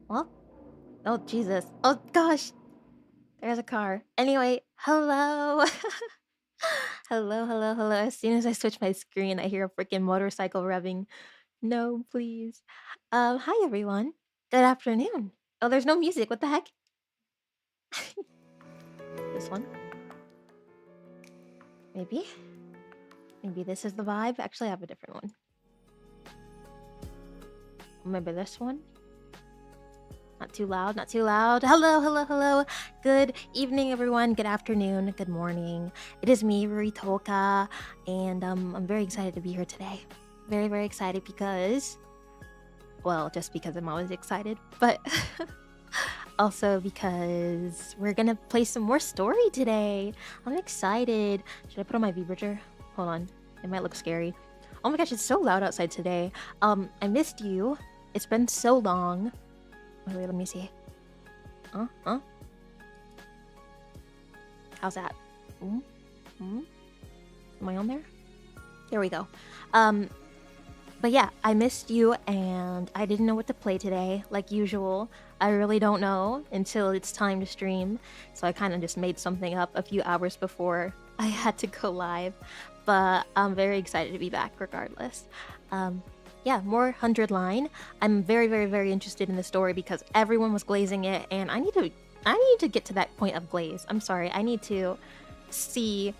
Well, oh Jesus. Oh gosh. There's a car. Anyway, hello. Hello. As soon as I switch my screen, I hear a freaking motorcycle revving. No, please. Hi everyone. Good afternoon. Oh, there's no music. What the heck? This one? Maybe? Maybe this is the vibe. Actually, I have a different one. Maybe this one? Not too loud, not too loud. Hello, hello, hello. Good evening, everyone. Good afternoon, good morning. It is me, Ruri Touka, and I'm very excited to be here today. Very, very excited because, well, just because I'm always excited, but also because we're gonna play some more story today. I'm excited. Should I put on my vibrator? Hold on, it might look scary. Oh my gosh, it's so loud outside today. I missed you. It's been so long. Wait, let me see. How's that? Am I on there? There we go. But yeah, I missed you and I didn't know what to play today, like usual. I really don't know until it's time to stream. So I kind of just made something up a few hours before I had to go live. But I'm very excited to be back regardless. Yeah, more 100 line. I'm very, very, very interested in the story because everyone was glazing it and I need to get to that point of glaze. I'm sorry, I need to see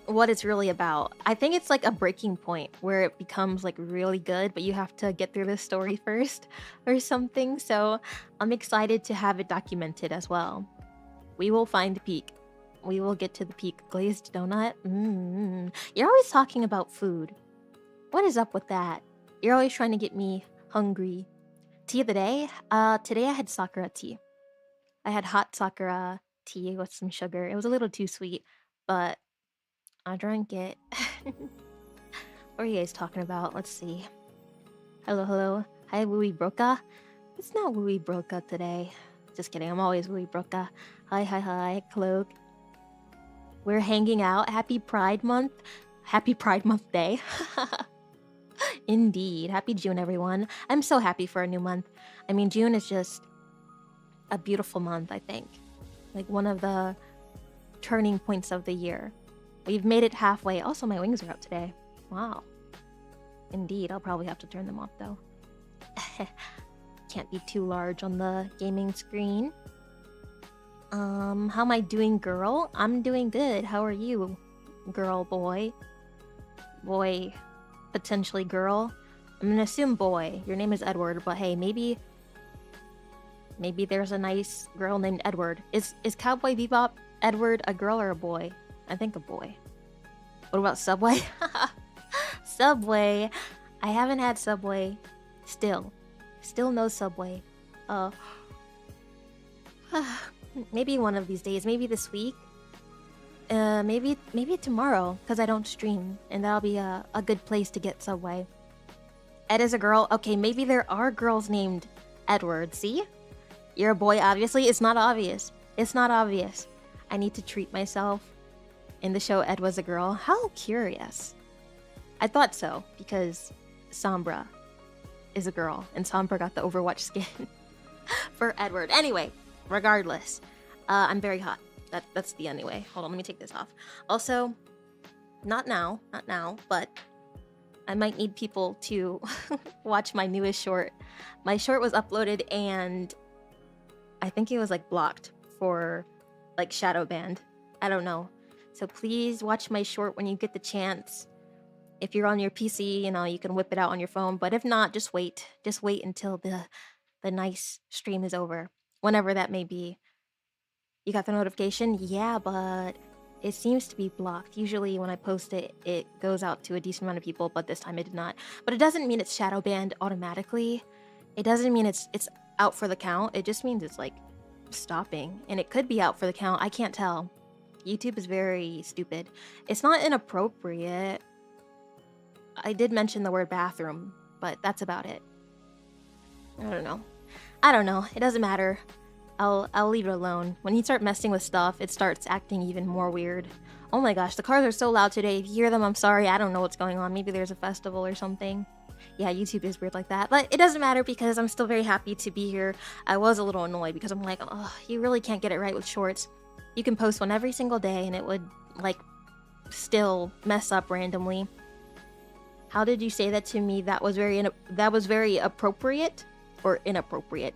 what it's really about. I think it's like a breaking point where it becomes like really good, but you have to get through the story first or something. So I'm excited to have it documented as well. We will find the peak. We will get to the peak. Glazed donut? You're always talking about food. What is up with that? You're always trying to get me hungry. Tea of the day? Today I had sakura tea. I had hot sakura tea with some sugar. It was a little too sweet, but I drank it. What are you guys talking about? Let's see. Hello, hello. Hi, Wooey Broca. It's not Wooey Broca today. Just kidding, I'm always Wooey Broca. Hi, hi, hi, Cloak. We're hanging out. Happy Pride Month. Happy Pride Month Day. Indeed. Happy June, everyone. I'm so happy for a new month. I mean, June is just a beautiful month, I think. Like one of the turning points of the year. We've made it halfway. Also, my wings are out today. Wow. Indeed. I'll probably have to turn them off, though. Can't be too large on the gaming screen. How am I doing, girl? I'm doing good. How are you, girl, boy? Boy, potentially girl. I'm gonna assume boy. Your name is Edward, but hey, maybe there's a nice girl named Edward. Is Cowboy Bebop Edward a girl or a boy? I think a boy. What about Subway? Subway. I haven't had Subway. Still no Subway. Maybe one of these days. Maybe this week. Maybe tomorrow, because I don't stream, and that'll be a good place to get Subway. Ed is a girl. Okay, maybe there are girls named Edward. See? You're a boy, obviously. It's not obvious. It's not obvious. I need to treat myself. In the show, Ed was a girl. How curious. I thought so, because Sombra is a girl, and Sombra got the Overwatch skin for Edward. Anyway, regardless, I'm very hot. That's the anyway. Hold on, let me take this off. Also, not now, but I might need people to watch my newest short. My short was uploaded and I think it was like blocked for like shadow banned. I don't know. So please watch my short when you get the chance. If you're on your PC, you know, you can whip it out on your phone. But if not, just wait. Just wait until the nice stream is over. Whenever that may be. You got the notification? Yeah, but it seems to be blocked. Usually when I post it, it goes out to a decent amount of people, but this time it did not. But it doesn't mean it's shadow banned automatically. It doesn't mean it's out for the count. It just means it's like stopping. And it could be out for the count. I can't tell. YouTube is very stupid. It's not inappropriate. I did mention the word bathroom, but that's about it. I don't know. It doesn't matter. I'll leave it alone. When you start messing with stuff, it starts acting even more weird. Oh my gosh, the cars are so loud today. If you hear them, I'm sorry. I don't know what's going on. Maybe there's a festival or something. Yeah, YouTube is weird like that. But it doesn't matter because I'm still very happy to be here. I was a little annoyed because I'm like, oh, you really can't get it right with shorts. You can post one every single day and it would, like, still mess up randomly. How did you say that to me? That was very appropriate or inappropriate.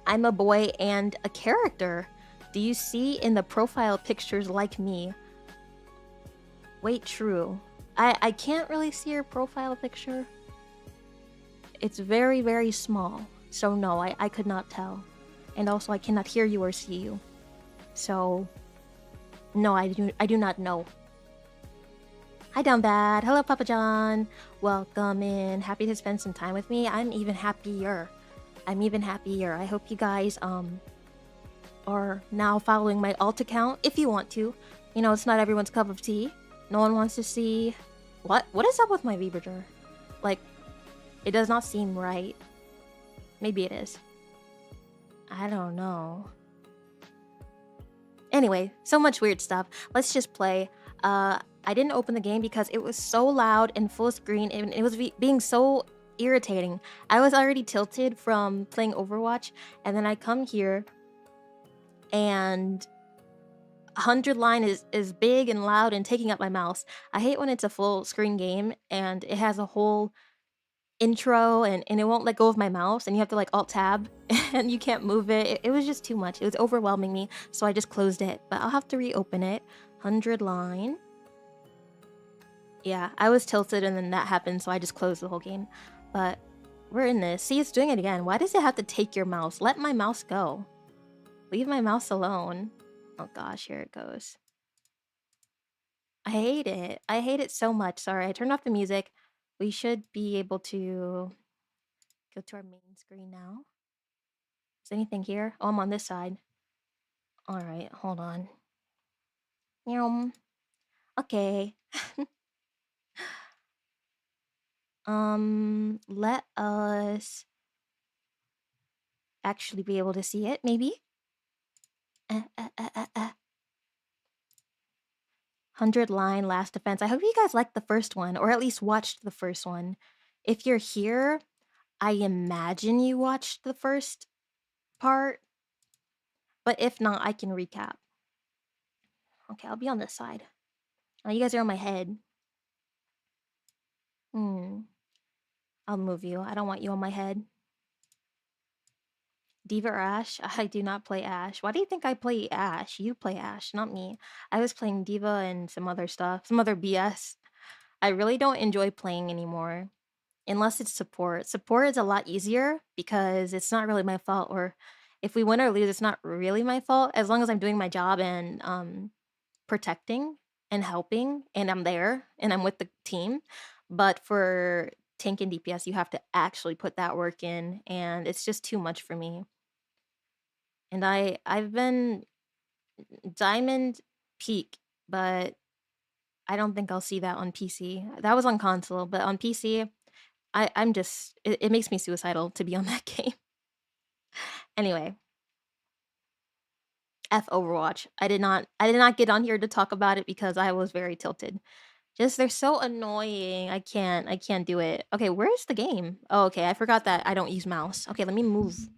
I'm a boy and a character. Do you see in the profile pictures like me? Wait, true. I can't really see your profile picture. It's very, very small. So no, I could not tell. And also I cannot hear you or see you. So no, I do not know. Hi Down Bad. Hello Papa John. Welcome in. Happy to spend some time with me. I'm even happier. I hope you guys are now following my alt account if you want to. You know, it's not everyone's cup of tea. No one wants to see what is up with my Vibrager? Like, it does not seem right. Maybe it is. I don't know. Anyway, so much weird stuff. Let's just play. I didn't open the game because it was so loud and full screen and it was being so irritating. I was already tilted from playing Overwatch, and then I come here and 100 line is big and loud and taking up my mouse. I hate when it's a full screen game and it has a whole intro and it won't let go of my mouse and you have to like alt tab and you can't move it. It was just too much. It was overwhelming me, so I just closed it. But I'll have to reopen it. 100 line. Yeah, I was tilted and then that happened, so I just closed the whole game. But we're in this. See, it's doing it again. Why does it have to take your mouse? Let my mouse go. Leave my mouse alone. Oh gosh, here it goes. I hate it. I hate it so much. Sorry, I turned off the music. We should be able to go to our main screen now. Is anything here? Oh, I'm on this side. Alright, hold on. Okay. Let us actually be able to see it, maybe? 100 line last defense. I hope you guys liked the first one, or at least watched the first one. If you're here, I imagine you watched the first part. But if not, I can recap. Okay, I'll be on this side. Oh, you guys are on my head. I'll move you. I don't want you on my head. Diva or Ash? I do not play Ash. Why do you think I play Ash? You play Ash, not me. I was playing Diva and some other stuff, some other BS. I really don't enjoy playing anymore. Unless it's support. Support is a lot easier because it's not really my fault, or if we win or lose, it's not really my fault as long as I'm doing my job and protecting and helping and I'm there and I'm with the team. But for tank and DPS, you have to actually put that work in, and it's just too much for me. And I've been Diamond Peak, but I don't think I'll see that on PC. That was on console, but on PC, I'm just it makes me suicidal to be on that game. Anyway, F Overwatch. I did not get on here to talk about it because I was very tilted. Just they're so annoying. I can't do it. Okay, where's the game? Oh, okay. I forgot that I don't use mouse. Okay, let me move.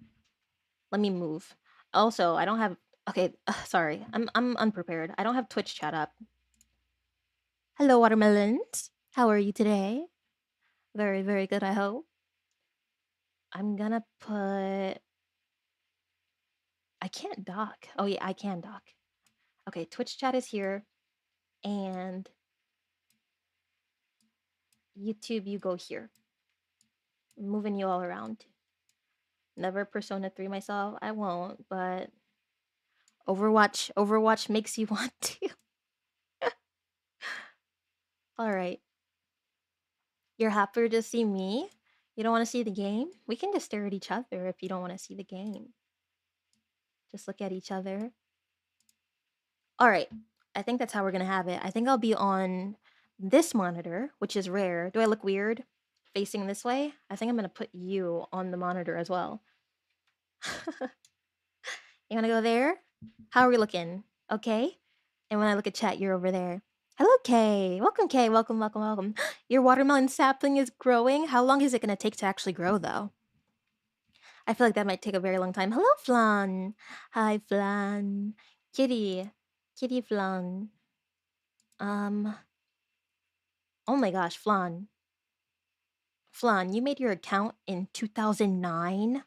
Also, I don't have okay, sorry. I'm unprepared. I don't have Twitch chat up. Hello, watermelons. How are you today? Very, very good, I hope. I'm gonna put I can't dock. Oh yeah, I can dock. Okay, Twitch chat is here. And YouTube, you go here. I'm moving you all around. Never Persona 3 myself. I won't, but Overwatch makes you want to. Alright. You're happier to see me? You don't want to see the game? We can just stare at each other if you don't want to see the game. Just look at each other. Alright. I think that's how we're gonna have it. I think I'll be on this monitor, which is rare. Do I look weird facing this way? I think I'm gonna put you on the monitor as well. You wanna go there? How are we looking? Okay? And when I look at chat, you're over there. Hello, Kay. Welcome, Kay. Welcome, welcome, welcome. Your watermelon sapling is growing. How long is it gonna take to actually grow, though? I feel like that might take a very long time. Hello, Flan. Hi, Flan. Kitty. Kitty Flan. Oh my gosh, Flan. Flan, you made your account in 2009?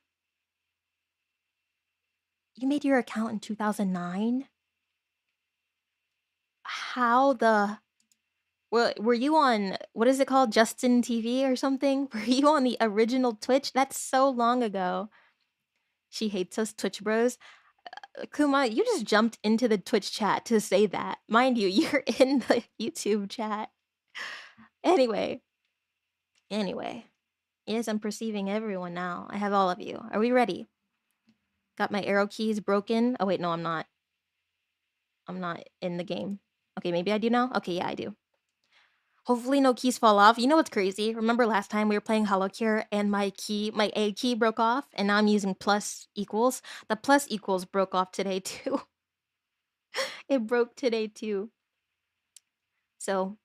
You made your account in 2009? How the... Were you on, what is it called, Justin TV or something? Were you on the original Twitch? That's so long ago. She hates us, Twitch bros. Kuma, you just jumped into the Twitch chat to say that. Mind you, you're in the YouTube chat. Anyway. Yes, I'm perceiving everyone now. I have all of you. Are we ready? Got my arrow keys broken. Oh wait, no, I'm not. I'm not in the game. Okay, maybe I do now? Okay, yeah, I do. Hopefully no keys fall off. You know what's crazy? Remember last time we were playing HoloCure and my A key broke off, and now I'm using plus equals? The plus equals broke off today too. It broke today too. So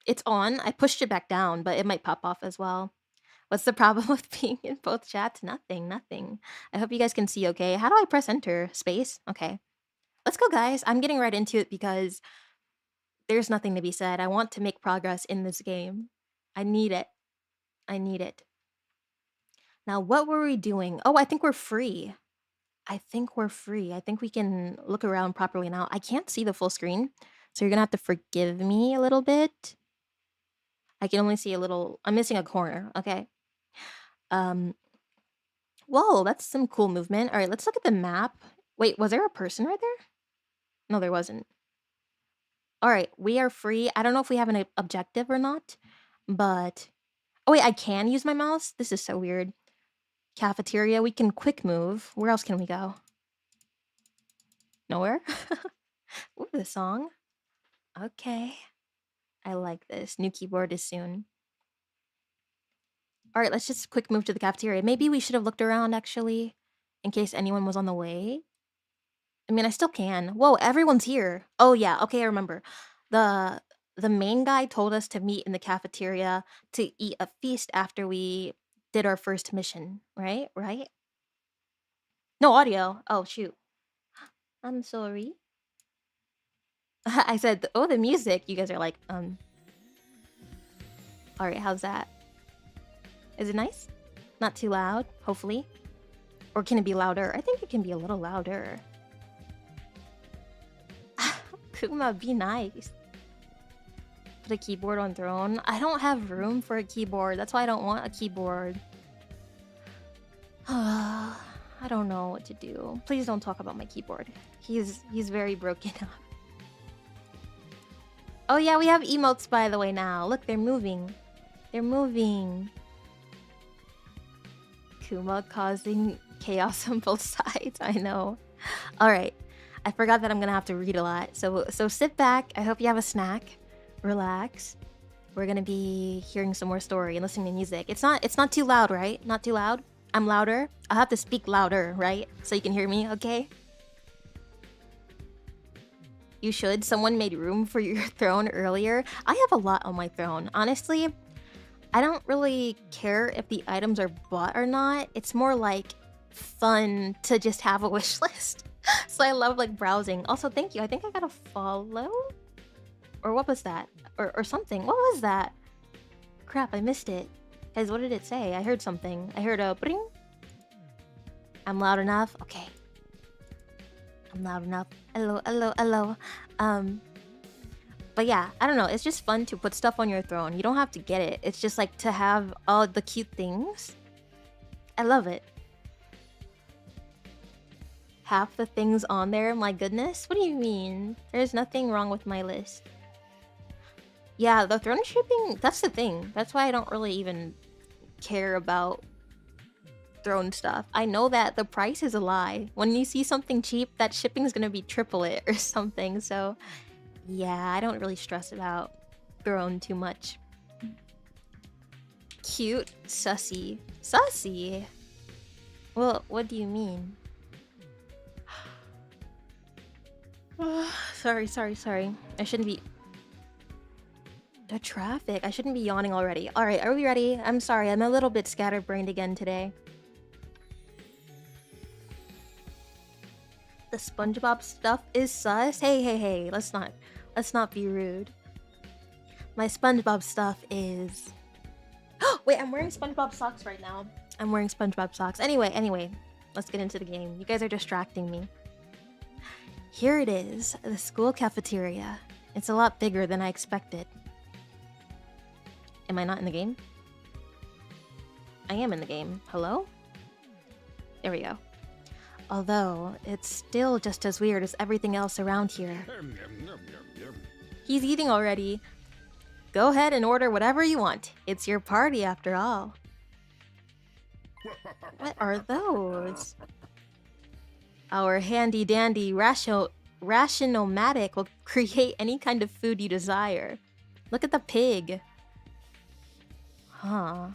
it's on. I pushed it back down, but it might pop off as well. What's the problem with being in both chats? Nothing. I hope you guys can see okay. How do I press enter? Space? Okay. Let's go, guys. I'm getting right into it because there's nothing to be said. I want to make progress in this game. I need it. Now, what were we doing? Oh, I think we're free. I think we can look around properly now. I can't see the full screen, so you're gonna have to forgive me a little bit. I can only see a little. I'm missing a corner, okay? Whoa, that's some cool movement. All right, let's look at the map. Wait, was there a person right there? No, there wasn't. All right, we are free. I don't know if we have an objective or not, but... Oh, wait, I can use my mouse? This is so weird. Cafeteria, we can quick move. Where else can we go? Nowhere? Ooh, the song. Okay. I like this. New keyboard is soon. All right, let's just quick move to the cafeteria. Maybe we should have looked around, actually, in case anyone was on the way. I mean, I still can. Whoa, everyone's here. Oh, yeah. Okay, I remember. The main guy told us to meet in the cafeteria to eat a feast after we did our first mission, right? Right? No audio. Oh, shoot. I'm sorry. I said, oh, the music. You guys are like, All right, how's that? Is it nice? Not too loud, hopefully. Or can it be louder? I think it can be a little louder. Kuma, be nice. Put a keyboard on throne. I don't have room for a keyboard. That's why I don't want a keyboard. I don't know what to do. Please don't talk about my keyboard. He's very broken up. Oh yeah, we have emotes by the way now. Look, they're moving. They're moving. Kuma causing chaos on both sides. I know. All right. I forgot that I'm gonna have to read a lot. So sit back. I hope you have a snack. Relax. We're gonna be hearing some more story and listening to music. It's not too loud, right? Not too loud? I'm louder. I'll have to speak louder, right? So you can hear me, okay? You should. Someone made room for your throne earlier. I have a lot on my throne. Honestly, I don't really care if the items are bought or not. It's more like fun to just have a wish list. So I love like browsing. Also, thank you. I think I got a follow? Or what was that? Or something. What was that? Crap, I missed it. Guys, what did it say? I heard something. I heard a bring. I'm loud enough? Okay. I'm loud enough. Hello. But yeah, I don't know. It's just fun to put stuff on your throne. You don't have to get it. It's just like to have all the cute things. I love it. Half the things on there, my goodness. What do you mean? There's nothing wrong with my list. Yeah, the throne shipping, that's the thing. That's why I don't really even care about throne stuff. I know that the price is a lie. When you see something cheap, that shipping's gonna be triple it or something. So yeah, I don't really stress about throne too much. Cute, sussy. Sussy? Well, what do you mean? Sorry. I shouldn't be... The traffic. I shouldn't be yawning already. Alright, are we ready? I'm sorry, I'm a little bit scatterbrained again today. The SpongeBob stuff is sus? Hey. Let's not be rude. My SpongeBob stuff is... Wait, I'm wearing SpongeBob socks right now. I'm wearing SpongeBob socks. Anyway. Let's get into the game. You guys are distracting me. Here it is, the school cafeteria. It's a lot bigger than I expected. Am I not in the game? I am in the game. Hello? There we go. Although, it's still just as weird as everything else around here. He's eating already. Go ahead and order whatever you want. It's your party after all. What are those? Our handy-dandy rationomatic will create any kind of food you desire. Look at the pig. Huh.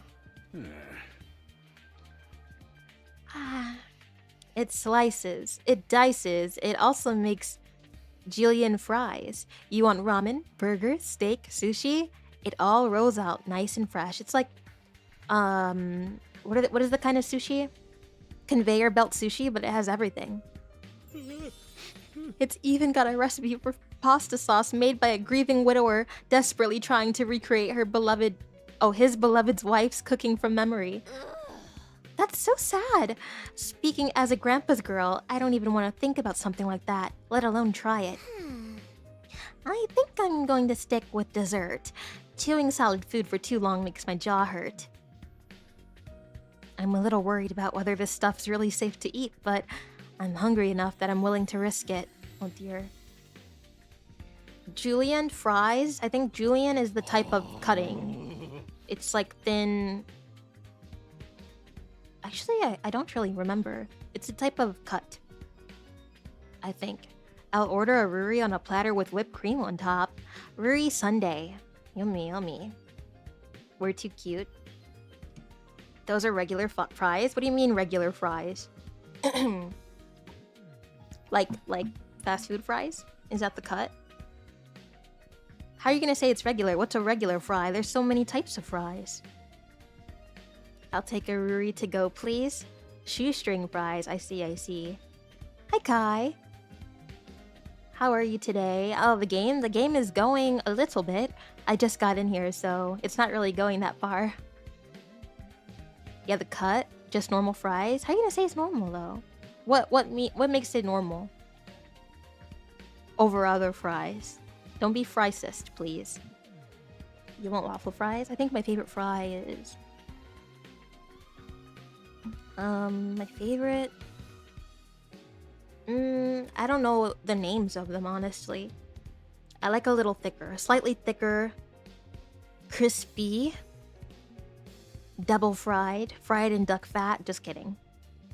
It slices, it dices, it also makes julienne fries. You want ramen, burger, steak, sushi? It all rolls out nice and fresh. It's like, what is the kind of sushi? Conveyor belt sushi, but it has everything. It's even got a recipe for pasta sauce made by a grieving widower desperately trying to recreate his beloved's wife's cooking from memory. That's so sad. Speaking as a grandpa's girl, I don't even want to think about something like that, let alone try it. I think I'm going to stick with dessert. Chewing solid food for too long makes my jaw hurt. I'm a little worried about whether this stuff's really safe to eat, but I'm hungry enough that I'm willing to risk it. Oh dear. Julienne fries? I think julienne is the type of cutting. It's like thin... Actually, I don't really remember. It's a type of cut, I think. I'll order a Ruri on a platter with whipped cream on top. Ruri sundae. Yummy, yummy. We're too cute. Those are regular fries? What do you mean regular fries? like fast food fries? Is that the cut? How are you gonna say it's regular? What's a regular fry? There's so many types of fries. I'll take a Ruri to go, please. Shoestring fries. I see. Hi, Kai. How are you today? Oh, the game? The game is going a little bit. I just got in here, so it's not really going that far. Yeah, the cut. Just normal fries. How are you gonna say it's normal, though? What makes it normal? Over other fries. Don't be frycist, please. You want waffle fries? I think my favorite fry is... my favorite... I don't know the names of them, honestly. I like a little thicker. Slightly thicker. Crispy. Double fried. Fried in duck fat. Just kidding.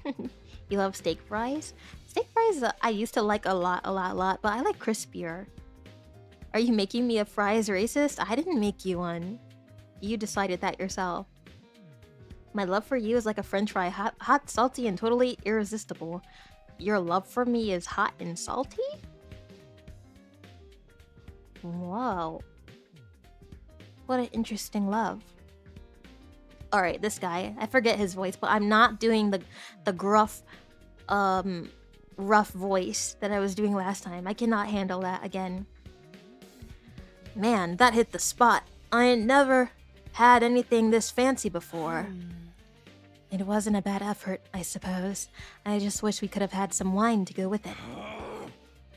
You love steak fries? Steak fries I used to like a lot, but I like crispier. Are you making me a fries racist? I didn't make you one. You decided that yourself. My love for you is like a french fry, hot, salty, and totally irresistible. Your love for me is hot and salty? Whoa. What an interesting love. Alright, this guy. I forget his voice, but I'm not doing the gruff, rough voice that I was doing last time. I cannot handle that again. Man, that hit the spot. I ain't never had anything this fancy before. It wasn't a bad effort, I suppose. I just wish we could have had some wine to go with it.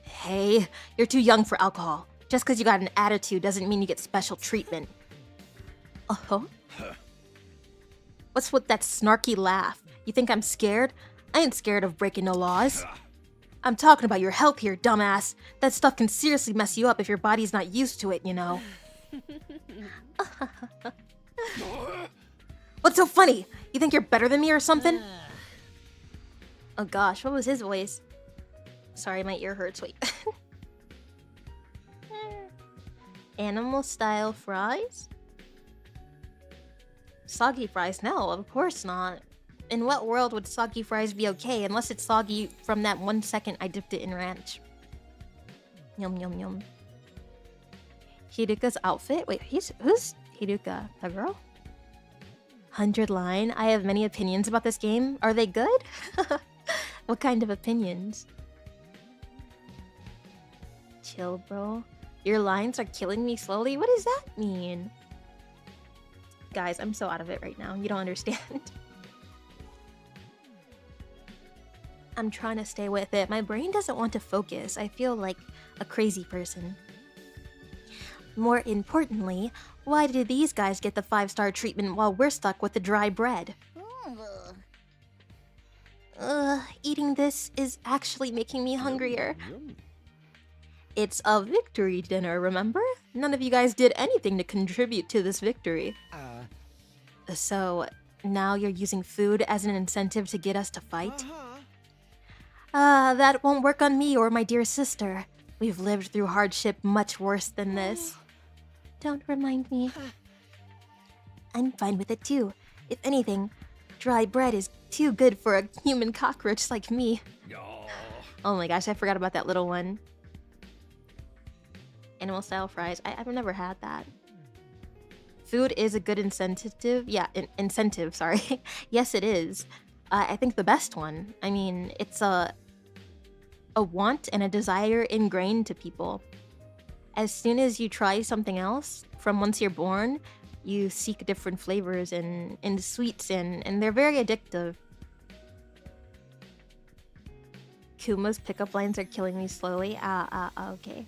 Hey, you're too young for alcohol. Just because you got an attitude doesn't mean you get special treatment. Uh-huh. What's with that snarky laugh? You think I'm scared? I ain't scared of breaking no laws. I'm talking about your health here, dumbass. That stuff can seriously mess you up if your body's not used to it, you know. What's so funny? You think you're better than me or something? Oh gosh, what was his voice? Sorry, my ear hurts. Wait. Animal style fries? Soggy fries? No, of course not. In what world would soggy fries be okay unless it's soggy from that 1 second I dipped it in ranch? Yum yum yum. Hiruka's outfit? Wait, who's Hiruka? A girl? 100 line. I have many opinions about this game. Are they good? What kind of opinions? Chill, bro. Your lines are killing me slowly? What does that mean? Guys, I'm so out of it right now. You don't understand. I'm trying to stay with it. My brain doesn't want to focus. I feel like a crazy person. More importantly, why did these guys get the 5-star treatment while we're stuck with the dry bread? Eating this is actually making me hungrier. It's a victory dinner, remember? None of you guys did anything to contribute to this victory. So, now you're using food as an incentive to get us to fight? That won't work on me or my dear sister. We've lived through hardship much worse than this. Don't remind me. I'm fine with it too. If anything, dry bread is too good for a human cockroach like me. Oh my gosh, I forgot about that little one. Animal style fries. I've never had that. Food is a good incentive. Yeah, incentive, sorry. Yes, it is. I think the best one. I mean, it's a want and a desire ingrained to people. As soon as you try something else, from once you're born, you seek different flavors and sweets, and they're very addictive. Kuma's pickup lines are killing me slowly. Okay.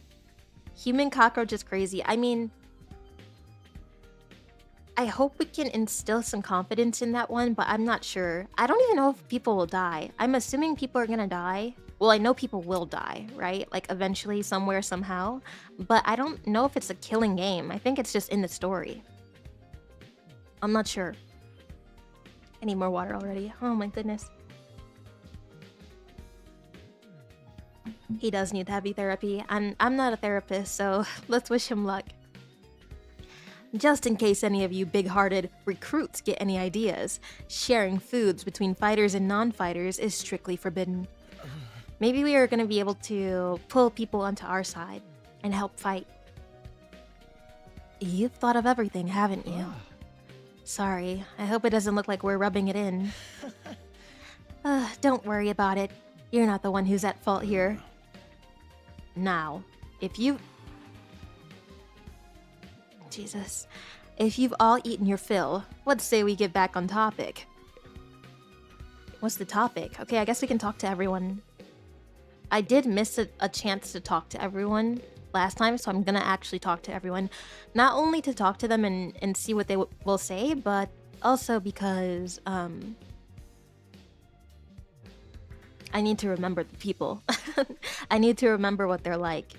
Human cockroach is crazy. I mean, I hope we can instill some confidence in that one, but I'm not sure. I don't even know if people will die. I'm assuming people are gonna die. Well, I know people will die, right? Like, eventually, somewhere, somehow. But I don't know if it's a killing game. I think it's just in the story. I'm not sure. I need more water already. Oh my goodness. He does need heavy therapy, and I'm not a therapist, so let's wish him luck. Just in case any of you big-hearted recruits get any ideas, sharing foods between fighters and non-fighters is strictly forbidden. Maybe we are going to be able to pull people onto our side and help fight. You've thought of everything, haven't you? Sorry, I hope it doesn't look like we're rubbing it in. Don't worry about it. You're not the one who's at fault here. Now, if you've all eaten your fill, let's say we get back on topic. What's the topic? Okay, I guess we can talk to everyone. I did miss a chance to talk to everyone last time, so I'm gonna actually talk to everyone. Not only to talk to them and see what they will say, but also because, I need to remember the people. I need to remember what they're like.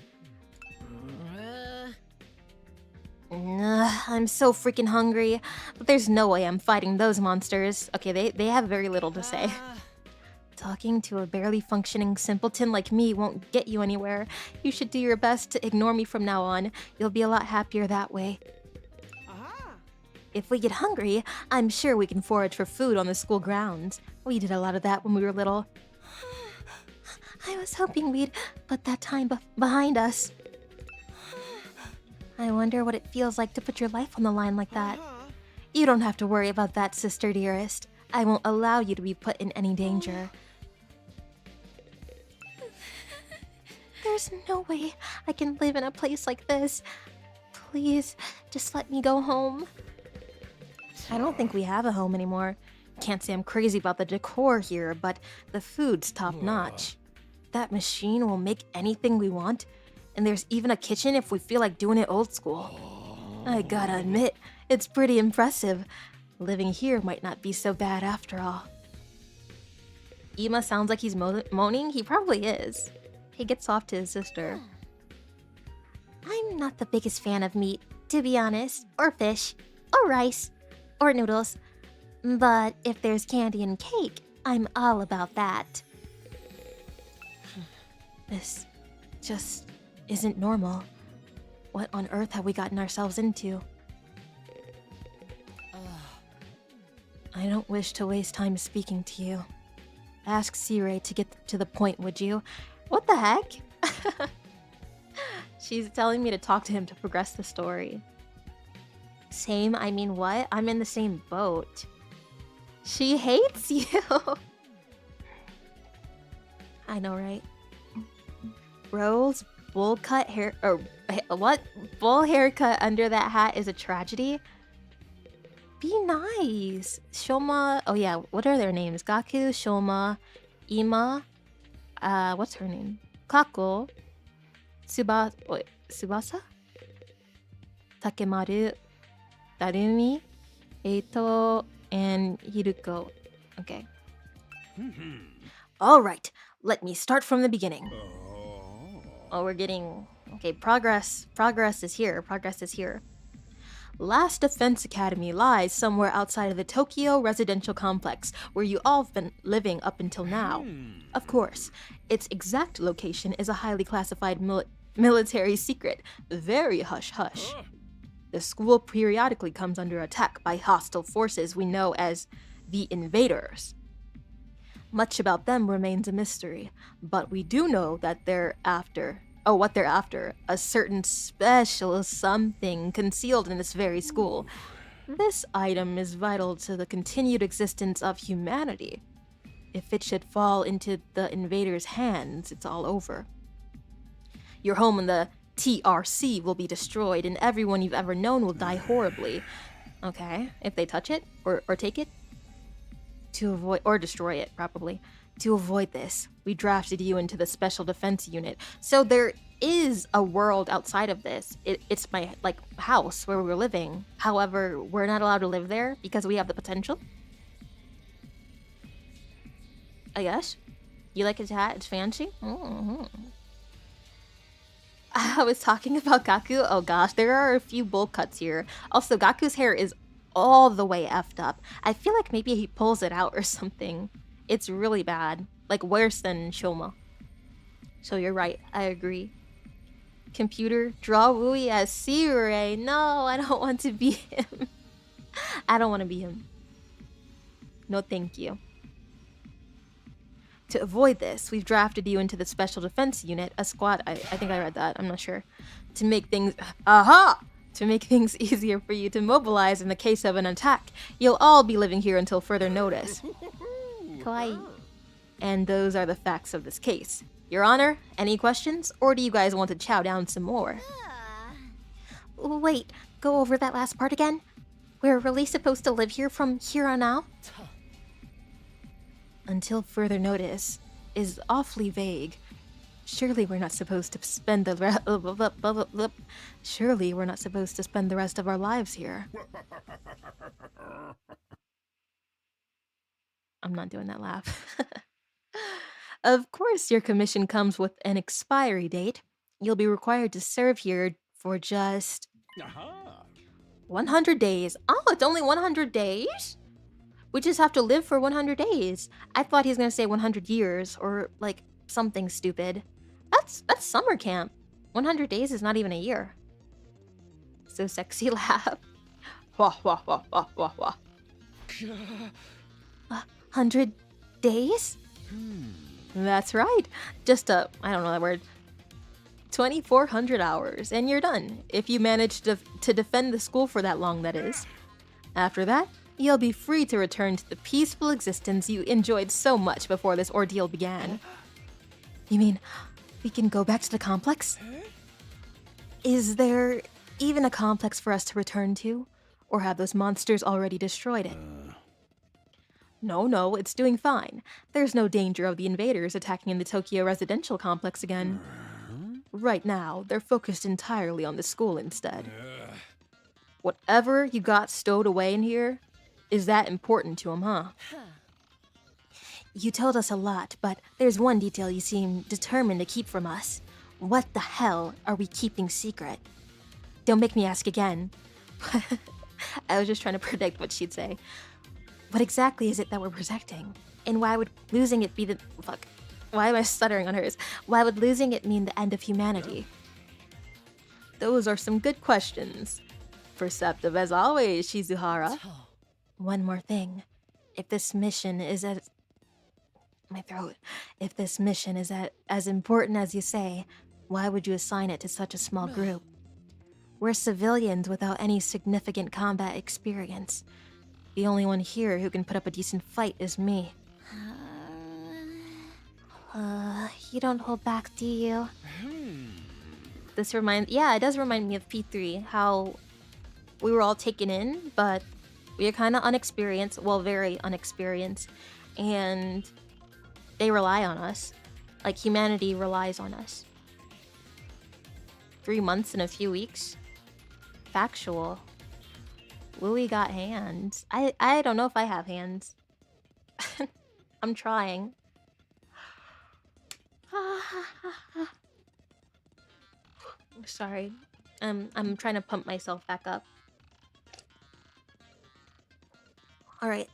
I'm so freaking hungry, but there's no way I'm fighting those monsters. Okay, they have very little to say. Talking to a barely functioning simpleton like me won't get you anywhere. You should do your best to ignore me from now on. You'll be a lot happier that way. If we get hungry, I'm sure we can forage for food on the school grounds. We did a lot of that when we were little. I was hoping we'd put that time behind us. I wonder what it feels like to put your life on the line like that. You don't have to worry about that, sister dearest. I won't allow you to be put in any danger. There's no way I can live in a place like this. Please, just let me go home. I don't think we have a home anymore. Can't say I'm crazy about the decor here, but the food's top-notch. That machine will make anything we want, and there's even a kitchen if we feel like doing it old school. I gotta admit, it's pretty impressive. Living here might not be so bad after all. Ima sounds like he's moaning. He probably is. He gets off to his sister. I'm not the biggest fan of meat, to be honest, or fish, or rice, or noodles. But if there's candy and cake, I'm all about that. This just isn't normal. What on earth have we gotten ourselves into? I don't wish to waste time speaking to you. Ask C-Ray to get to the point, would you? What the heck? She's telling me to talk to him to progress the story. Same? I mean, what? I'm in the same boat. She hates you! I know, right? Rose, bowl cut hair... or what? Bowl haircut under that hat is a tragedy? Be nice. Shoma... Oh yeah, what are their names? Gaku, Shoma, Ima... what's her name? Kako... Subasa? Takemaru, Darumi, Eito, and Hiruko. Okay. All right, let me start from the beginning. Oh, we're getting... Okay, progress. Progress is here. Progress is here. Last Defense Academy lies somewhere outside of the Tokyo residential complex, where you all have been living up until now. Of course, its exact location is a highly classified military secret, very hush-hush. The school periodically comes under attack by hostile forces we know as the Invaders. Much about them remains a mystery, but we do know that what they're after, a certain special something concealed in this very school. This item is vital to the continued existence of humanity. If it should fall into the invaders' hands, it's all over. Your home in the TRC will be destroyed, and everyone you've ever known will die horribly. Okay, if they touch it, or take it? To avoid, or destroy it, probably. To avoid this, we drafted you into the Special Defense Unit. So there is a world outside of this. It's my, house where we were living. However, we're not allowed to live there because we have the potential. I guess. You like his hat? It's fancy? Mm-hmm. I was talking about Gaku. Oh gosh, there are a few bowl cuts here. Also, Gaku's hair is all the way effed up. I feel like maybe he pulls it out or something. It's really bad. Like, worse than Shoma. So you're right, I agree. Computer, draw Wooey as Sirei. No, I don't want to be him. I don't want to be him. No thank you. To avoid this, we've drafted you into the Special Defense Unit, a squad. I think I read that, I'm not sure. To make things... Aha! To make things easier for you to mobilize in the case of an attack. You'll all be living here until further notice. Kawaii. And those are the facts of this case. Your Honor, any questions? Or do you guys want to chow down some more? Wait, go over that last part again? We're really supposed to live here from here on out? Until further notice is awfully vague. Surely we're not supposed to spend the rest of our lives here. I'm not doing that laugh. Of course, your commission comes with an expiry date. You'll be required to serve here for just 100 days. Oh, it's only 100 days? We just have to live for 100 days. I thought he was gonna say 100 years or like something stupid. That's summer camp. 100 days is not even a year. So sexy laugh. Wah wah wah wah wah wah. 100 days? That's right. Just I don't know that word. 2,400 hours, and you're done. If you manage to defend the school for that long, that is. After that, you'll be free to return to the peaceful existence you enjoyed so much before this ordeal began. You mean, we can go back to the complex? Is there even a complex for us to return to? Or have those monsters already destroyed it? No, it's doing fine. There's no danger of the invaders attacking in the Tokyo residential complex again. Right now, they're focused entirely on the school instead. Whatever you got stowed away in here, is that important to them, huh? You told us a lot, but there's one detail you seem determined to keep from us. What the hell are we keeping secret? Don't make me ask again. I was just trying to predict what she'd say. What exactly is it that we're protecting? And why would losing it be the... Fuck. Why am I stuttering on hers? Why would losing it mean the end of humanity? Those are some good questions. Perceptive as always, Shizuhara. One more thing. If this mission is as... My throat. If this mission is as important as you say, why would you assign it to such a small group? We're civilians without any significant combat experience. The only one here who can put up a decent fight is me. You don't hold back, do you? This reminds... Yeah, it does remind me of P3, how we were all taken in, but we are kind of unexperienced, well, very unexperienced, and they rely on us. Like, humanity relies on us. 3 months and a few weeks? factual. Louis got hands. I don't know if I have hands. I'm trying. Sorry. I'm trying to pump myself back up. Alright.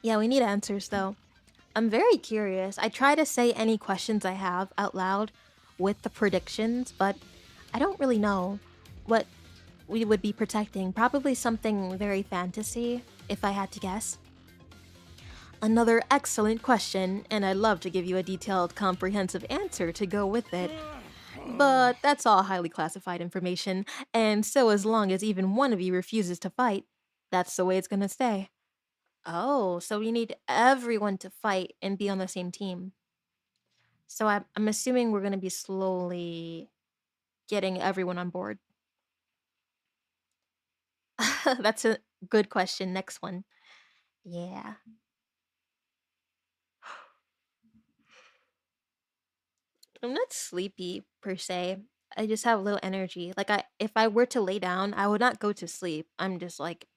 Yeah, we need answers though. I'm very curious. I try to say any questions I have out loud with the predictions, but I don't really know what we would be protecting. Probably something very fantasy, if I had to guess. Another excellent question, and I'd love to give you a detailed, comprehensive answer to go with it. But that's all highly classified information, and so as long as even one of you refuses to fight, that's the way it's gonna stay. Oh, so we need everyone to fight and be on the same team. So I'm assuming we're gonna be slowly getting everyone on board. That's a good question. Next one. Yeah. I'm not sleepy per se. I just have low energy. Like if I were to lay down, I would not go to sleep. I'm just like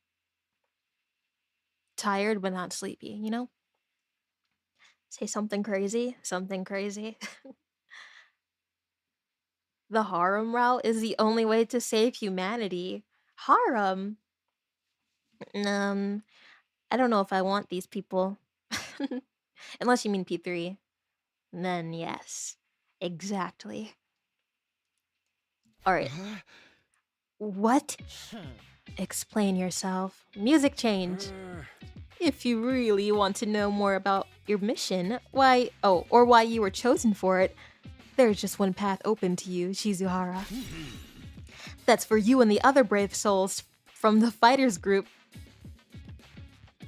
tired but not sleepy, you know? Say something crazy, something crazy. The harem route is the only way to save humanity. Harem? Um, I don't know if I want these people. Unless you mean P3. Then yes. Exactly. Alright. What? Explain yourself. Music change. If you really want to know more about your mission, or why you were chosen for it, there's just one path open to you, Shizuhara. That's for you and the other brave souls from the fighters group.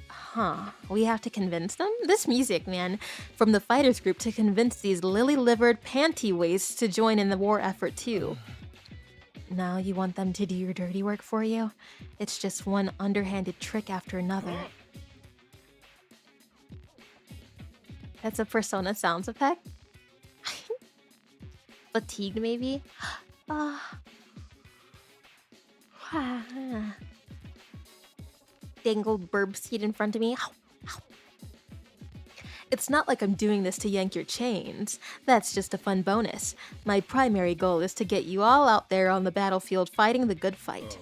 Huh, we have to convince them? This music, man. From the fighters group to convince these lily-livered panty waists to join in the war effort too. Now you want them to do your dirty work for you? It's just one underhanded trick after another. That's a Persona sounds effect? Fatigued, maybe? Dangled burb seed in front of me. It's not like I'm doing this to yank your chains. That's just a fun bonus. My primary goal is to get you all out there on the battlefield fighting the good fight.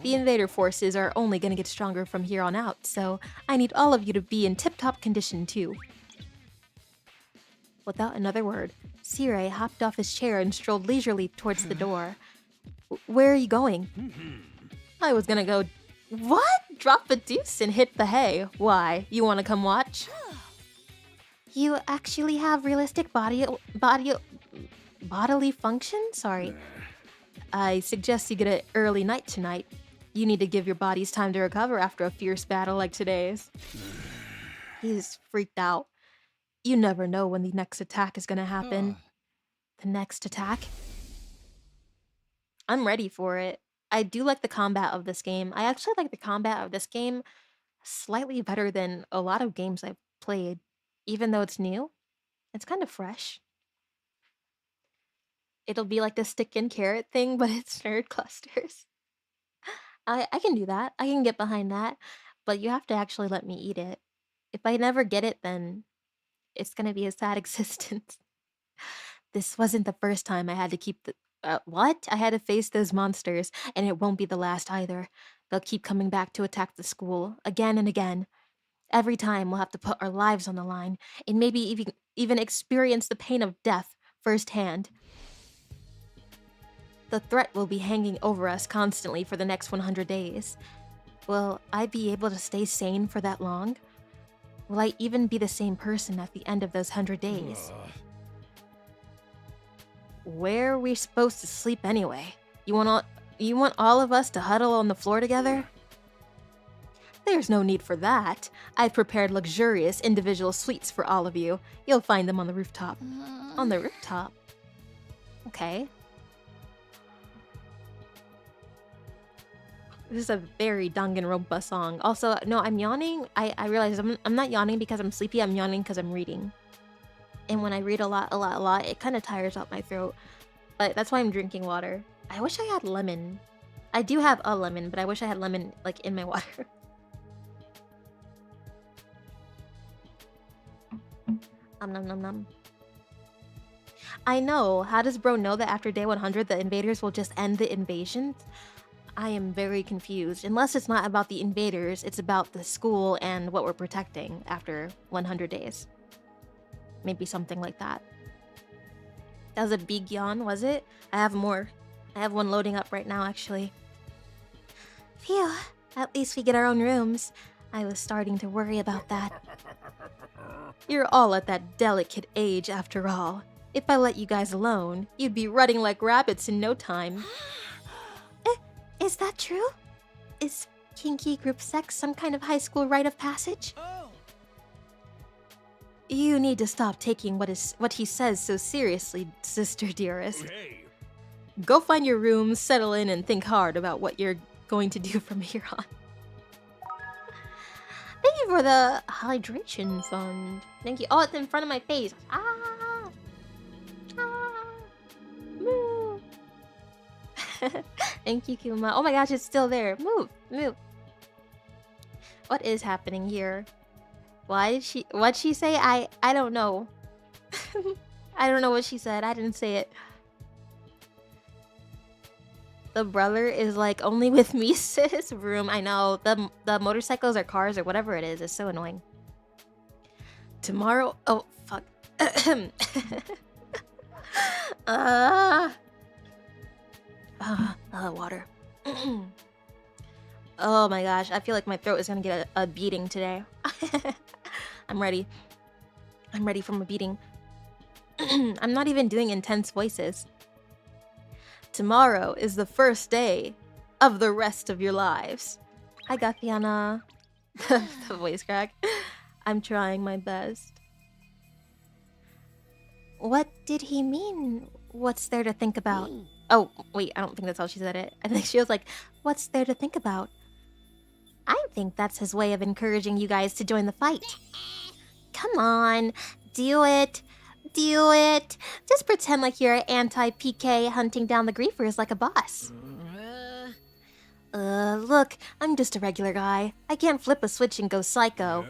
The invader forces are only gonna get stronger from here on out, so I need all of you to be in tip-top condition too. Without another word, Sire hopped off his chair and strolled leisurely towards the door. Where are you going? I was gonna go... What? Drop a deuce and hit the hay. Why? You wanna come watch? You actually have realistic bodily function? Sorry. I suggest you get an early night tonight. You need to give your bodies time to recover after a fierce battle like today's. He's freaked out. You never know when the next attack is gonna happen. The next attack? I'm ready for it. I do like the combat of this game. I actually like the combat of this game slightly better than a lot of games I've played. Even though it's new, it's kind of fresh. It'll be like the stick and carrot thing, but it's nerd clusters. I can do that. I can get behind that. But you have to actually let me eat it. If I never get it, then it's gonna be a sad existence. This wasn't the first time I had to keep the... what? I had to face those monsters, and it won't be the last either. They'll keep coming back to attack the school, again and again. Every time we'll have to put our lives on the line, and maybe even experience the pain of death firsthand. The threat will be hanging over us constantly for the next 100 days. Will I be able to stay sane for that long? Will I even be the same person at the end of those 100 days? Where are we supposed to sleep anyway? You want all of us to huddle on the floor together? There's no need for that. I've prepared luxurious individual suites for all of you. You'll find them on the rooftop. On the rooftop? Okay. This is a very Danganronpa song. Also, no, I'm yawning. I realize I'm not yawning because I'm sleepy. I'm yawning because I'm reading. And when I read a lot, it kind of tires out my throat. But that's why I'm drinking water. I wish I had lemon. I do have a lemon, but I wish I had lemon, like, in my water. Nom nom nom. I know. How does bro know that after day 100 the invaders will just end the invasions? I am very confused. Unless it's not about the invaders, it's about the school and what we're protecting after 100 days. Maybe something like that. That was a big yawn, was it? I have more. I have one loading up right now, actually. Phew. At least we get our own rooms. I was starting to worry about that. You're all at that delicate age after all. If I let you guys alone, you'd be running like rabbits in no time. Is that true? Is kinky group sex some kind of high school rite of passage? Oh. You need to stop taking what he says so seriously, sister dearest. Hey. Go find your room, settle in, and think hard about what you're going to do from here on. Thank you for the hydration fund. Thank you. Oh, it's in front of my face. Ah! Ah! Move! Thank you, Kuma. Oh my gosh, it's still there. Move! Move! What is happening here? What'd she say? I don't know. I don't know what she said. I didn't say it. The brother is like, only with me, sis. Room. I know. The motorcycles or cars or whatever it is so annoying. Tomorrow. Oh, fuck. Water. Oh my gosh. I feel like my throat is gonna get a beating today. I'm ready. I'm ready for my beating. I'm not even doing intense voices. Tomorrow is the first day of the rest of your lives. Hi, Gatiana. The voice crack. I'm trying my best. What did he mean? What's there to think about? Oh, wait, I don't think that's how she said it. I think she was like, what's there to think about? I think that's his way of encouraging you guys to join the fight. Come on, do it. Do it. Just pretend like you're anti-PK hunting down the griefers like a boss. Look, I'm just a regular guy. I can't flip a switch and go psycho.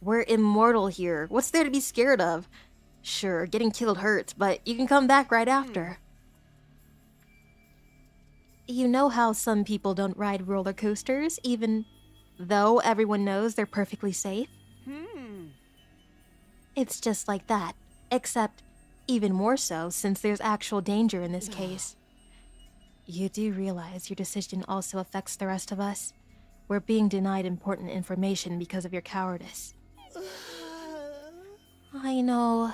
We're immortal here. What's there to be scared of? Sure, getting killed hurts, but you can come back right after. You know how some people don't ride roller coasters, even though everyone knows they're perfectly safe? It's just like that, except even more so since there's actual danger in this case. You do realize your decision also affects the rest of us? We're being denied important information because of your cowardice. I know.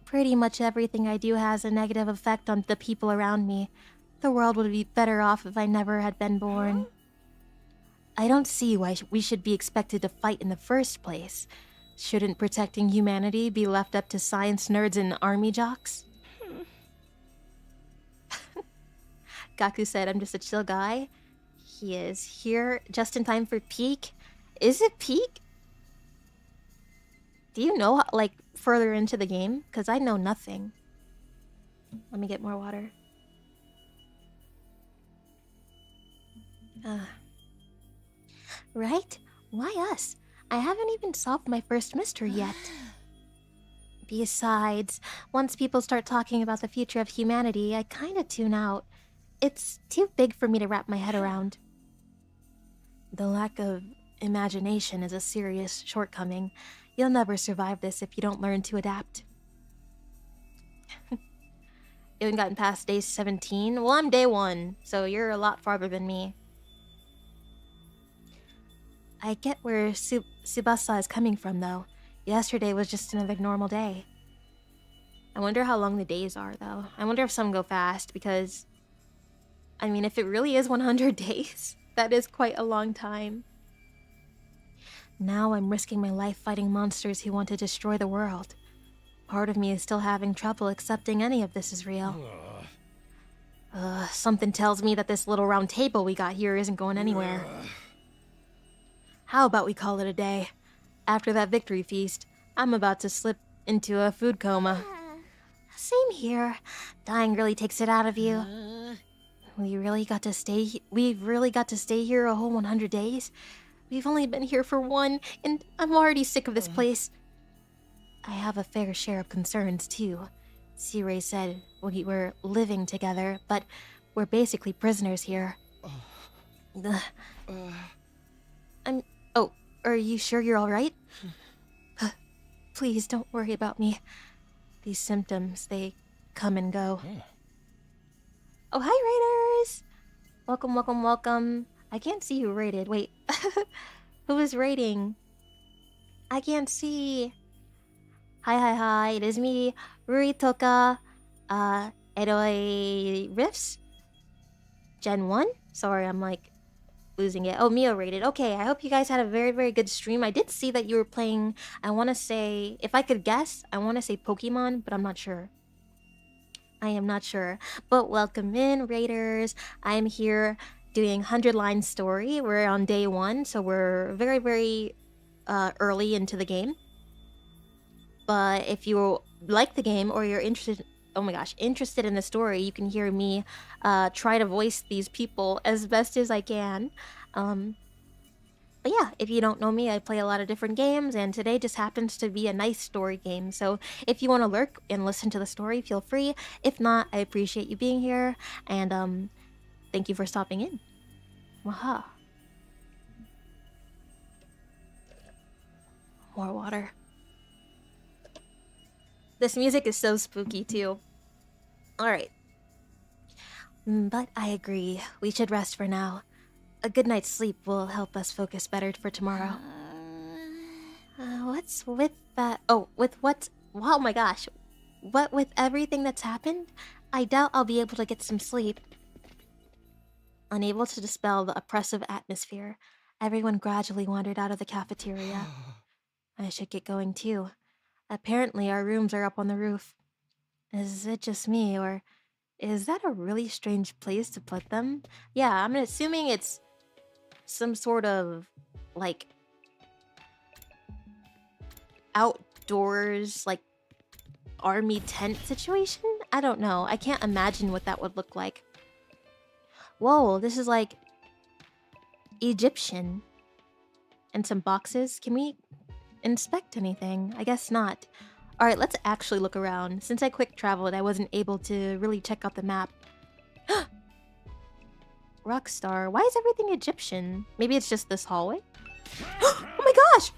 Pretty much everything I do has a negative effect on the people around me. The world would be better off if I never had been born. I don't see why we should be expected to fight in the first place. Shouldn't protecting humanity be left up to science nerds and army jocks? Gaku said, I'm just a chill guy. He is here just in time for peak. Is it peak? Do you know, like, further into the game? Because I know nothing. Let me get more water. Right? Why us? I haven't even solved my first mystery yet. Besides, once people start talking about the future of humanity, I kinda tune out. It's too big for me to wrap my head around. The lack of imagination is a serious shortcoming. You'll never survive this if you don't learn to adapt. You haven't gotten past day 17? Well, I'm day 1, so you're a lot farther than me. I get where Tsubasa is coming from, though. Yesterday was just another normal day. I wonder how long the days are, though. I wonder if some go fast, because... I mean, if it really is 100 days, that is quite a long time. Now I'm risking my life fighting monsters who want to destroy the world. Part of me is still having trouble accepting any of this is real. Something tells me that this little round table we got here isn't going anywhere. How about we call it a day? After that victory feast, I'm about to slip into a food coma. Same here. Dying really takes it out of you. We really got to stay here a whole 100 days? We've only been here for one, and I'm already sick of this place. I have a fair share of concerns, too. C-Ray said we were living together, but we're basically prisoners here. Ugh. Oh, are you sure you're alright? Please don't worry about me. These symptoms, they come and go. Oh, hi, raiders! Welcome, welcome, welcome. I can't see who raided. Wait. Who is raiding? I can't see. Hi. It is me, Ruri Touka, E-roi Riffs? Gen 1? Sorry, I'm like losing it. Oh, Mio rated. Okay, I hope you guys had a very, very good stream. I did see that you were playing, I want to say, if I could guess, I want to say Pokemon, but I'm not sure. I am not sure. But welcome in, raiders. I'm here doing 100-line story. We're on day 1, so we're very, very early into the game. But if you like the game or you're interested, oh my gosh, interested in the story, you can hear me try to voice these people as best as I can. But yeah, if you don't know me, I play a lot of different games, and today just happens to be a nice story game. So if you want to lurk and listen to the story, feel free. If not, I appreciate you being here, and thank you for stopping in. Waha. More water. This music is so spooky too. Alright. But I agree, we should rest for now. A good night's sleep will help us focus better for tomorrow. What's with that? Oh, with what? Oh my gosh. What with everything that's happened? I doubt I'll be able to get some sleep. Unable to dispel the oppressive atmosphere, everyone gradually wandered out of the cafeteria. I should get going too. Apparently our rooms are up on the roof. Is it just me, or is that a really strange place to put them? Yeah, I'm assuming it's some sort of, like, outdoors, like, army tent situation? I don't know. I can't imagine what that would look like. Whoa, this is like Egyptian. And some boxes. Can we inspect anything? I guess not. Alright, let's actually look around. Since I quick traveled, I wasn't able to really check out the map. Rockstar. Why is everything Egyptian? Maybe it's just this hallway? Oh my gosh!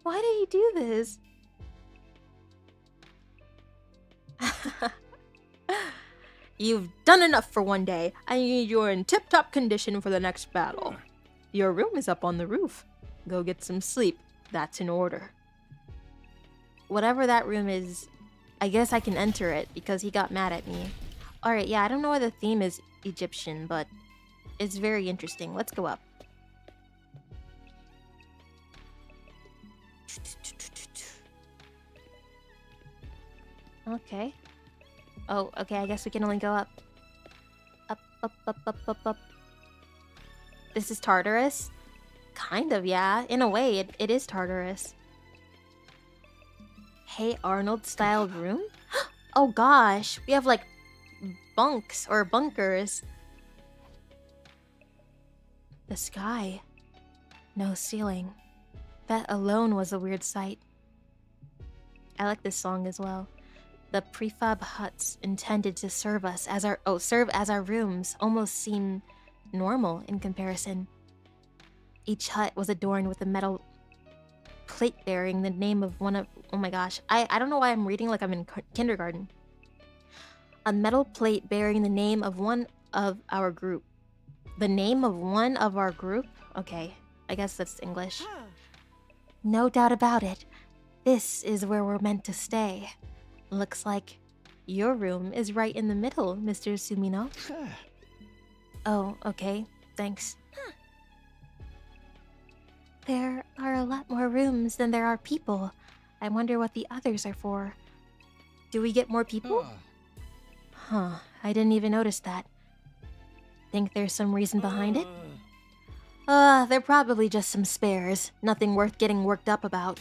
Why did he do this? You've done enough for one day. I need you in tip-top condition for the next battle. Your room is up on the roof. Go get some sleep. That's in order. Whatever that room is, I guess I can enter it because he got mad at me. Alright, yeah, I don't know why the theme is Egyptian, but it's very interesting. Let's go up. Okay. Oh, okay, I guess we can only go up. Up. This is Tartarus? Kind of, yeah. In a way, it is Tartarus. Hey Arnold styled room? Oh gosh, we have like bunks or bunkers. The sky. No ceiling. That alone was a weird sight. I like this song as well. The prefab huts intended to serve as our rooms almost seem normal in comparison. Each hut was adorned with a metal plate bearing the name of one of... Oh my gosh. I don't know why I'm reading like I'm in kindergarten. A metal plate bearing the name of one of our group. The name of one of our group? Okay, I guess that's English. No doubt about it. This is where we're meant to stay. Looks like your room is right in the middle, Mr. Sumino. Oh, okay. Thanks. There are a lot more rooms than there are people. I wonder what the others are for. Do we get more people? Huh, I didn't even notice that. Think there's some reason behind it? They're probably just some spares. Nothing worth getting worked up about.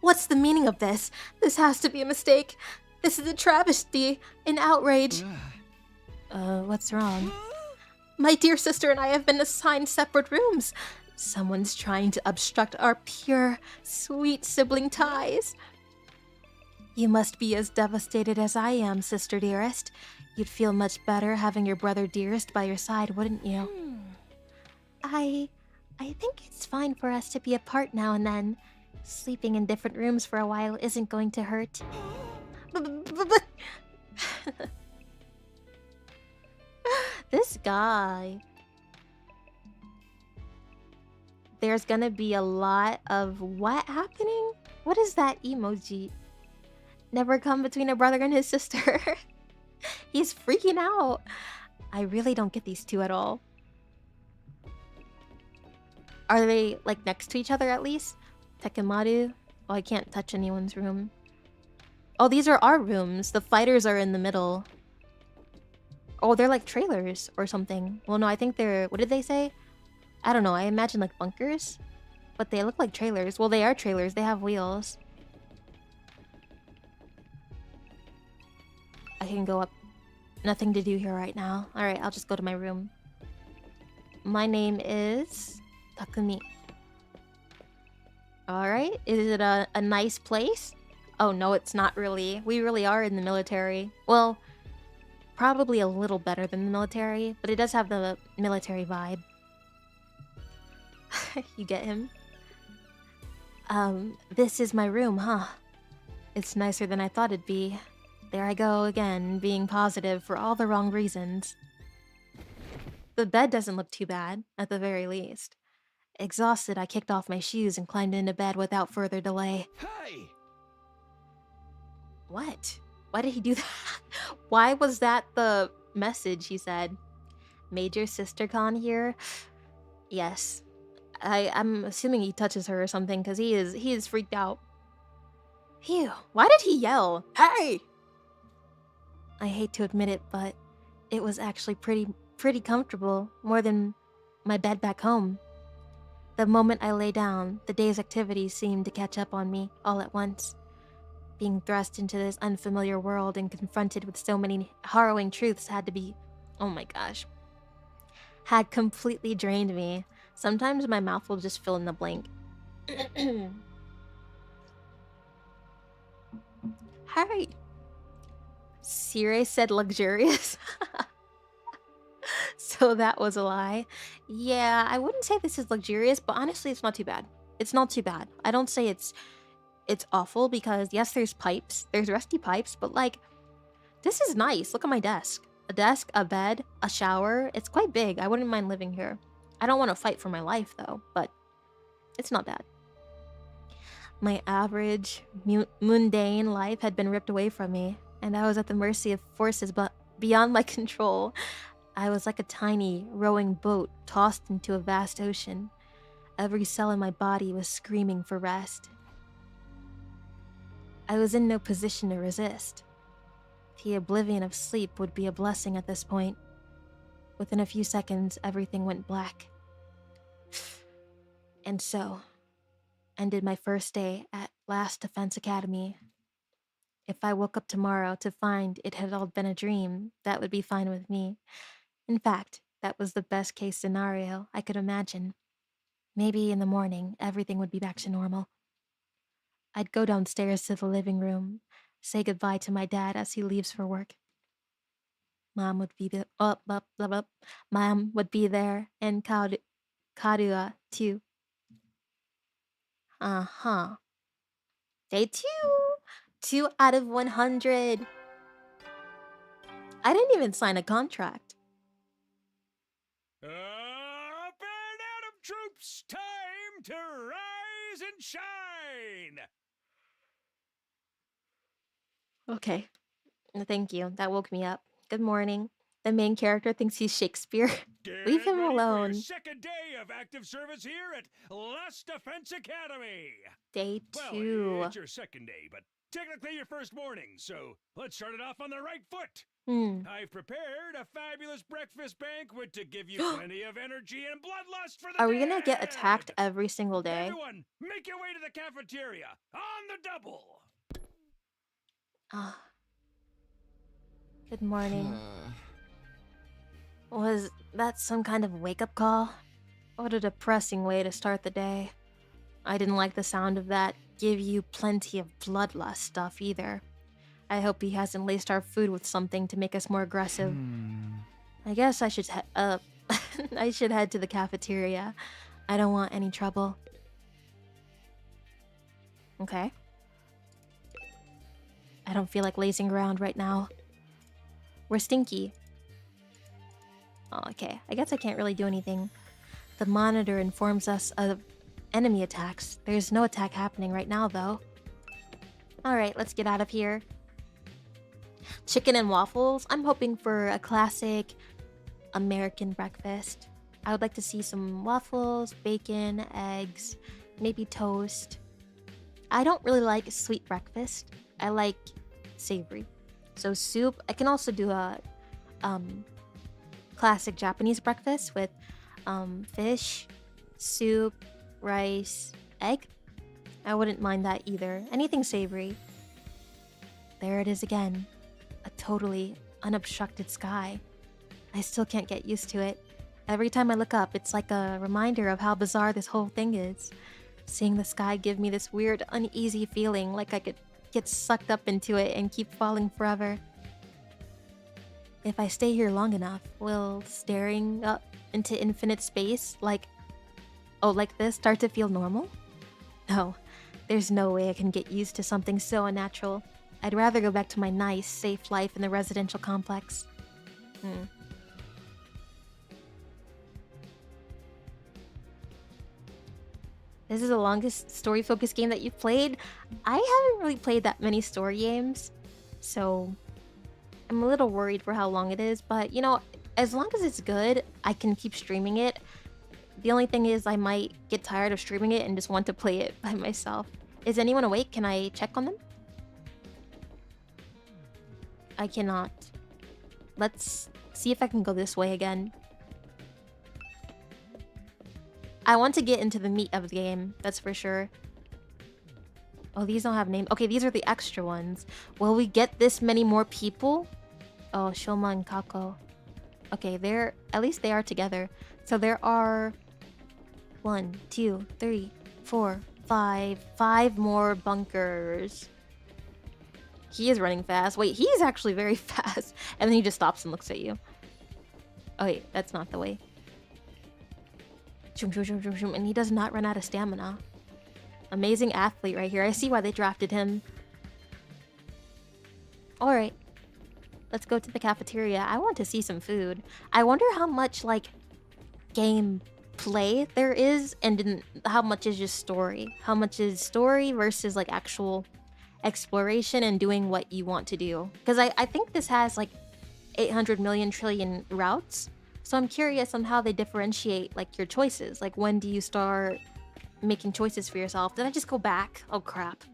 What's the meaning of this? This has to be a mistake. This is a travesty, an outrage. What's wrong? My dear sister and I have been assigned separate rooms. Someone's trying to obstruct our pure, sweet sibling ties. You must be as devastated as I am, sister dearest. You'd feel much better having your brother dearest by your side, wouldn't you? I think it's fine for us to be apart now and then. Sleeping in different rooms for a while isn't going to hurt. But this guy. There's gonna be a lot of what happening? What is that emoji? Never come between a brother and his sister. He's freaking out. I really don't get these two at all. Are they like next to each other at least? Tekemaru? Oh, I can't touch anyone's room. Oh, these are our rooms. The fighters are in the middle. Oh, they're like trailers or something. Well, no, I think they're... What did they say? I don't know. I imagine like bunkers. But they look like trailers. Well, they are trailers. They have wheels. I can go up. Nothing to do here right now. Alright, I'll just go to my room. My name is... Takumi. Alright, is it a nice place? Oh no, it's not really. We really are in the military. Well, probably a little better than the military, but it does have the military vibe. You get him? This is my room, huh? It's nicer than I thought it'd be. There I go again, being positive for all the wrong reasons. The bed doesn't look too bad, at the very least. Exhausted, I kicked off my shoes and climbed into bed without further delay. Hey! What? Why did he do that? Why was that the message he said? Major Sister Con here? Yes. I'm assuming he touches her or something because he is freaked out. Phew. Why did he yell? Hey! I hate to admit it, but it was actually pretty comfortable, more than my bed back home. The moment I lay down, the day's activities seemed to catch up on me all at once. Being thrust into this unfamiliar world and confronted with so many harrowing truths had to be... Oh my gosh. Had completely drained me. Sometimes my mouth will just fill in the blank. Hi. Sire said luxurious. So that was a lie. Yeah, I wouldn't say this is luxurious, but honestly, it's not too bad. It's not too bad. I don't say it's awful because, yes, there's pipes. There's rusty pipes, but like, this is nice. Look at my desk. A desk, a bed, a shower. It's quite big. I wouldn't mind living here. I don't want to fight for my life, though, but it's not bad. My average, mundane life had been ripped away from me, and I was at the mercy of forces but beyond my control. I was like a tiny, rowing boat tossed into a vast ocean. Every cell in my body was screaming for rest. I was in no position to resist. The oblivion of sleep would be a blessing at this point. Within a few seconds, everything went black. And so, ended my first day at Last Defense Academy. If I woke up tomorrow to find it had all been a dream, that would be fine with me. In fact, that was the best case scenario I could imagine. Maybe in the morning, everything would be back to normal. I'd go downstairs to the living room, say goodbye to my dad as he leaves for work. Mom would be Mom would be there, and Karua too. Uh-huh. Day 2! 2 out of 100. I didn't even sign a contract. Up and Adam troops, time to rise and shine! Okay. Thank you. That woke me up. Good morning. The main character thinks he's Shakespeare. Leave him alone. Second day of active service here at Last Defense Academy. Day 2. Well, it's your second day, but technically your first morning, so let's start it off on the right foot. I've prepared a fabulous breakfast banquet to give you plenty of energy and bloodlust for the Are we gonna get attacked every single day? Everyone, make your way to the cafeteria on the double. Good morning. Was that some kind of wake-up call? What a depressing way to start the day. I didn't like the sound of that give you plenty of bloodlust stuff either. I hope he hasn't laced our food with something to make us more aggressive. I guess I should I should head to the cafeteria. I don't want any trouble. Okay. I don't feel like lazing around right now. We're stinky. Oh, okay. I guess I can't really do anything. The monitor informs us of enemy attacks. There's no attack happening right now, though. Alright, let's get out of here. Chicken and waffles? I'm hoping for a classic American breakfast. I would like to see some waffles, bacon, eggs, maybe toast. I don't really like sweet breakfast. I like savory. So soup. I can also do a classic Japanese breakfast with fish, soup, rice, egg. I wouldn't mind that either. Anything savory. There it is again. A totally unobstructed sky. I still can't get used to it. Every time I look up, it's like a reminder of how bizarre this whole thing is. Seeing the sky give me this weird, uneasy feeling like I could get sucked up into it and keep falling forever. If I stay here long enough, will staring up into infinite space like this start to feel normal? No, there's no way I can get used to something so unnatural. I'd rather go back to my nice, safe life in the residential complex. This is the longest story-focused game that you've played? I haven't really played that many story games, so I'm a little worried for how long it is, but you know, as long as it's good, I can keep streaming it. The only thing is I might get tired of streaming it and just want to play it by myself. Is anyone awake? Can I check on them? I cannot. Let's see if I can go this way again. I want to get into the meat of the game, that's for sure. Oh, these don't have names. Okay, these are the extra ones. Will we get this many more people? Oh, Shoma and Kako. Okay, at least they are together. So there are 1, 2, 3, 4, 5. 5 more bunkers. He is running fast. Wait, he's actually very fast. And then he just stops and looks at you. Oh wait, that's not the way. And he does not run out of stamina. Amazing athlete right here. I see why they drafted him. Alright. Let's go to the cafeteria. I want to see some food. I wonder how much, like, gameplay there is and how much is just story. How much is story versus, like, actual exploration and doing what you want to do. Because I think this has, like, 800 million trillion routes. So I'm curious on how they differentiate, like, your choices. Like, when do you start making choices for yourself? Did I just go back? Oh, crap.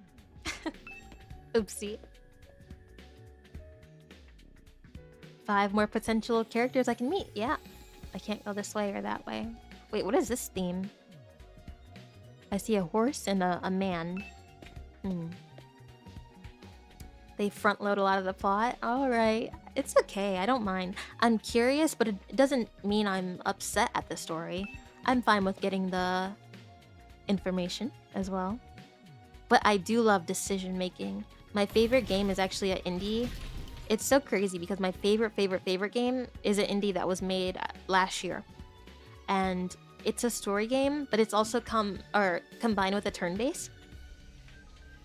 Oopsie. 5 more potential characters I can meet. Yeah. I can't go this way or that way. Wait, what is this theme? I see a horse and a man. They front load a lot of the plot. Alright. It's okay, I don't mind. I'm curious, but it doesn't mean I'm upset at the story. I'm fine with getting the information as well. But I do love decision making. My favorite game is actually an indie. It's so crazy because my favorite game is an indie that was made last year. And it's a story game, but it's also combined with a turn-based.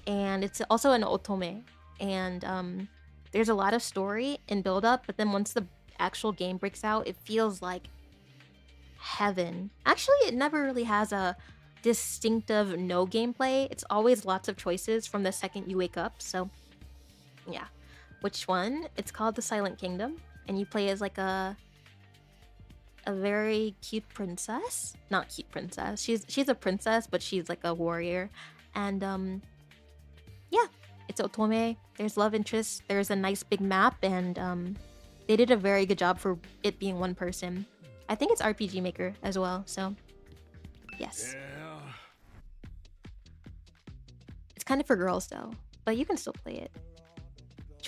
And it's also an otome. And there's a lot of story and build-up, but then once the actual game breaks out, it feels like heaven. Actually, it never really has a distinctive no gameplay. It's always lots of choices from the second you wake up, so yeah. Which one? It's called The Silent Kingdom, and you play as like a very cute princess. Not cute princess. She's a princess, but she's like a warrior. And yeah. It's otome, there's love interest, there's a nice big map, and they did a very good job for it being one person. I think it's RPG Maker as well, so yes. Yeah. It's kind of for girls though, but you can still play it.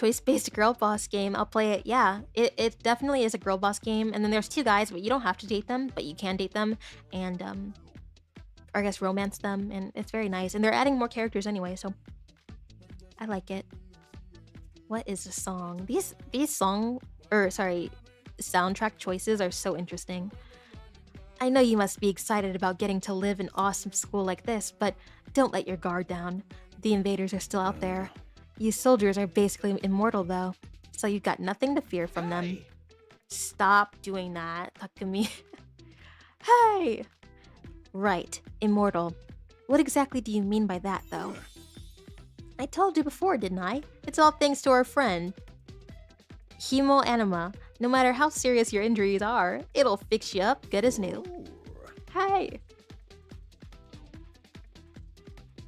choice-based girl boss game. I'll play it. Yeah, it definitely is a girl boss game. And then there's 2 guys, but you don't have to date them, but you can date them and or I guess romance them, and it's very nice. And they're adding more characters anyway, so I like it. What is the song? These soundtrack choices are so interesting. I know you must be excited about getting to live in awesome school like this, but don't let your guard down. The invaders are still out there. You soldiers are basically immortal though, so you've got nothing to fear from them. Stop doing that, Takumi. Hey! Right, immortal. What exactly do you mean by that though? I told you before, didn't I? It's all thanks to our friend. Hemo Anima. No matter how serious your injuries are, it'll fix you up good as new. Hey!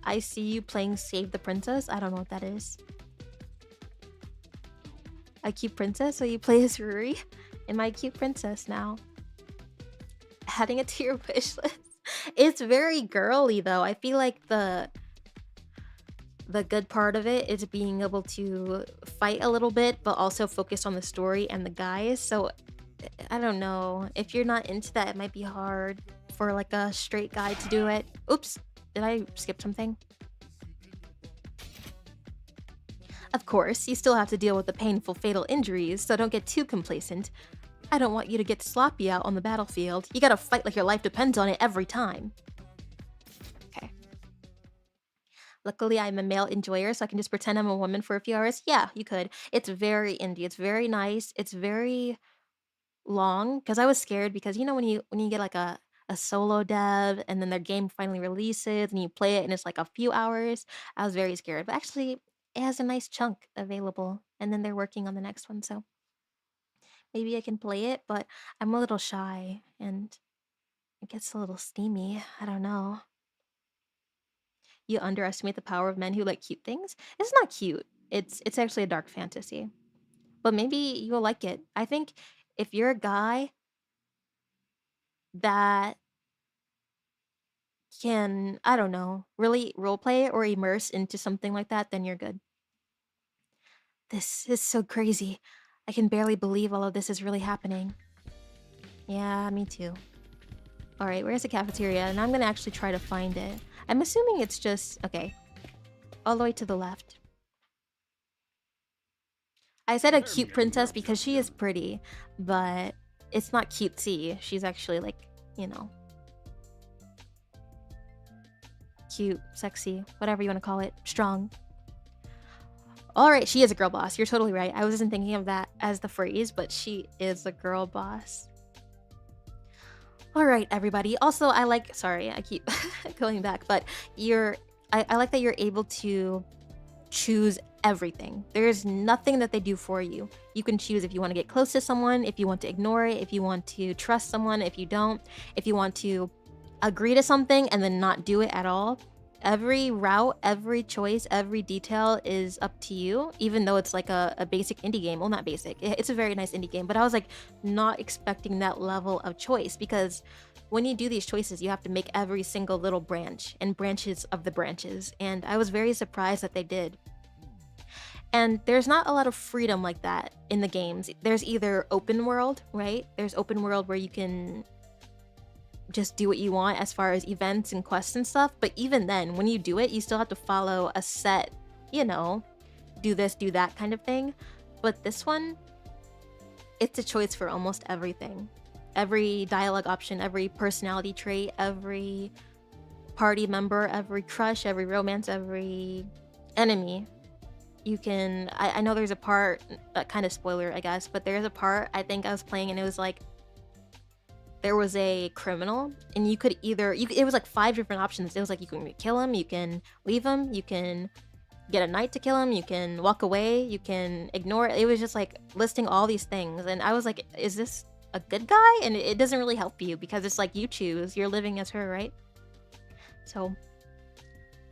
I see you playing Save the Princess. I don't know what that is. A cute princess? So you play as Ruri? Am I a cute princess now? Adding it to your wish list. It's very girly though. I feel like the good part of it is being able to fight a little bit, but also focus on the story and the guys. So I don't know. If you're not into that, it might be hard for like a straight guy to do it. Oops, did I skip something? Of course, you still have to deal with the painful fatal injuries, so don't get too complacent. I don't want you to get sloppy out on the battlefield. You gotta fight like your life depends on it every time. Okay. Luckily, I'm a male enjoyer, so I can just pretend I'm a woman for a few hours. Yeah, you could. It's very indie. It's very nice. It's very long, because I was scared because, you know, when you get like a solo dev and then their game finally releases and you play it and it's like a few hours, I was very scared. But actually, it has a nice chunk available, and then they're working on the next one, so maybe I can play it, but I'm a little shy and it gets a little steamy. I don't know. You underestimate the power of men who like cute things? It's not cute. It's actually a dark fantasy. But maybe you'll like it. I think if you're a guy that can, I don't know, really roleplay or immerse into something like that, then you're good. This is so crazy. I can barely believe all of this is really happening. Yeah, me too. Alright, where's the cafeteria? And I'm gonna actually try to find it. I'm assuming it's just... okay. All the way to the left. I said a cute princess because she is pretty, but it's not cutesy. She's actually like, you know... cute, sexy, whatever you want to call it. Strong. Alright, she is a girl boss. You're totally right. I wasn't thinking of that as the phrase, but she is a girl boss. Alright, everybody. Also, I like... sorry, I keep going back, but I like that you're able to choose everything. There's nothing that they do for you. You can choose if you want to get close to someone, if you want to ignore it, if you want to trust someone, if you don't, if you want to agree to something and then not do it at all. Every route, every choice, every detail is up to you, even though it's like a basic indie game. Well, not basic. It's a very nice indie game, but I was like not expecting that level of choice, because when you do these choices, you have to make every single little branch and branches of the branches. And I was very surprised that they did. And there's not a lot of freedom like that in the games. There's either open world, right? There's open world where you can just do what you want as far as events and quests and stuff, but even then, when you do it, you still have to follow a set, you know, do this, do that kind of thing. But this one, it's a choice for almost everything. Every dialogue option, every personality trait, every party member, every crush, every romance, every enemy. You can... I know there's a part, kind of spoiler I guess, but there's a part I think I was playing and it was like there was a criminal and you could either... it was like 5 different options. It was like you can kill him, you can leave him, you can get a knight to kill him, you can walk away, you can ignore it. It was just like listing all these things and I was like, is this a good guy? And it doesn't really help you because it's like you choose, you're living as her, right? So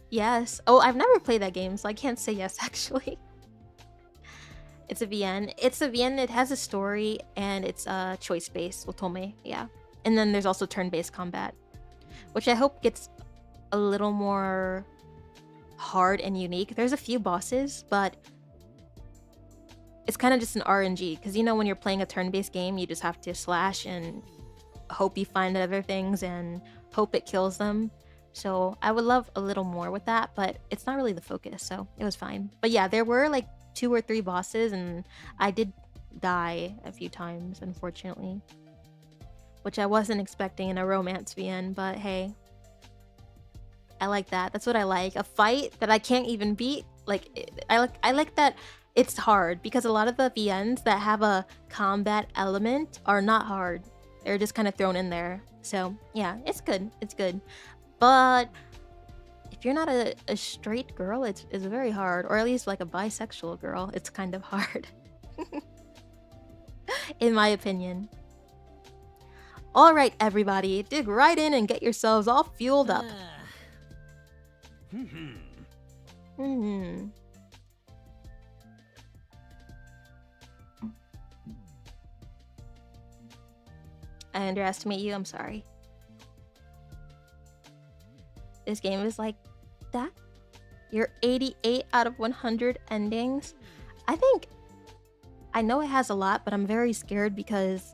yes. Oh, I've never played that game, so I can't say yes actually. It's a VN. It's a VN, it has a story and it's choice-based, otome, yeah. And then there's also turn-based combat, which I hope gets a little more hard and unique. There's a few bosses, but it's kind of just an RNG, because you know when you're playing a turn-based game, you just have to slash and hope you find other things and hope it kills them. So I would love a little more with that, but it's not really the focus, so it was fine. But yeah, there were like 2 or 3 bosses, and I did die a few times, unfortunately. Which I wasn't expecting in a romance VN, but hey. I like that. That's what I like. A fight that I can't even beat. Like, I like that it's hard, because a lot of the VNs that have a combat element are not hard. They're just kind of thrown in there. So yeah, it's good. It's good. But if you're not a straight girl, it's very hard. Or at least like a bisexual girl, it's kind of hard. In my opinion. Alright, everybody, dig right in and get yourselves all fueled up. I underestimate you, I'm sorry. This game is like that? You're 88 out of 100 endings? I know it has a lot, but I'm very scared because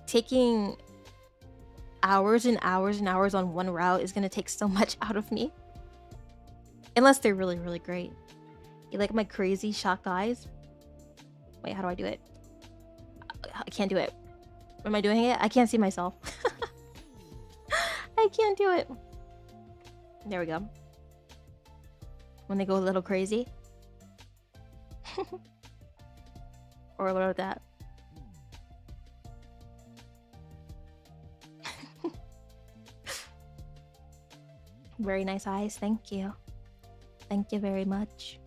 taking hours and hours and hours on one route is gonna take so much out of me. Unless they're really, really great. You like my crazy shocked eyes? Wait, how do I do it? I can't do it. Am I doing it? I can't see myself. I can't do it. There we go. When they go a little crazy. Or what about that? Very nice eyes, thank you. Thank you very much.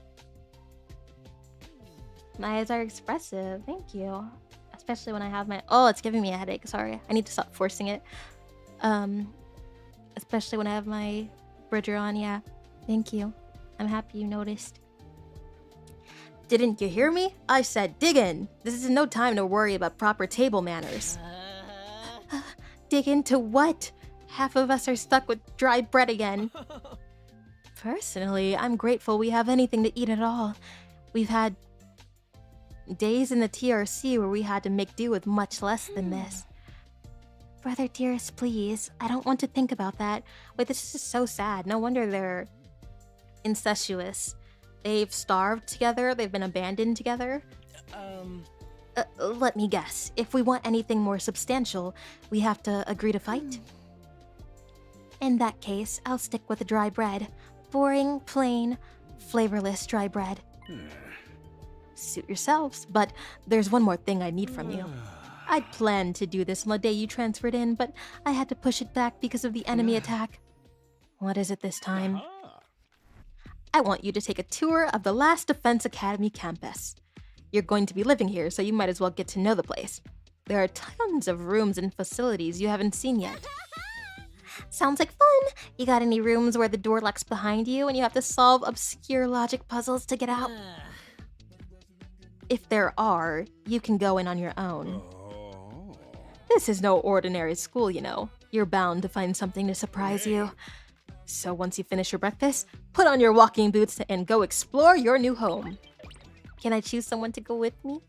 My eyes are expressive, thank you. Especially when I have my... Oh, it's giving me a headache, sorry. I need to stop forcing it. Especially when I have my bridger on, yeah. Thank you. I'm happy you noticed. Didn't you hear me? I said dig in. This is no time to worry about proper table manners. Dig into what? Half of us are stuck with dry bread again. Personally, I'm grateful we have anything to eat at all. We've had days in the TRC where we had to make do with much less than this. Brother dearest, please. I don't want to think about that. Wait, this is so sad. No wonder they're incestuous. They've starved together. They've been abandoned together. Let me guess. If we want anything more substantial, we have to agree to fight? In that case, I'll stick with the dry bread. Boring, plain, flavorless dry bread. Suit yourselves, but there's one more thing I need from you. I'd planned to do this on the day you transferred in, but I had to push it back because of the enemy attack. What is it this time? I want you to take a tour of the Last Defense Academy campus. You're going to be living here, so you might as well get to know the place. There are tons of rooms and facilities you haven't seen yet. Sounds like fun! You got any rooms where the door locks behind you and you have to solve obscure logic puzzles to get out? If there are, you can go in on your own. This is no ordinary school, you know. You're bound to find something to surprise you. So once you finish your breakfast, put on your walking boots and go explore your new home. Can I choose someone to go with me?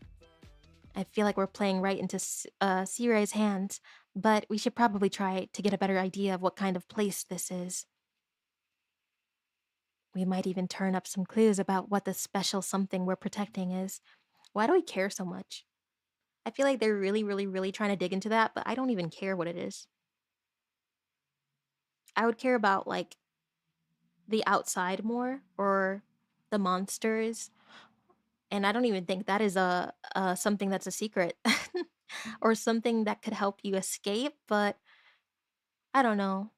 I feel like we're playing right into C-Ray's hands, but we should probably try to get a better idea of what kind of place this is. We might even turn up some clues about what the special something we're protecting is. Why do we care so much? I feel like they're really, really, really trying to dig into that, but I don't even care what it is. I would care about, like, the outside more, or the monsters. And I don't even think that is a something that's a secret. Or something that could help you escape, but I don't know.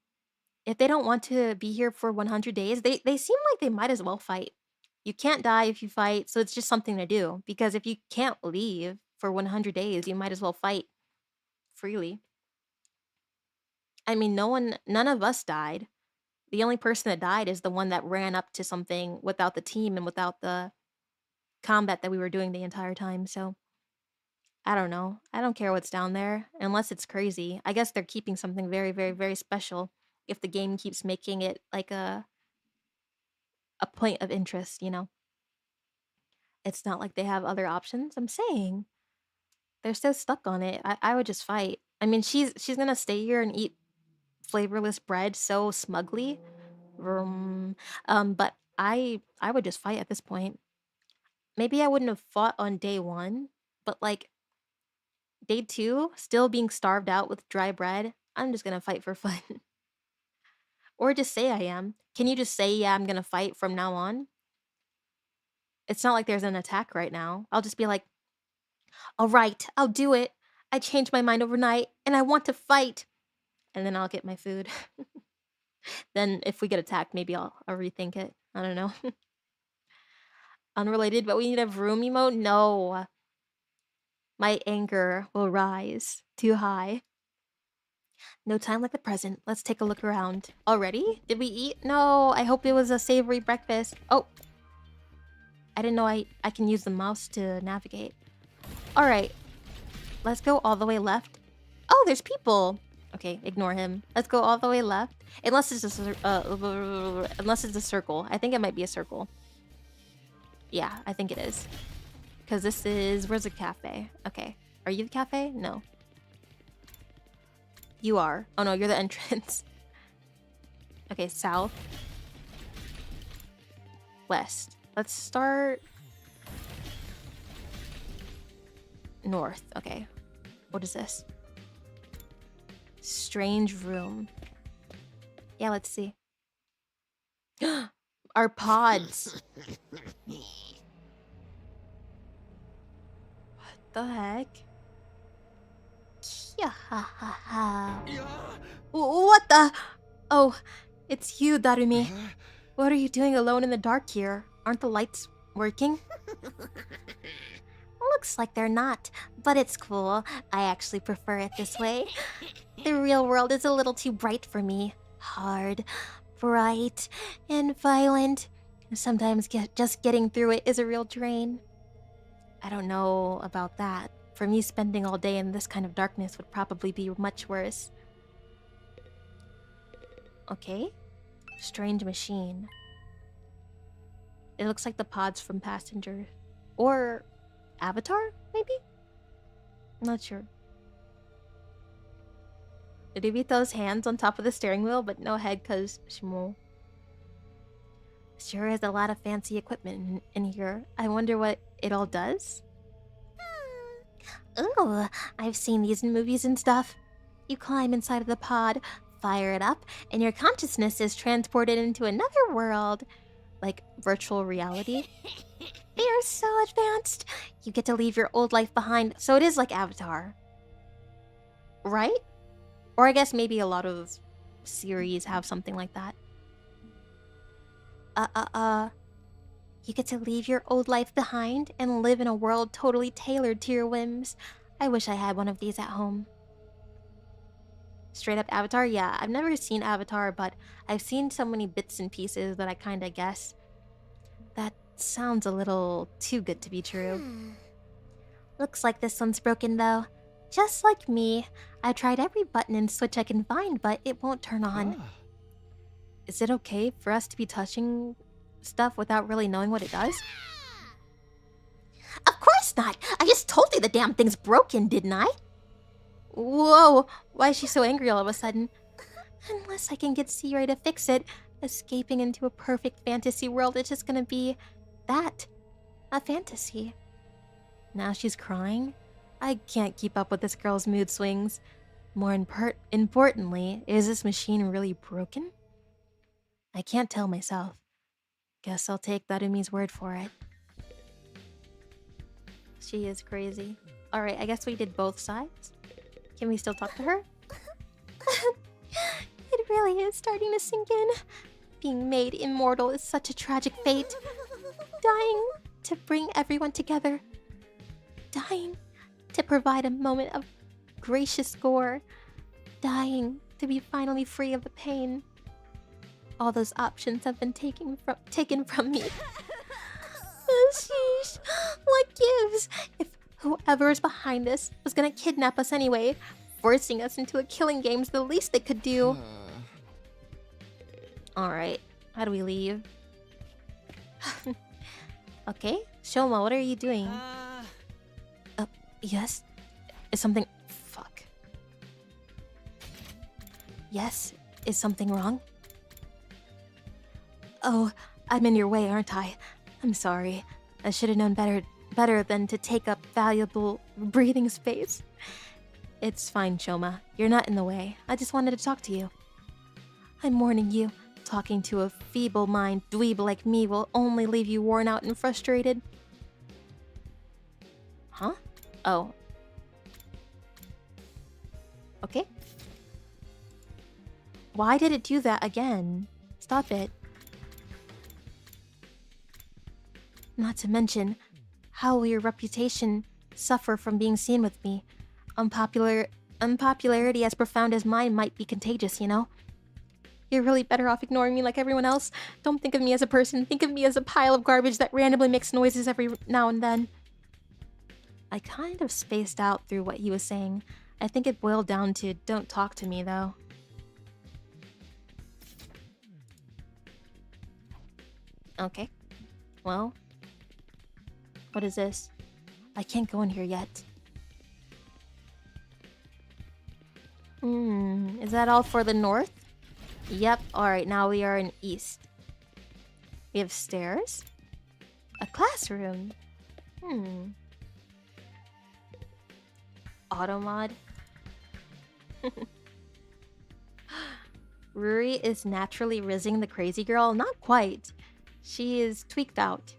If they don't want to be here for 100 days, they seem like they might as well fight. You can't die if you fight, so it's just something to do. Because if you can't leave for 100 days, you might as well fight freely. I mean, none of us died. The only person that died is the one that ran up to something without the team and without the combat that we were doing the entire time, so I don't know. I don't care what's down there, unless it's crazy. I guess they're keeping something very, very, very special if the game keeps making it like a point of interest, you know? It's not like they have other options. I'm saying they're so stuck on it. I would just fight. I mean, she's gonna stay here and eat flavorless bread so smugly. But I would just fight at this point. Maybe I wouldn't have fought on day one, but like day two, still being starved out with dry bread, I'm just gonna fight for fun. Or just say I am. Can you just say, yeah, I'm gonna fight from now on? It's not like there's an attack right now. I'll just be like, all right, I'll do it. I changed my mind overnight and I want to fight. And then I'll get my food. Then if we get attacked, maybe I'll rethink it. I don't know. Unrelated, but we need a room emote? No. My anger will rise too high. No time like the present. Let's take a look around. Already? Did we eat? No, I hope it was a savory breakfast. Oh. I didn't know I can use the mouse to navigate. Alright. Let's go all the way left. Oh, there's people! Okay, ignore him. Let's go all the way left. Unless it's a circle. I think it might be a circle. Yeah, I think it is. Because this is... Where's the cafe? Okay. Are you the cafe? No. You are. Oh no, you're the entrance. Okay, south. West. Let's start... north. Okay. What is this? Strange room. Yeah, let's see. Our pods. What the heck? Yeah, ha ha ha. What the? Oh, it's you, Darumi. What are you doing alone in the dark here? Aren't the lights working? Looks like they're not, but it's cool. I actually prefer it this way. The real world is a little too bright for me. Hard, bright, and violent. Sometimes just getting through it is a real drain. I don't know about that. For me, spending all day in this kind of darkness would probably be much worse. Okay. Strange machine. It looks like the pods from Passenger. Or Avatar, maybe? I'm not sure. Did he beat those hands on top of the steering wheel, but no head cause Shmo? Sure is a lot of fancy equipment in here. I wonder what it all does? Ooh, I've seen these in movies and stuff. You climb inside of the pod, fire it up, and your consciousness is transported into another world. Like virtual reality. They are so advanced. You get to leave your old life behind, so it is like Avatar. Right? Or I guess maybe a lot of series have something like that. You get to leave your old life behind and live in a world totally tailored to your whims. I wish I had one of these at home. Straight up Avatar? Yeah, I've never seen Avatar, but I've seen so many bits and pieces that I kinda guess. That sounds a little too good to be true. Looks like this one's broken though. Just like me. I tried every button and switch I can find, but it won't turn on. Is it okay for us to be touching stuff without really knowing what it does? Of course not! I just told you the damn thing's broken, didn't I? Whoa, why is she so angry all of a sudden? Unless I can get C-Ray to fix it, escaping into a perfect fantasy world, it's just gonna be that. A fantasy. Now she's crying? I can't keep up with this girl's mood swings. More importantly, is this machine really broken? I can't tell myself. Guess I'll take Darumi's word for it. She is crazy. Alright, I guess we did both sides. Can we still talk to her? It really is starting to sink in. Being made immortal is such a tragic fate. Dying to bring everyone together. Dying to provide a moment of gracious gore. Dying to be finally free of the pain. All those options have been taken from me. Sheesh. What gives? If whoever is behind this was gonna kidnap us anyway, forcing us into a killing game's the least they could do. Alright, how do we leave? Okay, Shoma, what are you doing? Yes? Is something... Fuck. Yes? Is something wrong? Oh, I'm in your way, aren't I? I'm sorry. I should have known better than to take up valuable breathing space. It's fine, Shoma. You're not in the way. I just wanted to talk to you. I'm warning you. Talking to a feeble-minded dweeb like me will only leave you worn out and frustrated. Huh? Oh. Okay. Why did it do that again? Stop it. Not to mention, how will your reputation suffer from being seen with me? Unpopularity as profound as mine might be contagious, you know? You're really better off ignoring me like everyone else. Don't think of me as a person. Think of me as a pile of garbage that randomly makes noises every now and then. I kind of spaced out through what he was saying. I think it boiled down to don't talk to me, though. Okay. Well. What is this? I can't go in here yet. Is that all for the north? Yep, alright, now we are in east. We have stairs? A classroom? Automod? Ruri is naturally rizzing the crazy girl? Not quite. She is tweaked out.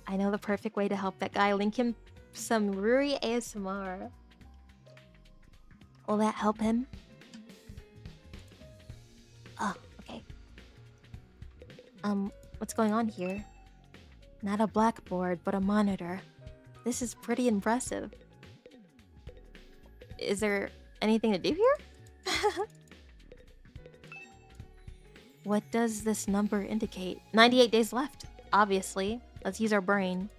I know the perfect way to help that guy. Link him some Ruri ASMR. Will that help him? Oh, okay. What's going on here? Not a blackboard, but a monitor. This is pretty impressive. Is there anything to do here? What does this number indicate? 98 days left, obviously. Let's use our brain.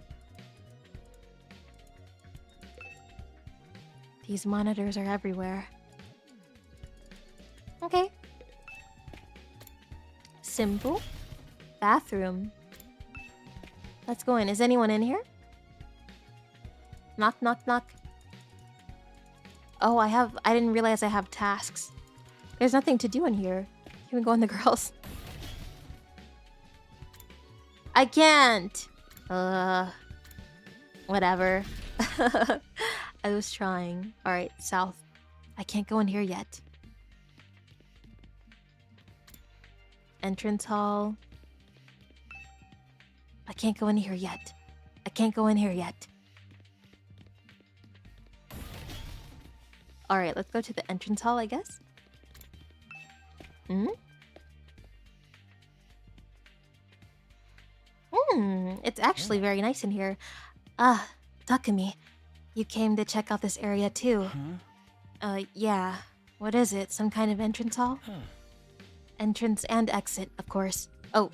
These monitors are everywhere. Okay. Simple. Bathroom. Let's go in. Is anyone in here? Knock, knock, knock. Oh, I didn't realize I have tasks. There's nothing to do in here. Can we go in the girls? I can't! Whatever. I was trying. Alright, south. I can't go in here yet. Entrance hall. I can't go in here yet. I can't go in here yet. Alright, let's go to the entrance hall, I guess. It's actually very nice in here. Ah, Takumi. You came to check out this area too. Yeah. What is it? Some kind of entrance hall? Entrance and exit, of course. Oh,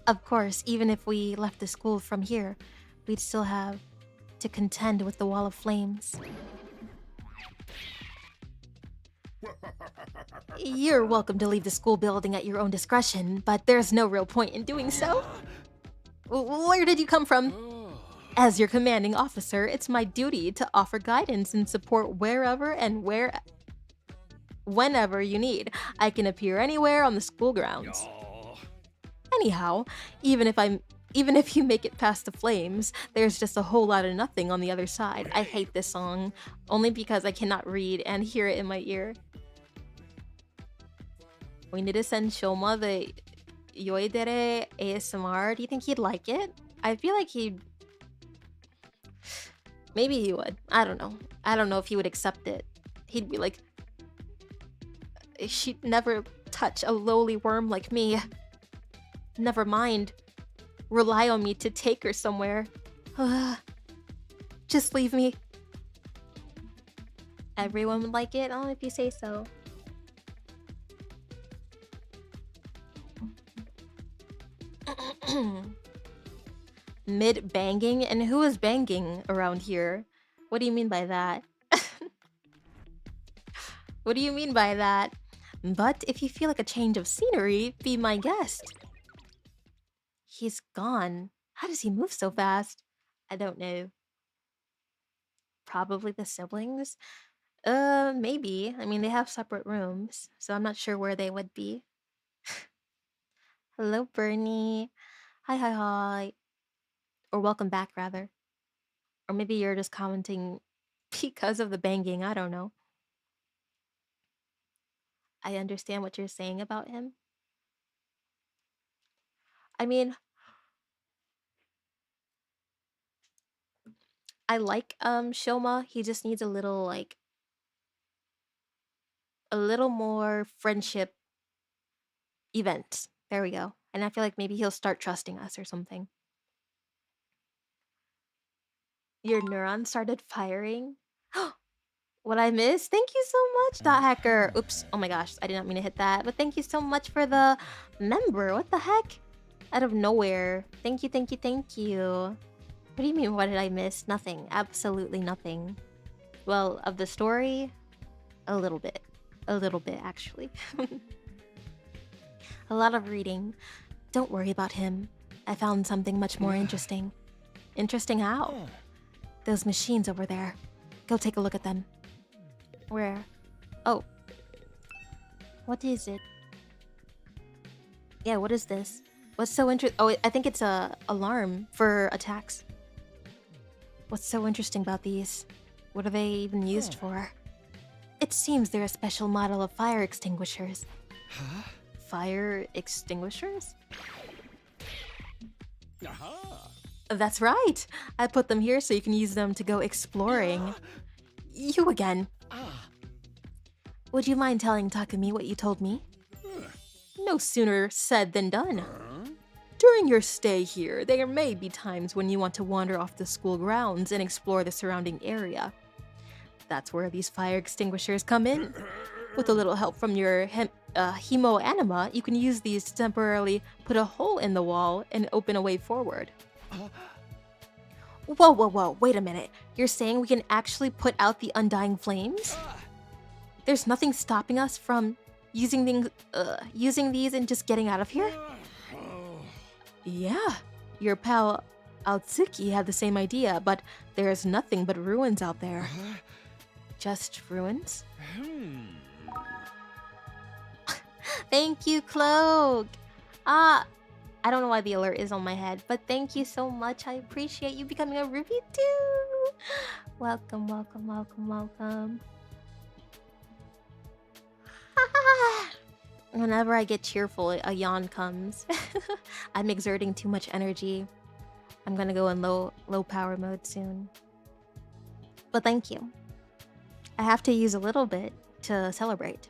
of course, even if we left the school from here, we'd still have to contend with the wall of flames. You're welcome to leave the school building at your own discretion, but there's no real point in doing so. Where did you come from? As your commanding officer, it's my duty to offer guidance and support wherever and whenever you need. I can appear anywhere on the school grounds. Anyhow, even if you make it past the flames, there's just a whole lot of nothing on the other side. I hate this song, only because I cannot read and hear it in my ear. We need to send Shoma the Yoidere ASMR. Do you think he'd like it? I feel like he'd... Maybe he would. I don't know. I don't know if he would accept it. He'd be like... She'd never touch a lowly worm like me. Never mind. Rely on me to take her somewhere. Just leave me. Everyone would like it? Oh, if you say so. Mid-banging? And who is banging around here? What do you mean by that? What do you mean by that? But if you feel like a change of scenery, be my guest. He's gone. How does he move so fast? I don't know. Probably the siblings? Maybe. I mean, they have separate rooms, so I'm not sure where they would be. Hello, Bernie. Hi, hi, hi. Or welcome back, rather. Or maybe you're just commenting because of the banging. I don't know. I understand what you're saying about him. I mean, I like Shoma. He just needs a little like a little more friendship events. There we go. And I feel like maybe he'll start trusting us or something. Your neurons started firing. What I missed? Thank you so much, Dot Hacker. Oops. Oh my gosh, I did not mean to hit that. But thank you so much for the member. What the heck? Out of nowhere. Thank you, thank you, thank you. What do you mean, what did I miss? Nothing. Absolutely nothing. Well, of the story, a little bit. A little bit, actually. A lot of reading. Don't worry about him. I found something much more interesting. Interesting how? Those machines over there. Go take a look at them. Where? Oh. What is it? Yeah, what is this? What's so interesting? Oh, I think it's a alarm for attacks. What's so interesting about these? What are they even used for? It seems they're a special model of fire extinguishers. Huh? Fire extinguishers? Aha! That's right! I put them here so you can use them to go exploring. You again. Would you mind telling Takumi what you told me? No sooner said than done. During your stay here, there may be times when you want to wander off the school grounds and explore the surrounding area. That's where these fire extinguishers come in. With a little help from your hemo anima, you can use these to temporarily put a hole in the wall and open a way forward. Whoa, whoa, whoa, wait a minute. You're saying we can actually put out the undying flames? There's nothing stopping us from using these and just getting out of here? Yeah, your pal Aotsuki had the same idea, but there's nothing but ruins out there. Just ruins? Thank you, Cloak! I don't know why the alert is on my head, but thank you so much. I appreciate you becoming a Ruby too! Welcome, welcome, welcome, welcome. Whenever I get cheerful, a yawn comes. I'm exerting too much energy. I'm gonna go in low power mode soon. But thank you. I have to use a little bit to celebrate.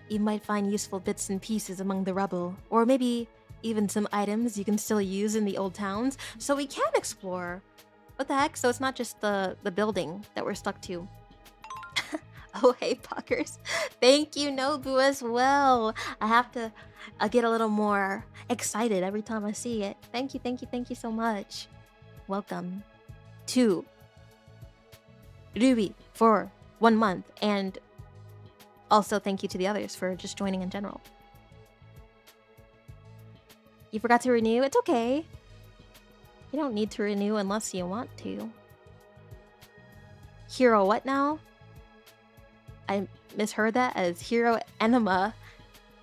You might find useful bits and pieces among the rubble, or maybe even some items you can still use in the old towns, so we can explore. What the heck? So it's not just the building that we're stuck to. Oh, hey, Puckers. Thank you, Nobu, as well. I have to get a little more excited every time I see it. Thank you, thank you, thank you so much. Welcome to Ruby for 1 month, and also thank you to the others for just joining in general. You forgot to renew? It's okay. You don't need to renew unless you want to. Hero what now? I misheard that as Hero Enema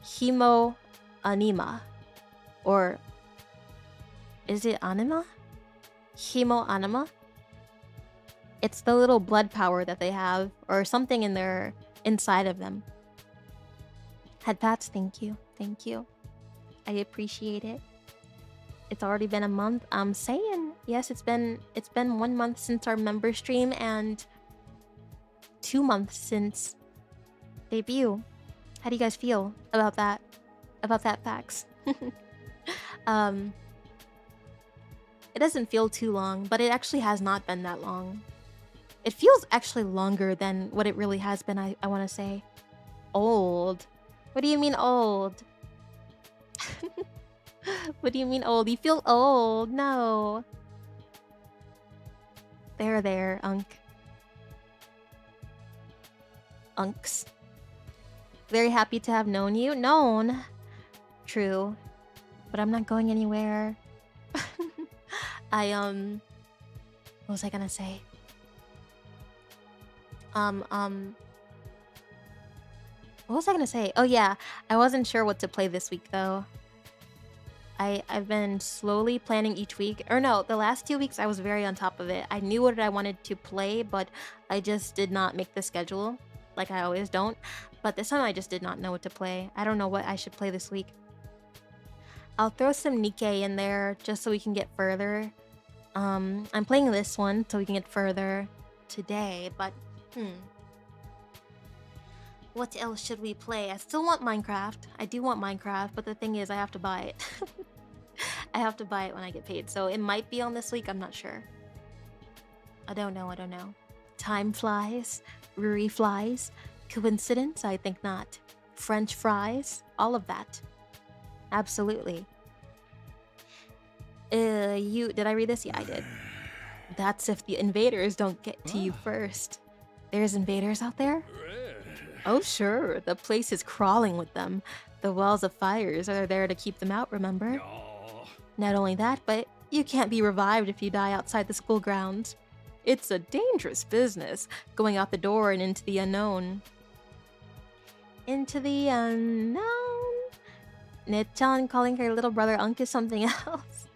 Hemo Anima. Or is it Anima? Hemo Anima? It's the little blood power that they have, or something in their inside of them. Headpats, thank you. Thank you. I appreciate it. It's already been a month. I'm saying, yes, it's been 1 month since our member stream and 2 months since debut. How do you guys feel about that? About that facts? It doesn't feel too long, but it actually has not been that long. It feels actually longer than what it really has been, I want to say. Old. What do you mean old? What do you mean old? You feel old. No. There, Unk. Unks. Very happy to have known you. Known. True. But I'm not going anywhere. What was I gonna say? What was I gonna say? Oh yeah, I wasn't sure what to play this week though. I've been slowly planning each week. Or no, the last 2 weeks I was very on top of it. I knew what I wanted to play, but I just did not make the schedule. Like I always don't. But this time I just did not know what to play. I don't know what I should play this week. I'll throw some Nikkei in there just so we can get further. I'm playing this one so we can get further today, but what else should we play? I still want Minecraft. I do want Minecraft, but the thing is I have to buy it. I have to buy it when I get paid, so it might be on this week, I'm not sure. I don't know. Time flies, Ruri flies. Coincidence? I think not. French fries? All of that. Absolutely. Did I read this? Yeah, I did. That's if the invaders don't get to you first. There's invaders out there? Oh sure, the place is crawling with them. The walls of fires are there to keep them out, remember? Not only that, but you can't be revived if you die outside the school grounds. It's a dangerous business, going out the door and into the unknown. Into the unknown? Ne-chan calling her little brother Unk is something else.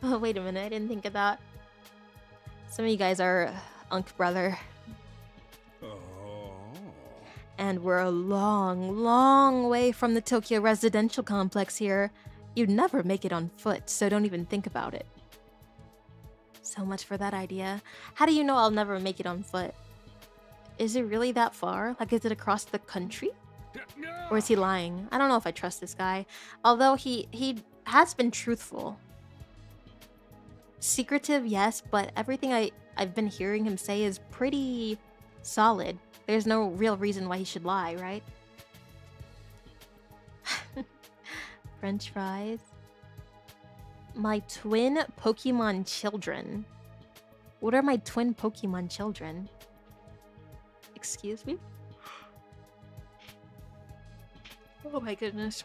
Oh, wait a minute, I didn't think of that. Some of you guys are Unk brother. And we're a long, long way from the Tokyo residential complex here. You'd never make it on foot, so don't even think about it. So much for that idea. How do you know I'll never make it on foot? Is it really that far? Like, is it across the country? Or is he lying? I don't know if I trust this guy. Although he has been truthful. Secretive, yes, but everything I've been hearing him say is pretty solid. There's no real reason why he should lie, right? French fries. My twin Pokemon children. What are my twin Pokemon children? Excuse me? Oh my goodness.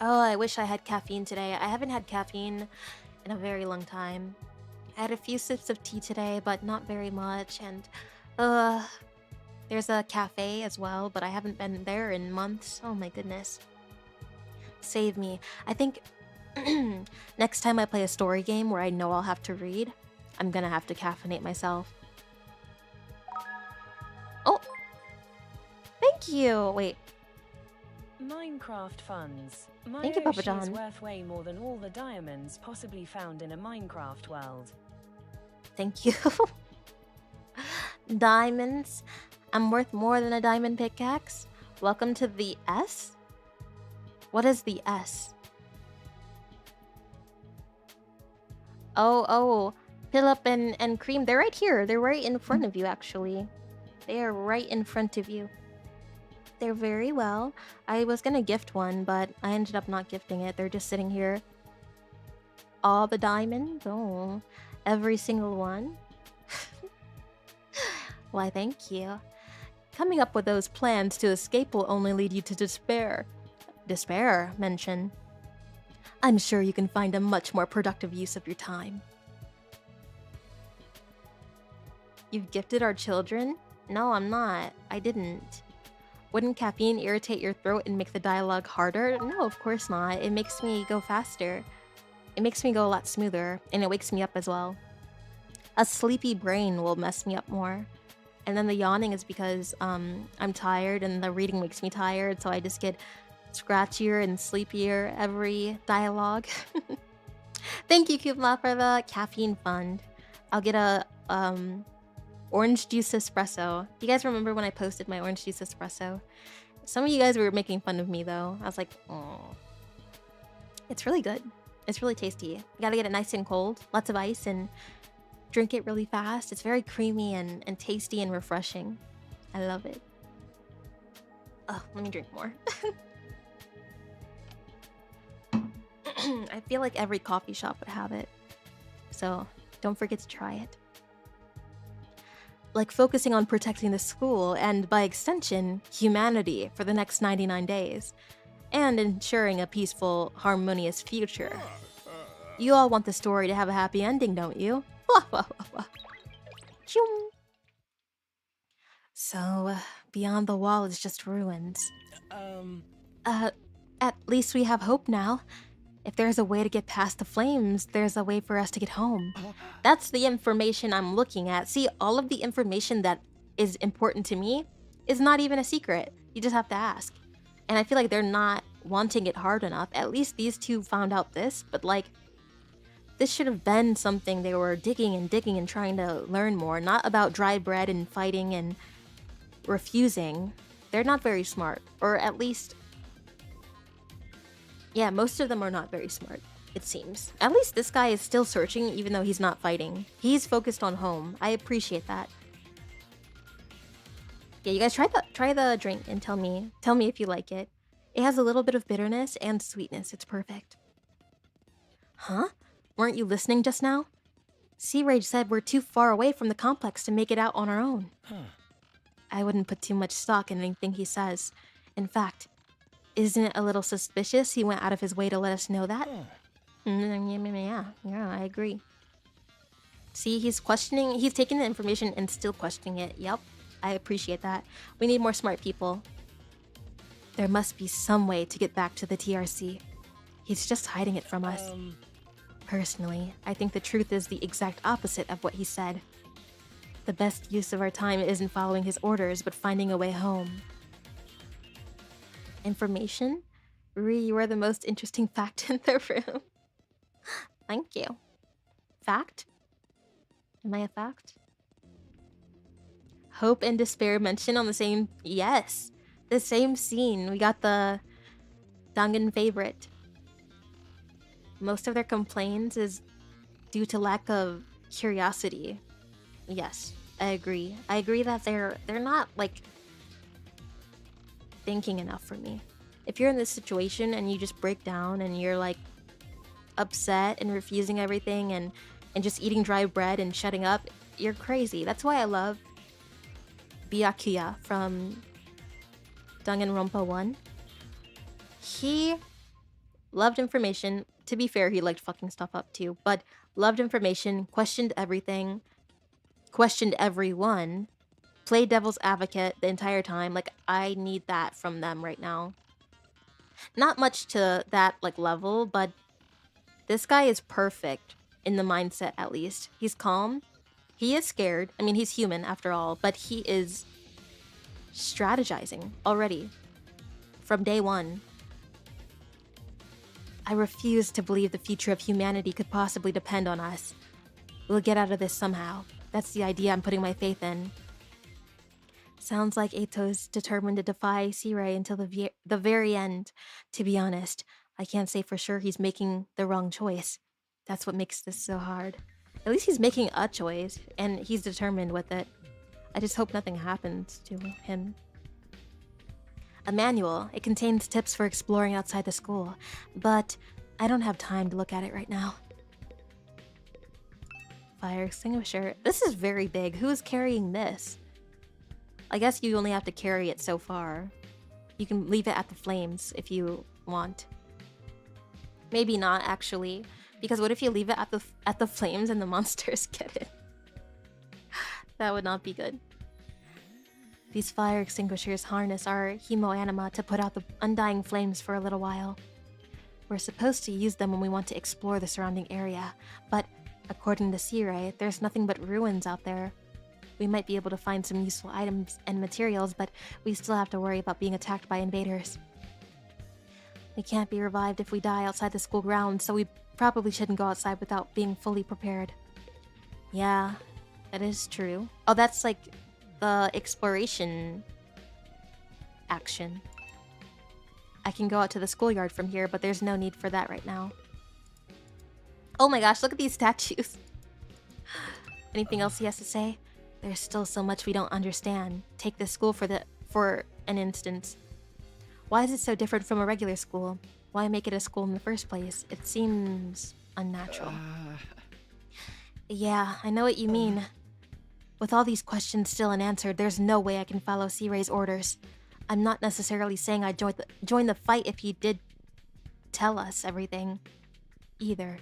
Oh, I wish I had caffeine today. I haven't had caffeine in a very long time. I had a few sips of tea today, but not very much, and there's a cafe as well, but I haven't been there in months. Oh my goodness. Save me. I think next time I play a story game where I know I'll have to read, I'm gonna have to caffeinate myself. Oh! Thank you! Wait. Minecraft funds. Thank you, Papa John. Is worth way more than all the diamonds possibly found in a Minecraft world. Thank you. Diamonds. I'm worth more than a diamond pickaxe. Welcome to the S? What is the S? Oh. Philip and Cream. They're right here. They're right in front of you, actually. They are right in front of you. They're very well. I was gonna gift one, but I ended up not gifting it. They're just sitting here. All the diamonds? Oh. Every single one? Why, thank you. Coming up with those plans to escape will only lead you to despair. Despair, mention. I'm sure you can find a much more productive use of your time. You've gifted our children? No, I'm not. I didn't. Wouldn't caffeine irritate your throat and make the dialogue harder? No, of course not. It makes me go faster. It makes me go a lot smoother, and it wakes me up as well. A sleepy brain will mess me up more. And then the yawning is because I'm tired and the reading makes me tired, so I just get scratchier and sleepier every dialogue. Thank you, Kubma, for the caffeine fund. I'll get a orange juice espresso. Do you guys remember when I posted my orange juice espresso? Some of you guys were making fun of me though. I was like, oh. It's really good. It's really tasty. You gotta get it nice and cold, lots of ice, and drink it really fast. It's very creamy and tasty and refreshing. I love it. Oh, let me drink more. I feel like every coffee shop would have it. So don't forget to try it. Like focusing on protecting the school and, by extension, humanity for the next 99 days. And ensuring a peaceful, harmonious future. You all want the story to have a happy ending, don't you? So, beyond the wall is just ruins. At least we have hope now. If there's a way to get past the flames, there's a way for us to get home. That's the information I'm looking at. See, all of the information that is important to me is not even a secret. You just have to ask. And I feel like they're not wanting it hard enough. At least these two found out this, but like, this should have been something they were digging and trying to learn more, not about dry bread and fighting and refusing. They're not very smart, or at least... Yeah, most of them are not very smart, it seems. At least this guy is still searching even though he's not fighting. He's focused on home. I appreciate that. Yeah, you guys try the drink and tell me if you like it. It has a little bit of bitterness and sweetness. It's perfect. Huh? Weren't you listening just now? Sea Rage said we're too far away from the complex to make it out on our own. I wouldn't put too much stock in anything he says. In fact, isn't it a little suspicious he went out of his way to let us know that? Yeah, I agree. See, he's taking the information and still questioning it. Yep, I appreciate that. We need more smart people. There must be some way to get back to the TRC. He's just hiding it from us. Personally, I think the truth is the exact opposite of what he said. The best use of our time isn't following his orders, but finding a way home. Information? Ruri, you are the most interesting fact in the room. Thank you. Fact? Am I a fact? Hope and despair mentioned on the same... Yes! The same scene. We got the Dangan favorite. Most of their complaints is due to lack of curiosity. Yes, I agree. I agree that they're not, like, thinking enough for me. If you're in this situation and you just break down and you're, like, upset and refusing everything and just eating dry bread and shutting up, you're crazy. That's why I love Byakuya from Danganronpa 1. He loved information. To be fair, he liked fucking stuff up too, but loved information, questioned everything, questioned everyone, played devil's advocate the entire time. Like, I need that from them right now. Not much to that, like, level, but this guy is perfect in the mindset, at least. He's calm. He is scared. I mean, he's human after all, but he is strategizing already from day one. I refuse to believe the future of humanity could possibly depend on us. We'll get out of this somehow. That's the idea I'm putting my faith in. Sounds like Eto's determined to defy Sea-Ray until the very end. To be honest, I can't say for sure he's making the wrong choice. That's what makes this so hard. At least he's making a choice, and he's determined with it. I just hope nothing happens to him. A manual. It contains tips for exploring outside the school, but I don't have time to look at it right now. Fire extinguisher. This is very big. Who is carrying this? I guess you only have to carry it so far. You can leave it at the flames if you want. Maybe not, actually, because what if you leave it at the flames and the monsters get it? That would not be good. These fire extinguishers harness our hemo-anima to put out the undying flames for a little while. We're supposed to use them when we want to explore the surrounding area, but according to Sea-Ray, there's nothing but ruins out there. We might be able to find some useful items and materials, but we still have to worry about being attacked by invaders. We can't be revived if we die outside the school grounds, so we probably shouldn't go outside without being fully prepared. Yeah, that is true. Oh, that's like the exploration action. I can go out to the schoolyard from here, but there's no need for that right now. Oh my gosh, look at these statues. Anything else he has to say? There's still so much we don't understand. Take this school for an instance. Why is it so different from a regular school? Why make it a school in the first place? It seems unnatural. Yeah, I know what you mean. With all these questions still unanswered, there's no way I can follow Sea-Ray's orders. I'm not necessarily saying I'd join the fight if he did tell us everything, either.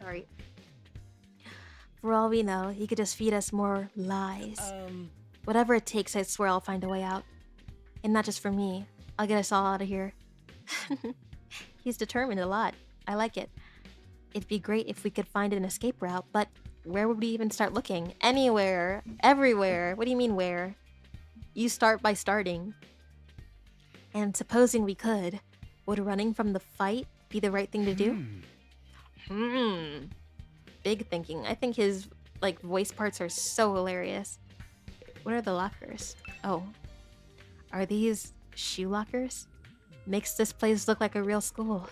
Sorry. For all we know, he could just feed us more lies. Whatever it takes, I swear I'll find a way out. And not just for me. I'll get us all out of here. He's determined a lot. I like it. It'd be great if we could find an escape route, but where would we even start looking? Anywhere. Everywhere. What do you mean where? You start by starting. And supposing we could, would running from the fight be the right thing to do? Big thinking. I think his voice parts are so hilarious. What are the lockers? Oh. Are these shoe lockers? Makes this place look like a real school.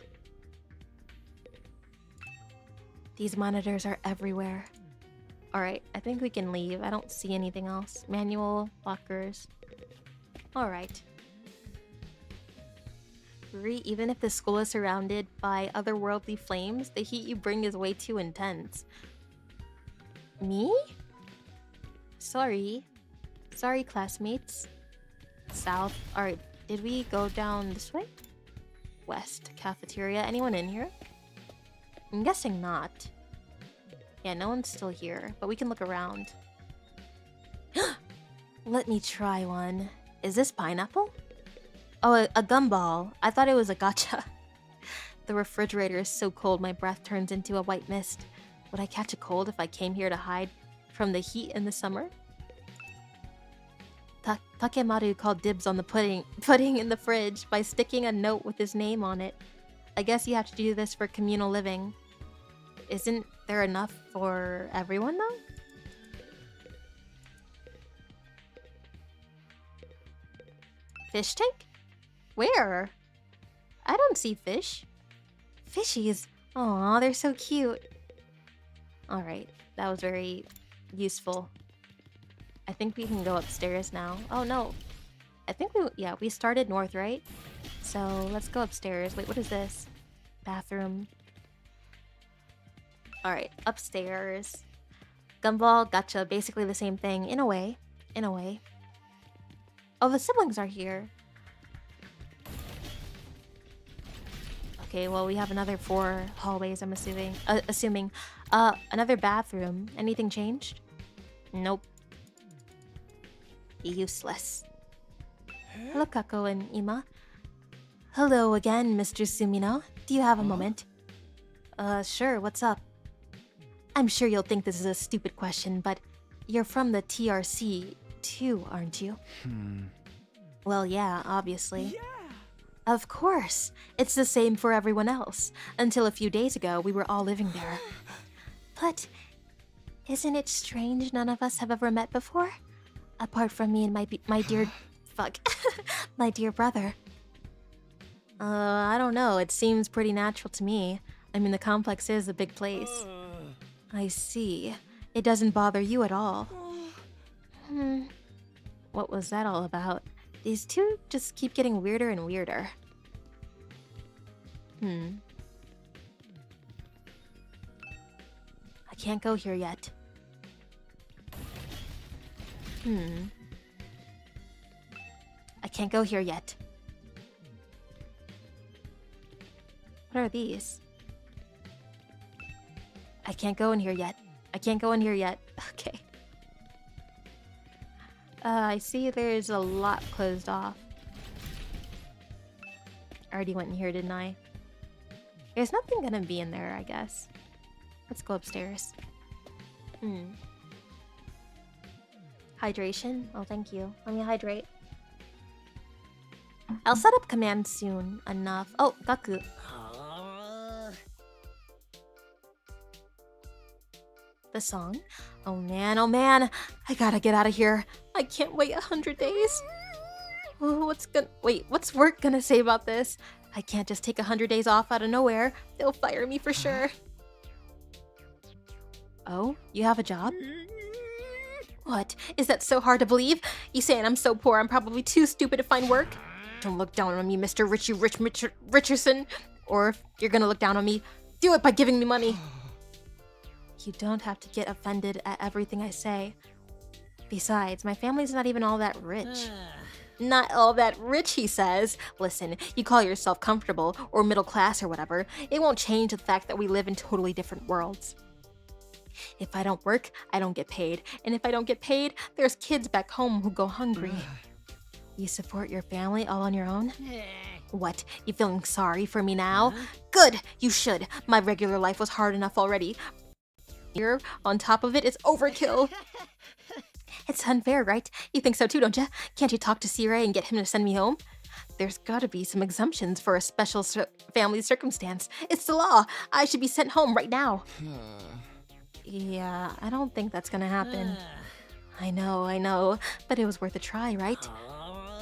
These monitors are everywhere. Alright, I think we can leave. I don't see anything else. Manual, lockers. Alright. Ruri, even if the school is surrounded by otherworldly flames, the heat you bring is way too intense. Me? Sorry. Sorry, classmates. South. Alright, did we go down this way? West. Cafeteria. Anyone in here? I'm guessing not. Yeah, no one's still here, but we can look around. Let me try one. Is this pineapple? Oh, a gumball. I thought it was a gacha. The refrigerator is so cold my breath turns into a white mist. Would I catch a cold if I came here to hide from the heat in the summer? Takemaru called dibs on the pudding in the fridge by sticking a note with his name on it. I guess you have to do this for communal living. Isn't there enough for everyone, though? Fish tank? Where? I don't see fish. Fishies. Aw, they're so cute. Alright, that was very useful. I think we can go upstairs now. Oh no. I think we started north, right? So let's go upstairs. Wait, what is this? Bathroom. Alright, upstairs. Gumball, gacha, basically the same thing. In a way. In a way. Oh, the siblings are here. Okay, well, we have another 4 hallways, I'm assuming. Another bathroom. Anything changed? Nope. Useless. Hello, Kako and Ima. Hello again, Mr. Sumino. Do you have a moment? Sure, what's up? I'm sure you'll think this is a stupid question, but you're from the TRC too, aren't you? Well, yeah, obviously. Yeah. Of course. It's the same for everyone else. Until a few days ago, we were all living there. But isn't it strange none of us have ever met before? Apart from me and my dear... fuck. My dear brother. I don't know. It seems pretty natural to me. I mean, the complex is a big place. I see. It doesn't bother you at all. What was that all about? These two just keep getting weirder and weirder. I can't go here yet. I can't go here yet. What are these? I can't go in here yet. I can't go in here yet. Okay. I see there's a lot closed off. I already went in here, didn't I? There's nothing gonna be in there, I guess. Let's go upstairs. Hydration? Oh, thank you. Let me hydrate. I'll set up command soon enough. Oh, Gaku. The song? Oh man, I gotta get out of here. I can't wait 100 days. Oh, what's work gonna say about this? I can't just take 100 days off out of nowhere. They'll fire me for sure. Oh, you have a job? What? Is that so hard to believe? You saying I'm so poor I'm probably too stupid to find work? Don't look down on me, Mr. Richardson. Or if you're gonna look down on me, do it by giving me money. You don't have to get offended at everything I say. Besides, my family's not even all that rich. Not all that rich, he says. Listen, you call yourself comfortable or middle class or whatever, it won't change the fact that we live in totally different worlds. If I don't work, I don't get paid. And if I don't get paid, there's kids back home who go hungry. You support your family all on your own? What, you feeling sorry for me now? Good, you should. My regular life was hard enough already. Here, on top of it, it's overkill. It's unfair, right? You think so too, don't you? Can't you talk to C-Ray and get him to send me home? There's gotta be some exemptions for a special family circumstance. It's the law. I should be sent home right now. Yeah, I don't think that's gonna happen. I know, but it was worth a try, right?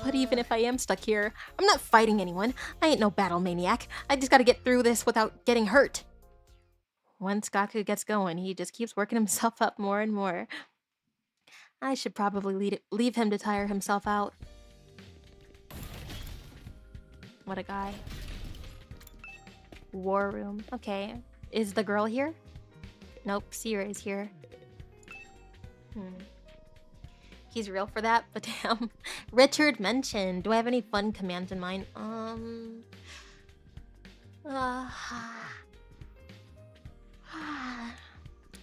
But even if I am stuck here, I'm not fighting anyone. I ain't no battle maniac. I just gotta get through this without getting hurt. Once Gaku gets going, he just keeps working himself up more and more. I should probably leave him to tire himself out. What a guy. War room. Okay. Is the girl here? Nope, C-Ray's here. He's real for that, but damn. Richard mentioned. Do I have any fun commands in mind? I'm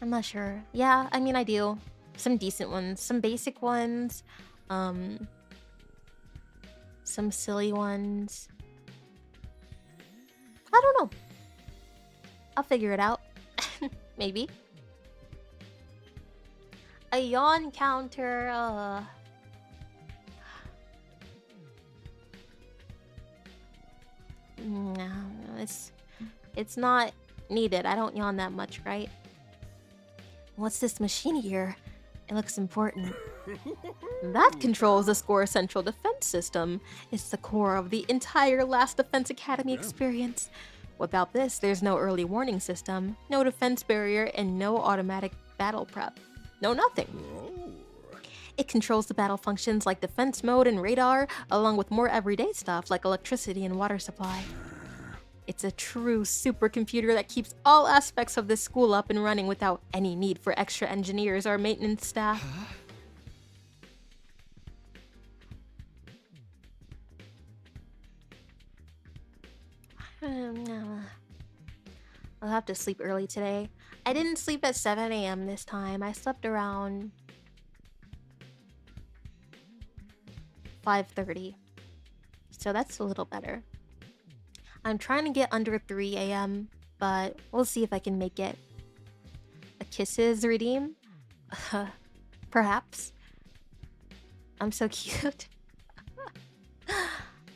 not sure. Yeah, I mean, I do. Some decent ones, some basic ones, some silly ones. I don't know. I'll figure it out. Maybe. A yawn counter, no, it's not needed. I don't yawn that much, right? What's this machine here? It looks important. That controls the Score Central Defense System. It's the core of the entire Last Defense Academy experience. Without this, there's no early warning system, no defense barrier, and no automatic battle prep. No nothing. It controls the battle functions like defense mode and radar, along with more everyday stuff like electricity and water supply. It's a true supercomputer that keeps all aspects of this school up and running without any need for extra engineers or maintenance staff. I'll have to sleep early today. I didn't sleep at 7 AM this time. I slept around 5:30. So that's a little better. I'm trying to get under 3 AM, but we'll see if I can make it. A kisses redeem? Perhaps. I'm so cute.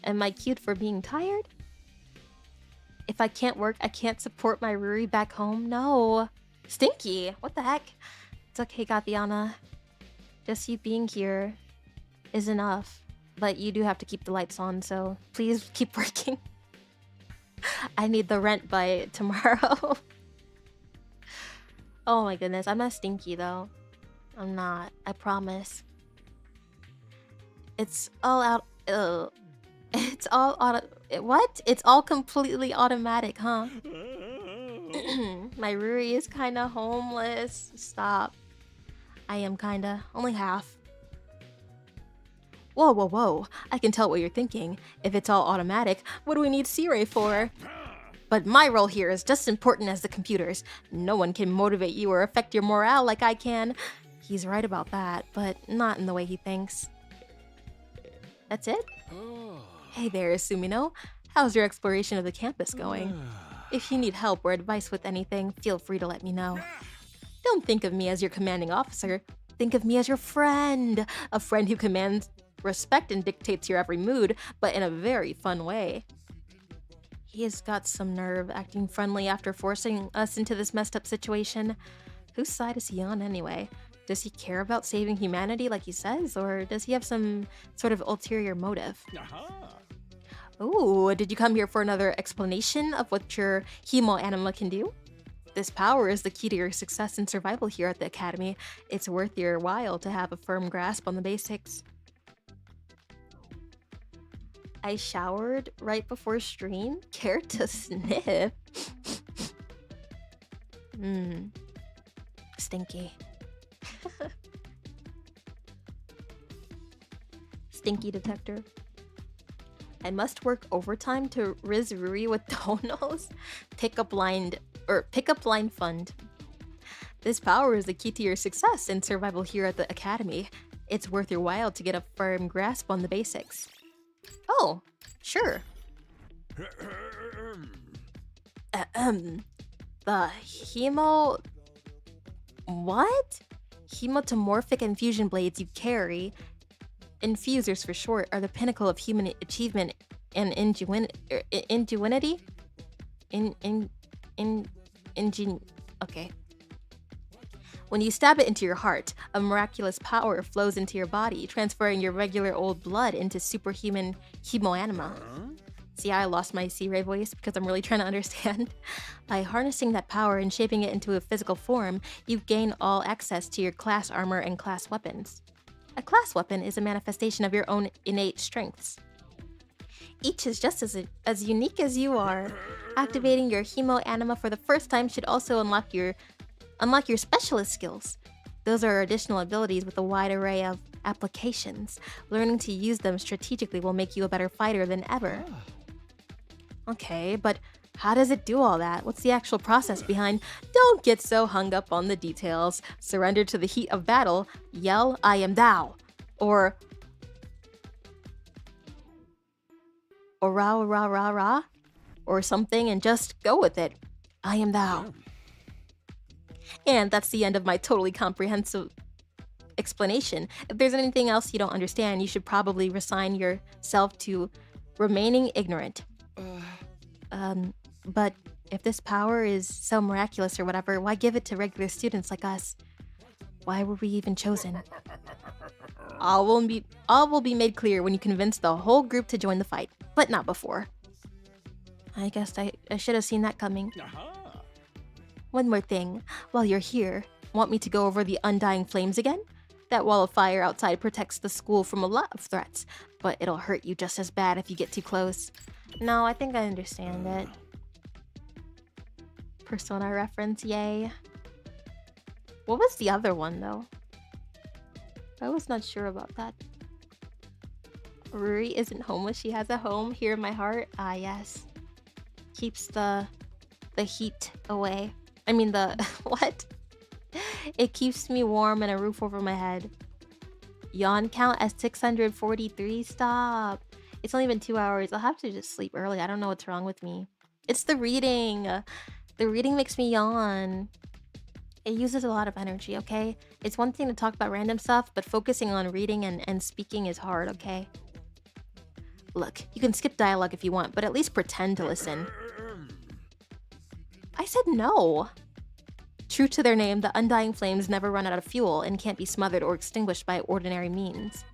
Am I cute for being tired? If I can't work, I can't support my Ruri back home? No. Stinky, what the heck? It's okay, Gatiana. Just you being here is enough. But you do have to keep the lights on, so please keep working. I need the rent by tomorrow. Oh my goodness, I'm not stinky though. I'm not, I promise. It's all out. It's all auto. What? It's all completely automatic, huh? My Ruri is kinda homeless. Stop. I am kinda. Only half. Whoa, whoa, whoa. I can tell what you're thinking. If it's all automatic, what do we need C-Ray for? But my role here is just as important as the computer's. No one can motivate you or affect your morale like I can. He's right about that, but not in the way he thinks. That's it? Hey there, Sumino. How's your exploration of the campus going? If you need help or advice with anything, feel free to let me know. Don't think of me as your commanding officer. Think of me as your friend. A friend who commands respect and dictates your every mood, but in a very fun way. He has got some nerve acting friendly after forcing us into this messed up situation. Whose side is he on anyway? Does he care about saving humanity like he says, or does he have some sort of ulterior motive? Ooh, did you come here for another explanation of what your hemo anima can do? This power is the key to your success and survival here at the Academy. It's worth your while to have a firm grasp on the basics. I showered right before stream? Care to sniff? Stinky. stinky detector. I must work overtime to riz Ruri with donos. Pick up line fund. This power is the key to your success and survival here at the academy. It's worth your while to get a firm grasp on the basics. Oh, sure. The hemo... What? Hemotomorphic infusion blades you carry, infusers for short, are the pinnacle of human achievement and ingenuity? Okay. When you stab it into your heart, a miraculous power flows into your body, transferring your regular old blood into superhuman hemoanima. See, I lost my C-Ray voice because I'm really trying to understand. By harnessing that power and shaping it into a physical form, you gain all access to your class armor and class weapons. A class weapon is a manifestation of your own innate strengths. Each is just as unique as you are. Activating your hemoanima for the first time should also unlock your specialist skills. Those are additional abilities with a wide array of applications. Learning to use them strategically will make you a better fighter than ever. Okay, but how does it do all that? What's the actual process behind? Don't get so hung up on the details. Surrender to the heat of battle. Yell, I am thou. Or rah, rah, rah, rah. Or something and just go with it. I am thou. And that's the end of my totally comprehensive explanation. If there's anything else you don't understand, you should probably resign yourself to remaining ignorant. But if this power is so miraculous or whatever, why give it to regular students like us? Why were we even chosen? All will be made clear when you convince the whole group to join the fight, but not before. I guess I should have seen that coming. One more thing. While you're here, want me to go over the undying flames again? That wall of fire outside protects the school from a lot of threats, but it'll hurt you just as bad if you get too close. No, I think I understand it. Persona reference, yay. What was the other one, though? I was not sure about that. Ruri isn't homeless, she has a home here in my heart. Ah, yes. Keeps the heat away. I mean what? It keeps me warm and a roof over my head. Yawn count at 643? Stop. It's only been 2 hours. I'll have to just sleep early. I don't know what's wrong with me. It's the reading. The reading makes me yawn. It uses a lot of energy, okay? It's one thing to talk about random stuff, but focusing on reading and speaking is hard, okay? Look, you can skip dialogue if you want, but at least pretend to listen. I said no. True to their name, the undying flames never run out of fuel and can't be smothered or extinguished by ordinary means.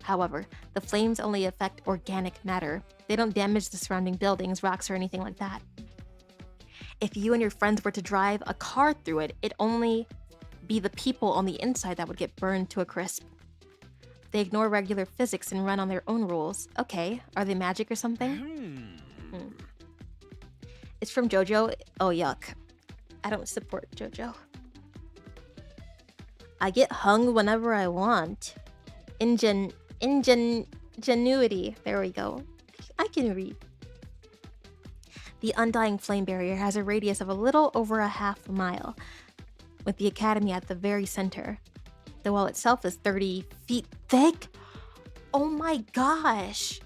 However, the flames only affect organic matter. They don't damage the surrounding buildings, rocks, or anything like that. If you and your friends were to drive a car through it, it'd only be the people on the inside that would get burned to a crisp. They ignore regular physics and run on their own rules. Okay, are they magic or something? It's from JoJo. Oh, yuck. I don't support JoJo. I get hung whenever I want. Ingenuity. There we go. I can read. The undying flame barrier has a radius of a little over a half mile, with the academy at the very center. The wall itself is 30 feet thick. Oh my gosh.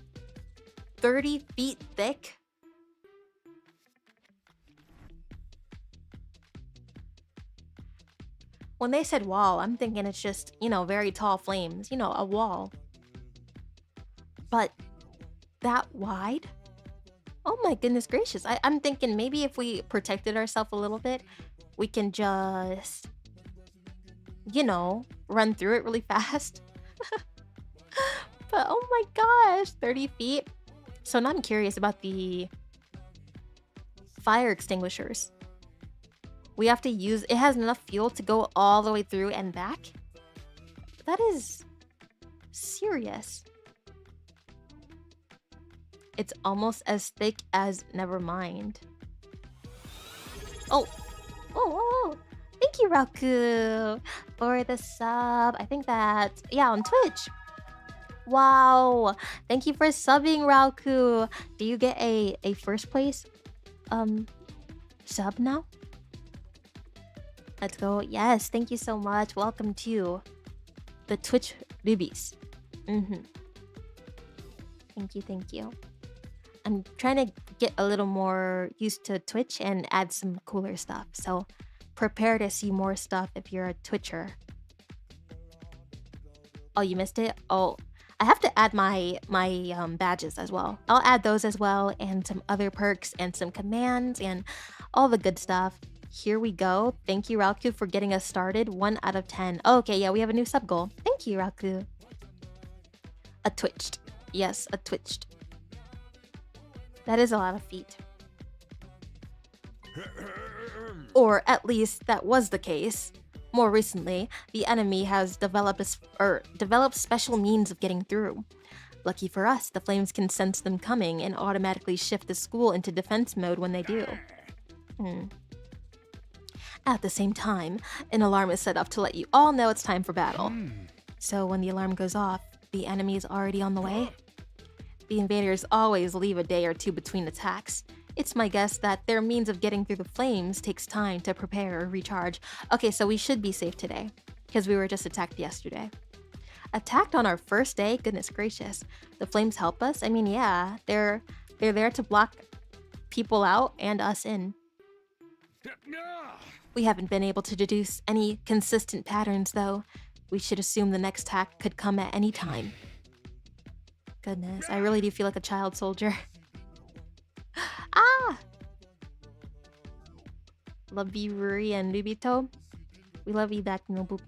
30 feet thick? When they said wall, I'm thinking it's just, very tall flames. A wall. But that wide? Oh my goodness gracious. I'm thinking maybe if we protected ourselves a little bit, we can just, run through it really fast. But oh my gosh, 30 feet. So now I'm curious about the fire extinguishers. We have to use, it has enough fuel to go all the way through and back? That is serious. It's almost as thick as never mind. Oh. Thank you, Raku, for the sub. I think that's, on Twitch. Wow. Thank you for subbing, Raoku. Do you get a first place sub now? Let's go. Yes, thank you so much. Welcome to the Twitch Rubies. Thank you, thank you. I'm trying to get a little more used to Twitch and add some cooler stuff. So prepare to see more stuff if you're a Twitcher. Oh, you missed it? Oh, I have to add my badges as well. I'll add those as well, and some other perks and some commands and all the good stuff. Here we go. Thank you, Raoku, for getting us started. 1 out of 10. Oh, okay, yeah, we have a new sub goal. Thank you, Raoku. A twitched. Yes, a twitched. That is a lot of feet. Or at least that was the case. More recently, the enemy has developed special means of getting through. Lucky for us, the flames can sense them coming and automatically shift the school into defense mode when they do. At the same time, an alarm is set off to let you all know it's time for battle. So when the alarm goes off, the enemy is already on the way. The invaders always leave a day or two between attacks. It's my guess that their means of getting through the flames takes time to prepare or recharge. Okay, so we should be safe today, because we were just attacked yesterday. Attacked on our first day? Goodness gracious. The flames help us? I mean, yeah, they're there to block people out and us in. We haven't been able to deduce any consistent patterns, though. We should assume the next attack could come at any time. Goodness, I really do feel like a child soldier. Ah! Love you, Ruri and Nubito. We love you back, Nobu.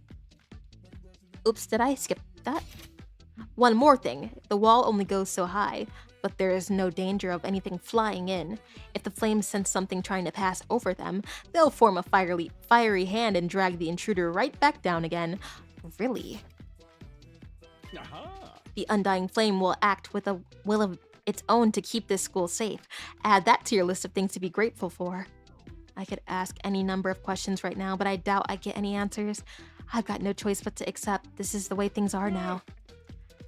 Oops, did I skip that? One more thing. The wall only goes so high, but there is no danger of anything flying in. If the flames sense something trying to pass over them, they'll form a fiery hand and drag the intruder right back down again. Really? The undying flame will act with a will of its own to keep this school safe. Add that to your list of things to be grateful for. I could ask any number of questions right now, but I doubt I get any answers. I've got no choice but to accept this is the way things are now.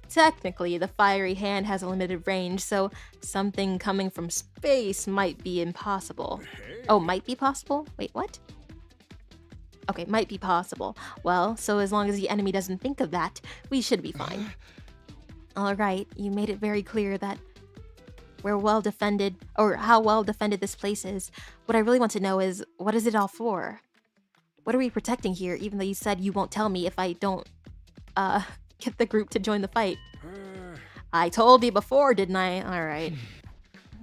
Technically, the fiery hand has a limited range, so something coming from space might be impossible. Oh, might be possible? Wait, what? Okay, might be possible. Well, so as long as the enemy doesn't think of that, we should be fine. Alright, you made it very clear that we're well defended, or how well defended this place is. What I really want to know is, what is it all for? What are we protecting here, even though you said you won't tell me if I don't, get the group to join the fight? I told you before, didn't I? Alright.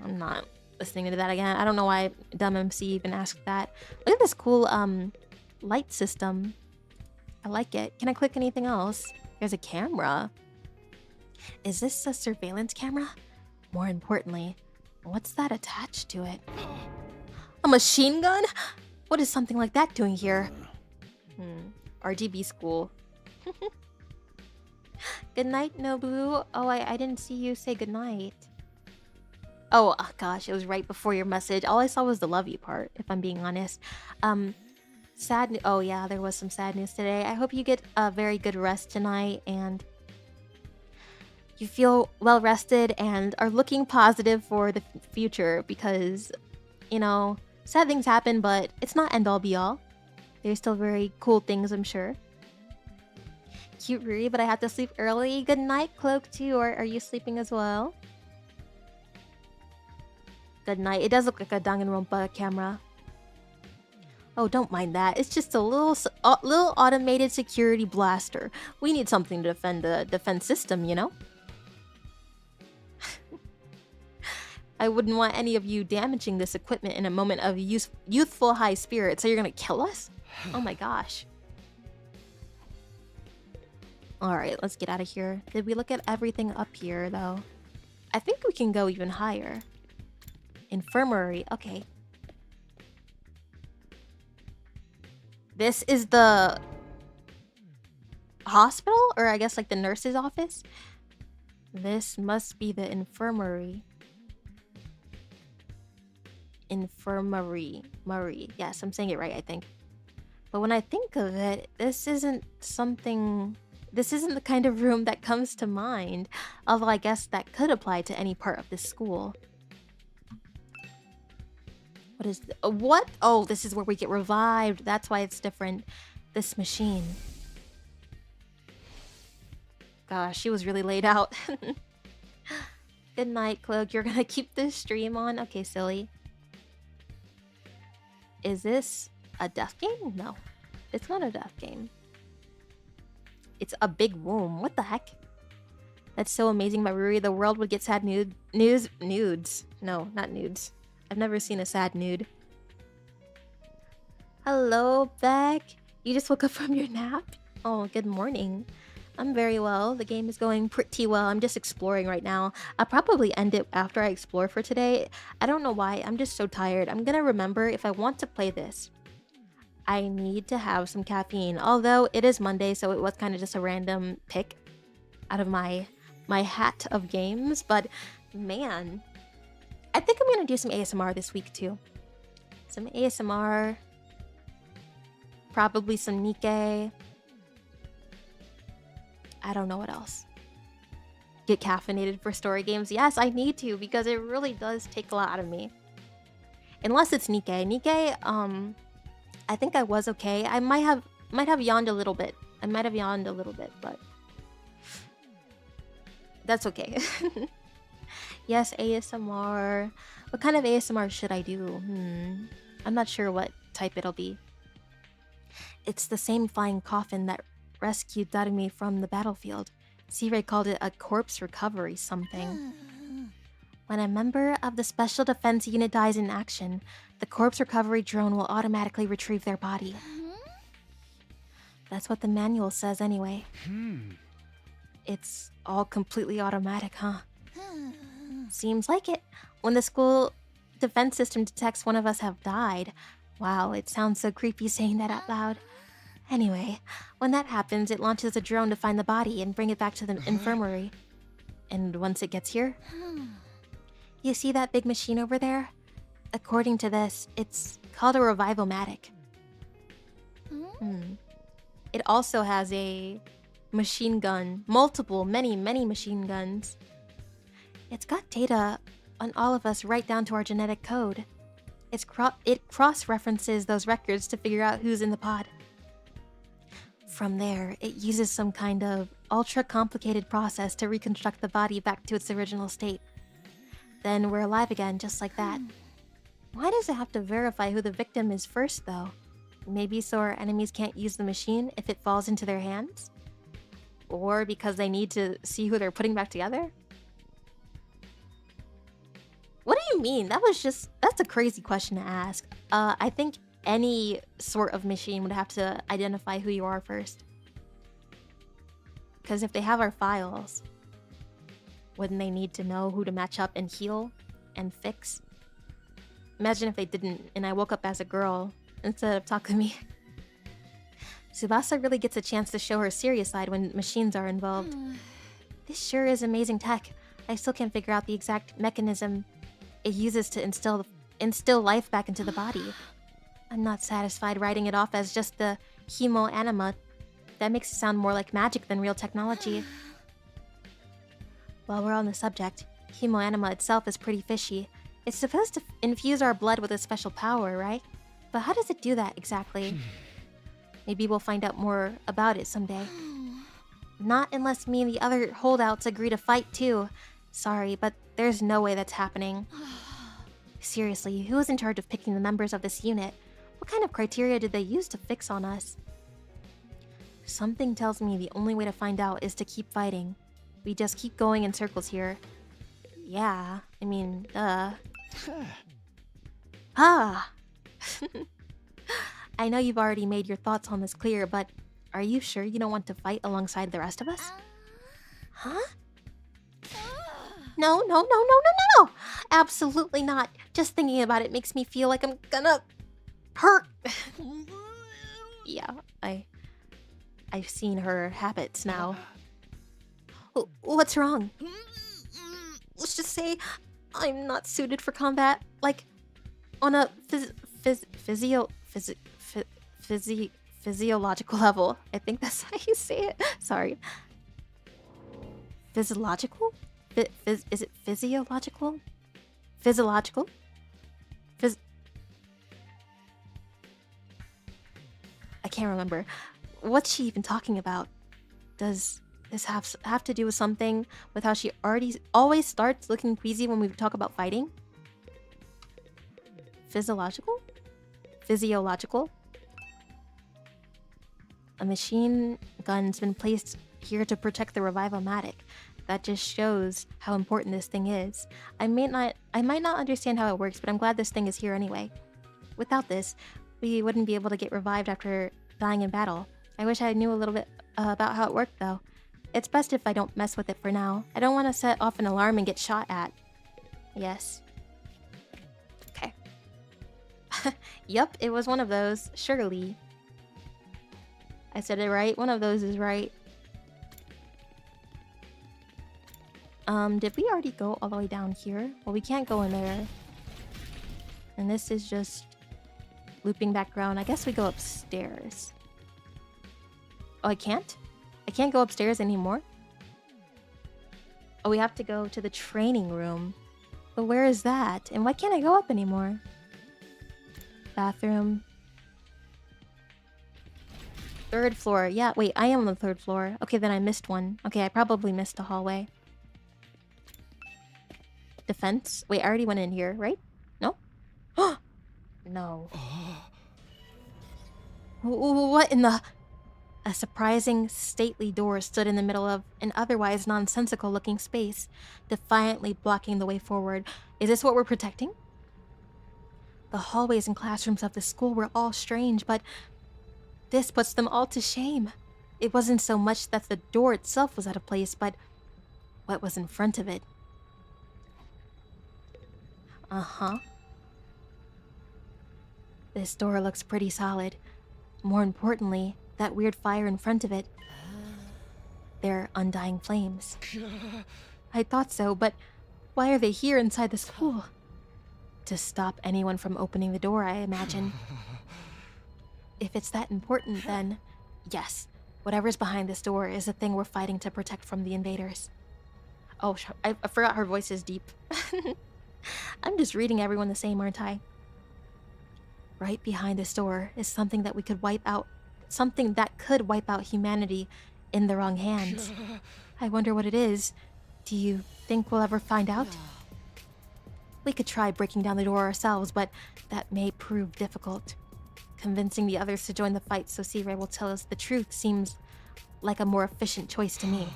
I'm not listening to that again. I don't know why dumb MC even asked that. Look at this cool, light system. I like it. Can I click anything else? There's a camera. Is this a surveillance camera? More importantly, what's that attached to it? A machine gun? What is something like that doing here? RGB school. Good night, Nobu. Oh, I didn't see you say good night. Oh, gosh, it was right before your message. All I saw was the love you part, if I'm being honest. Sad oh yeah, there was some sad news today. I hope you get a very good rest tonight and you feel well rested and are looking positive for the future because, you know, sad things happen, but it's not end all be all. There's still very cool things, I'm sure. Cute Ruri, but I have to sleep early. Good night, Cloak too. Or are you sleeping as well? Good night. It does look like a Danganronpa camera. Oh, don't mind that. It's just a little automated security blaster. We need something to defend the defense system, you know? I wouldn't want any of you damaging this equipment in a moment of youthful high spirit, so you're gonna kill us? Oh my gosh. Alright, let's get out of here. Did we look at everything up here, though? I think we can go even higher. Infirmary, okay. This is the hospital? Or I guess like the nurse's office? This must be the infirmary. Infirmary. Murray. Yes, I'm saying it right, I think. But when I think of it, this isn't something this isn't the kind of room that comes to mind. Although I guess that could apply to any part of this school. What is... what? Oh, this is where we get revived. That's why it's different. This machine. Gosh, she was really laid out. Good night, Cloak. You're gonna keep this stream on? Okay, silly. Is this a death game? No. It's not a death game. It's a big womb. What the heck? That's so amazing by Ruri. The world would get sad nudes. No, not nudes. I've never seen a sad nude. Hello, Beck. You just woke up from your nap? Oh, good morning. I'm very well. The game is going pretty well. I'm just exploring right now. I'll probably end it after I explore for today. I don't know why. I'm just so tired. I'm gonna remember if I want to play this. I need to have some caffeine. Although it is Monday, so it was kind of just a random pick out of my hat of games. But man, I think I'm gonna do some ASMR this week too. Some ASMR. Probably some Nikkei. I don't know what else. Get caffeinated for story games. Yes, I need to because it really does take a lot out of me. Unless it's Nikkei. Nikkei, I think I was okay. I might have yawned a little bit. But that's okay. Yes, ASMR. What kind of ASMR should I do? I'm not sure what type it'll be. It's the same flying coffin that rescued Darumi from the battlefield. C-Ray called it a corpse recovery something. When a member of the Special Defense Unit dies in action, the corpse recovery drone will automatically retrieve their body. That's what the manual says anyway. It's all completely automatic, huh? Seems like it. When the school defense system detects one of us have died. Wow, it sounds so creepy saying that out loud. Anyway, when that happens, it launches a drone to find the body and bring it back to the infirmary. And once it gets here... You see that big machine over there? According to this, it's called a revivomatic. It also has a machine gun. Many machine guns. It's got data on all of us right down to our genetic code. It cross-references those records to figure out who's in the pod. From there, it uses some kind of ultra-complicated process to reconstruct the body back to its original state. Then we're alive again, just like that. Why does it have to verify who the victim is first, though? Maybe so our enemies can't use the machine if it falls into their hands? Or because they need to see who they're putting back together? What do you mean? That's a crazy question to ask. I think any sort of machine would have to identify who you are first. Because if they have our files, wouldn't they need to know who to match up and heal and fix? Imagine if they didn't and I woke up as a girl instead of Takumi. Tsubasa really gets a chance to show her serious side when machines are involved. This sure is amazing tech. I still can't figure out the exact mechanism it uses to instill life back into the body. I'm not satisfied writing it off as just the hemoanima. That makes it sound more like magic than real technology. While we're on the subject, hemoanima itself is pretty fishy. It's supposed to infuse our blood with a special power, right? But how does it do that exactly? Maybe we'll find out more about it someday. Not unless me and the other holdouts agree to fight too. Sorry, but there's no way that's happening. Seriously, who is in charge of picking the members of this unit? What kind of criteria did they use to fix on us? Something tells me the only way to find out is to keep fighting. We just keep going in circles here. Yeah, I mean, Ah! I know you've already made your thoughts on this clear, but are you sure you don't want to fight alongside the rest of us? Huh? No. Absolutely not. Just thinking about it makes me feel like I'm gonna hurt. Yeah, I've seen her habits now. What's wrong? Let's just say I'm not suited for combat. Like, on a physiological level. I think that's how you say it. Sorry. Physiological? Is it physiological? Physiological? I can't remember. What's she even talking about? Does this have to do with something with how she always starts looking queasy when we talk about fighting? Physiological? Physiological? A machine gun's been placed here to protect the Revival-matic. That just shows how important this thing is. I might not understand how it works, but I'm glad this thing is here anyway. Without this, we wouldn't be able to get revived after dying in battle. I wish I knew a little bit about how it worked, though. It's best if I don't mess with it for now. I don't want to set off an alarm and get shot at. Yes. Okay. Yup, it was one of those. Surely. I said it right. One of those is right. Did we already go all the way down here? Well, we can't go in there. And this is just looping back around. I guess we go upstairs. Oh, I can't? I can't go upstairs anymore? Oh, we have to go to the training room. But where is that? And why can't I go up anymore? Bathroom. 3rd floor. Yeah, wait, I am on the 3rd floor. Okay, then I missed one. Okay, I probably missed a hallway. Defense? Wait, I already went in here, right? No? No. What in the... A surprising, stately door stood in the middle of an otherwise nonsensical-looking space, defiantly blocking the way forward. Is this what we're protecting? The hallways and classrooms of the school were all strange, but this puts them all to shame. It wasn't so much that the door itself was out of place, but what was in front of it. Uh-huh. This door looks pretty solid. More importantly, that weird fire in front of it. They're undying flames. I thought so, but why are they here inside the school? To stop anyone from opening the door, I imagine. If it's that important, then yes, whatever's behind this door is the thing we're fighting to protect from the invaders. Oh, I forgot her voice is deep. I'm just reading everyone the same, aren't I? Right behind this door is something that we could wipe out. Something that could wipe out humanity in the wrong hands. I wonder what it is. Do you think we'll ever find out? We could try breaking down the door ourselves, but that may prove difficult. Convincing the others to join the fight so E-roi will tell us the truth seems like a more efficient choice to me.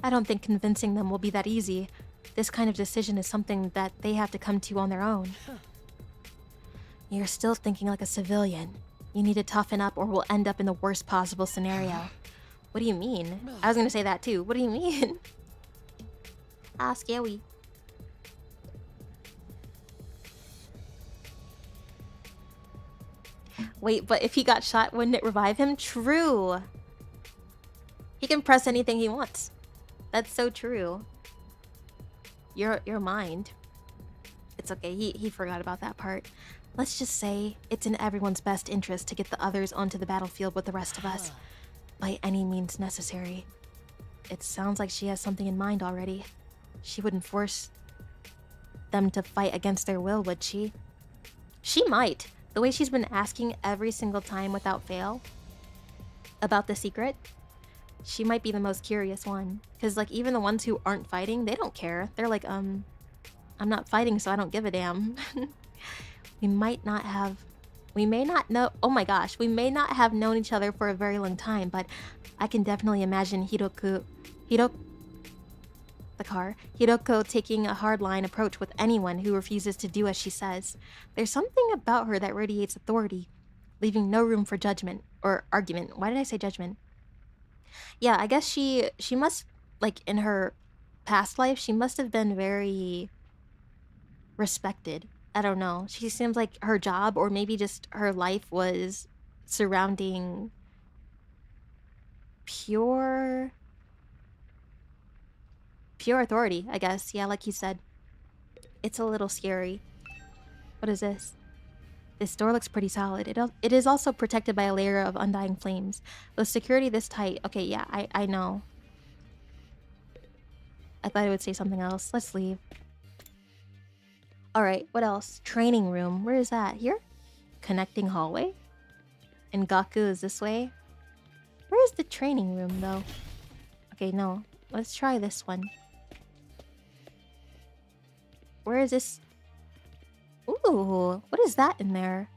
I don't think convincing them will be that easy. This kind of decision is something that they have to come to on their own. You're still thinking like a civilian. You need to toughen up or we'll end up in the worst possible scenario. What do you mean? I was gonna say that too. What do you mean? Ah, scary. Wait, but if he got shot, wouldn't it revive him? True. He can press anything he wants. That's so true. Your mind. It's okay, he forgot about that part. Let's just say it's in everyone's best interest to get the others onto the battlefield with the rest of us. By any means necessary. It sounds like she has something in mind already. She wouldn't force them to fight against their will, would she? She might. The way she's been asking every single time without fail about the secret, she might be the most curious one. Because, like, even the ones who aren't fighting, they don't care. They're like, I'm not fighting, so I don't give a damn. We may not know, oh my gosh, we may not have known each other for a very long time, but I can definitely imagine Hiroko taking a hardline approach with anyone who refuses to do as she says. There's something about her that radiates authority, leaving no room for judgment, or argument. Why did I say judgment? Yeah, I guess she must, like, in her past life, she must have been very respected. I don't know. She seems like her job, or maybe just her life, was surrounding pure authority, I guess. Yeah, like you said. It's a little scary. What is this? This door looks pretty solid. It is also protected by a layer of undying flames. With security this tight... Okay, yeah, I know. I thought it would say something else. Let's leave. Alright, what else? Training room. Where is that? Here? Connecting hallway? And Gaku is this way? Where is the training room, though? Okay, no. Let's try this one. Where is this? Ooh, what is that in there?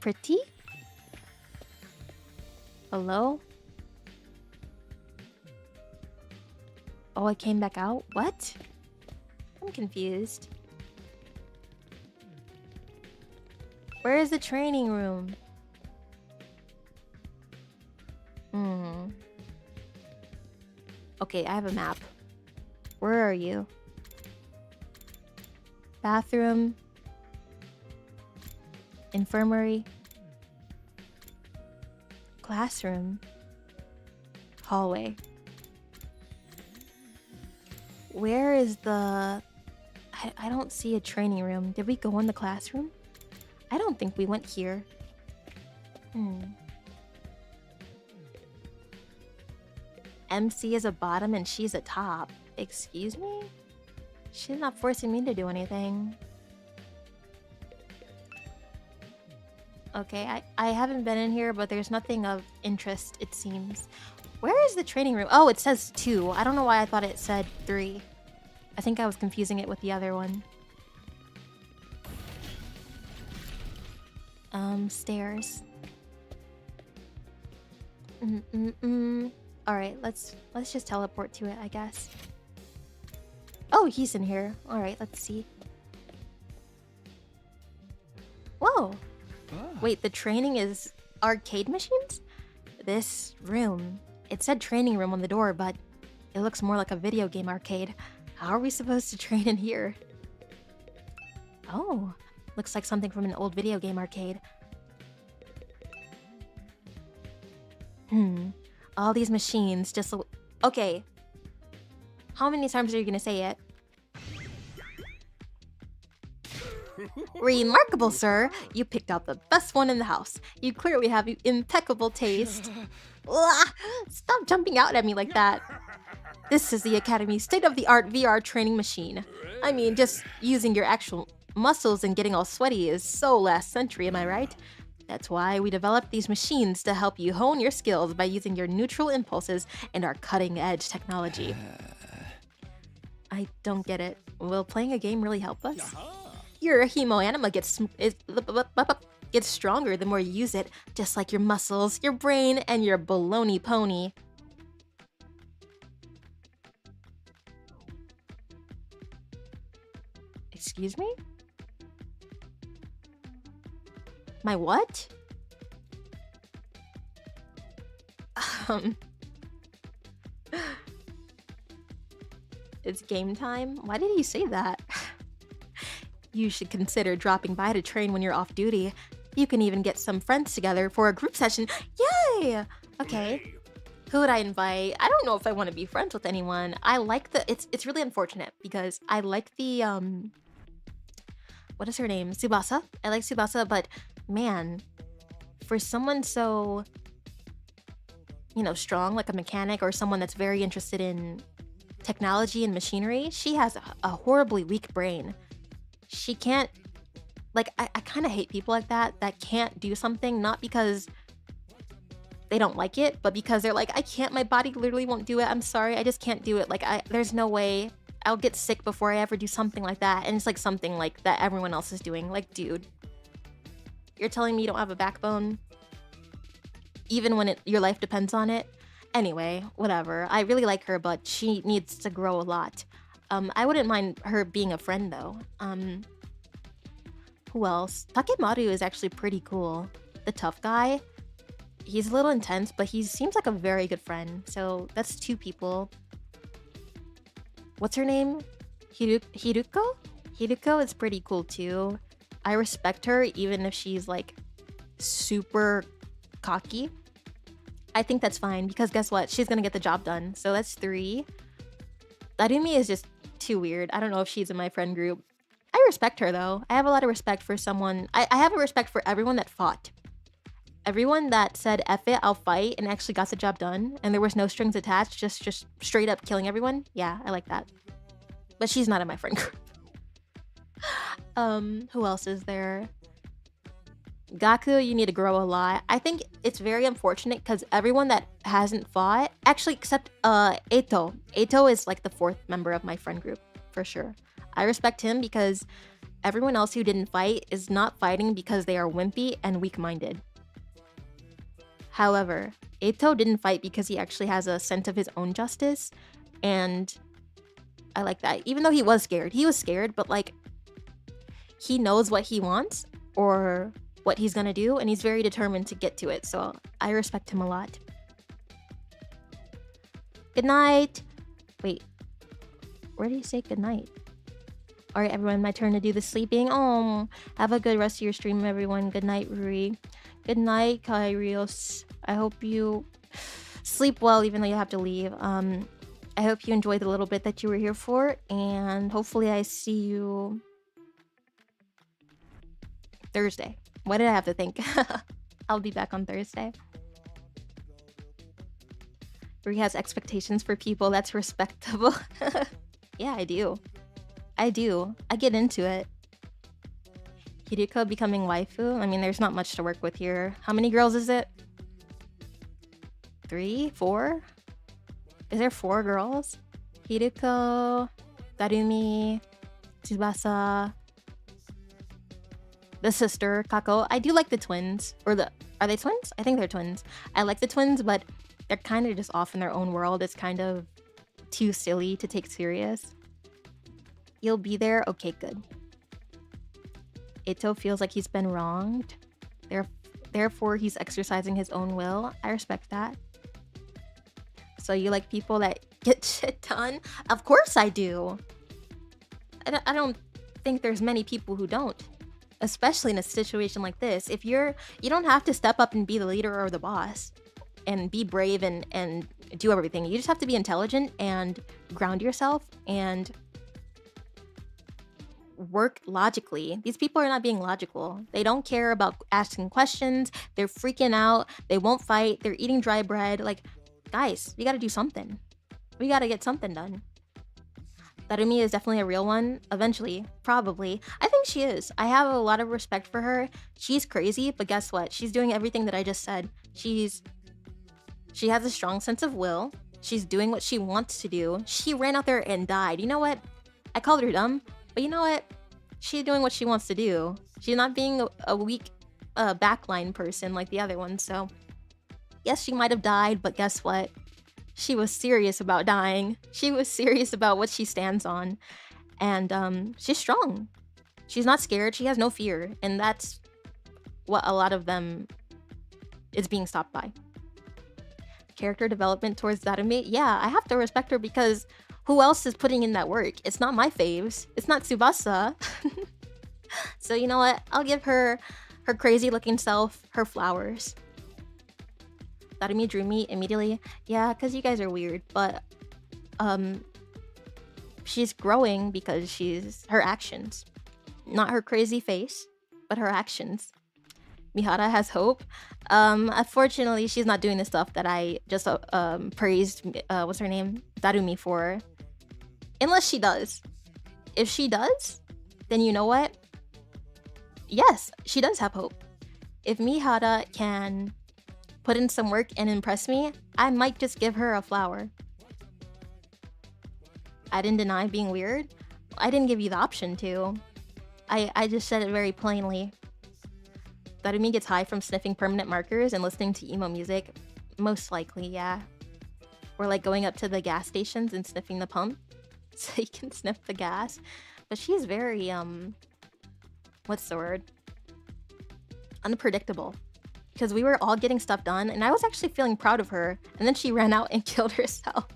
Pretty? Hello? Oh, I came back out? What? I'm confused. Where is the training room? Okay, I have a map. Where are you? Bathroom. Infirmary. Classroom. Hallway. Where is the... I don't see a training room. Did we go in the classroom? I don't think we went here. MC is a bottom and she's a top. Excuse me? She's not forcing me to do anything. Okay, I haven't been in here, but there's nothing of interest, it seems. Where is the training room? Oh, it says 2. I don't know why I thought it said 3. I think I was confusing it with the other one. Stairs. Alright, let's just teleport to it, I guess. Oh, he's in here. Alright, let's see. Whoa! Wait, the training is arcade machines? This room. It said training room on the door, but it looks more like a video game arcade. How are we supposed to train in here? Oh, looks like something from an old video game arcade. All these machines just... Okay. How many times are you gonna say it? Remarkable, sir! You picked out the best one in the house. You clearly have impeccable taste. Ugh, stop jumping out at me like that. This is the Academy's state-of-the-art VR training machine. I mean, just using your actual muscles and getting all sweaty is so last century, am I right? That's why we developed these machines to help you hone your skills by using your neutral impulses and our cutting-edge technology. I don't get it. Will playing a game really help us? Your hemoanima gets stronger the more you use it, just like your muscles, your brain, and your baloney pony. Excuse me? My what? It's game time? Why did he say that? You should consider dropping by to train when you're off duty. You can even get some friends together for a group session. Yay! Okay. Who would I invite? I don't know if I want to be friends with anyone. I like the... It's really unfortunate because I like the... What is her name? Tsubasa. I like Tsubasa, but man, for someone so... you know, strong, like a mechanic, or someone that's very interested in technology and machinery, she has a horribly weak brain. She can't... Like, I kind of hate people like that can't do something, not because they don't like it, but because they're like, I can't, my body literally won't do it. I'm sorry, I just can't do it. Like, there's no way. I'll get sick before I ever do something like that. And it's like something like that everyone else is doing. Like, dude, you're telling me you don't have a backbone? Even when your life depends on it? Anyway, whatever. I really like her, but she needs to grow a lot. I wouldn't mind her being a friend, though. Who else? Takemaru is actually pretty cool. The tough guy. He's a little intense, but he seems like a very good friend. So that's 2 people. What's her name? Hiruko? Hiruko is pretty cool too. I respect her even if she's like super cocky. I think that's fine because guess what? She's gonna get the job done. So that's 3. Narumi is just too weird. I don't know if she's in my friend group. I respect her though. I have a lot of respect for someone. I have a respect for everyone that fought. Everyone that said F it, I'll fight, and actually got the job done, and there was no strings attached, just straight up killing everyone. Yeah, I like that. But she's not in my friend group. Who else is there? Gaku, you need to grow a lot. I think it's very unfortunate because everyone that hasn't fought, actually except Eto. Eto is like the 4th member of my friend group, for sure. I respect him because everyone else who didn't fight is not fighting because they are wimpy and weak-minded. However, Eto didn't fight because he actually has a sense of his own justice, and I like that. Even though he was scared, but like, he knows what he wants or what he's gonna do, and he's very determined to get to it, so I respect him a lot. Good night. Wait, where did he say good night? All right, everyone, my turn to do the sleeping. Oh, have a good rest of your stream, everyone. Good night, Ruri. Good night, Kyrios. I hope you sleep well, even though you have to leave. I hope you enjoyed the little bit that you were here for, and hopefully I see you Thursday. What did I have to think? I'll be back on Thursday. Ruri has expectations for people. That's respectable. Yeah, I do. I get into it. Hiriko becoming waifu? I mean, there's not much to work with here. How many girls is it? 3? 4? Is there 4 girls? Hiriko, Darumi, Tsubasa, the sister, Kako. I do like the twins. Are they twins? I think they're twins. I like the twins, but they're kind of just off in their own world. It's kind of too silly to take serious. You'll be there? Okay, good. Ito feels like he's been wronged. Therefore, he's exercising his own will. I respect that. So you like people that get shit done? Of course I do. I don't think there's many people who don't. Especially in a situation like this. If you don't have to step up and be the leader or the boss. And be brave and do everything. You just have to be intelligent and ground yourself and work logically. These people are not being logical. They don't care about asking questions. They're freaking out. They won't fight. They're eating dry bread. Like, guys, we gotta do something. We gotta get something done. Darumi is definitely a real one. Eventually. Probably. I think she is. I have a lot of respect for her. She's crazy, but guess what? She's doing everything that I just said. She has a strong sense of will. She's doing what she wants to do. She ran out there and died. You know what? I called her dumb. But you know what? She's doing what she wants to do. She's not being a weak backline person like the other ones. So, yes, she might have died, but guess what? She was serious about dying. She was serious about what she stands on. And she's strong. She's not scared. She has no fear. And that's what a lot of them is being stopped by. Character development towards Darumi? Yeah, I have to respect her because who else is putting in that work? It's not my faves. It's not Tsubasa. So you know what? I'll give her crazy looking self her flowers. Darumi drew me immediately. Yeah, because you guys are weird. But she's growing because her actions. Not her crazy face, but her actions. Mihara has hope. Unfortunately, she's not doing the stuff that I just praised, what's her name? Darumi for. Unless she does. If she does, then you know what? Yes, she does have hope. If Mihara can put in some work and impress me, I might just give her a flower. I didn't deny being weird. I didn't give you the option to. I just said it very plainly. Darumi gets high from sniffing permanent markers and listening to emo music. Most likely, yeah. Or like going up to the gas stations and sniffing the pump. So you can sniff the gas. But she's very, what's the word? Unpredictable. Because we were all getting stuff done and I was actually feeling proud of her. And then she ran out and killed herself.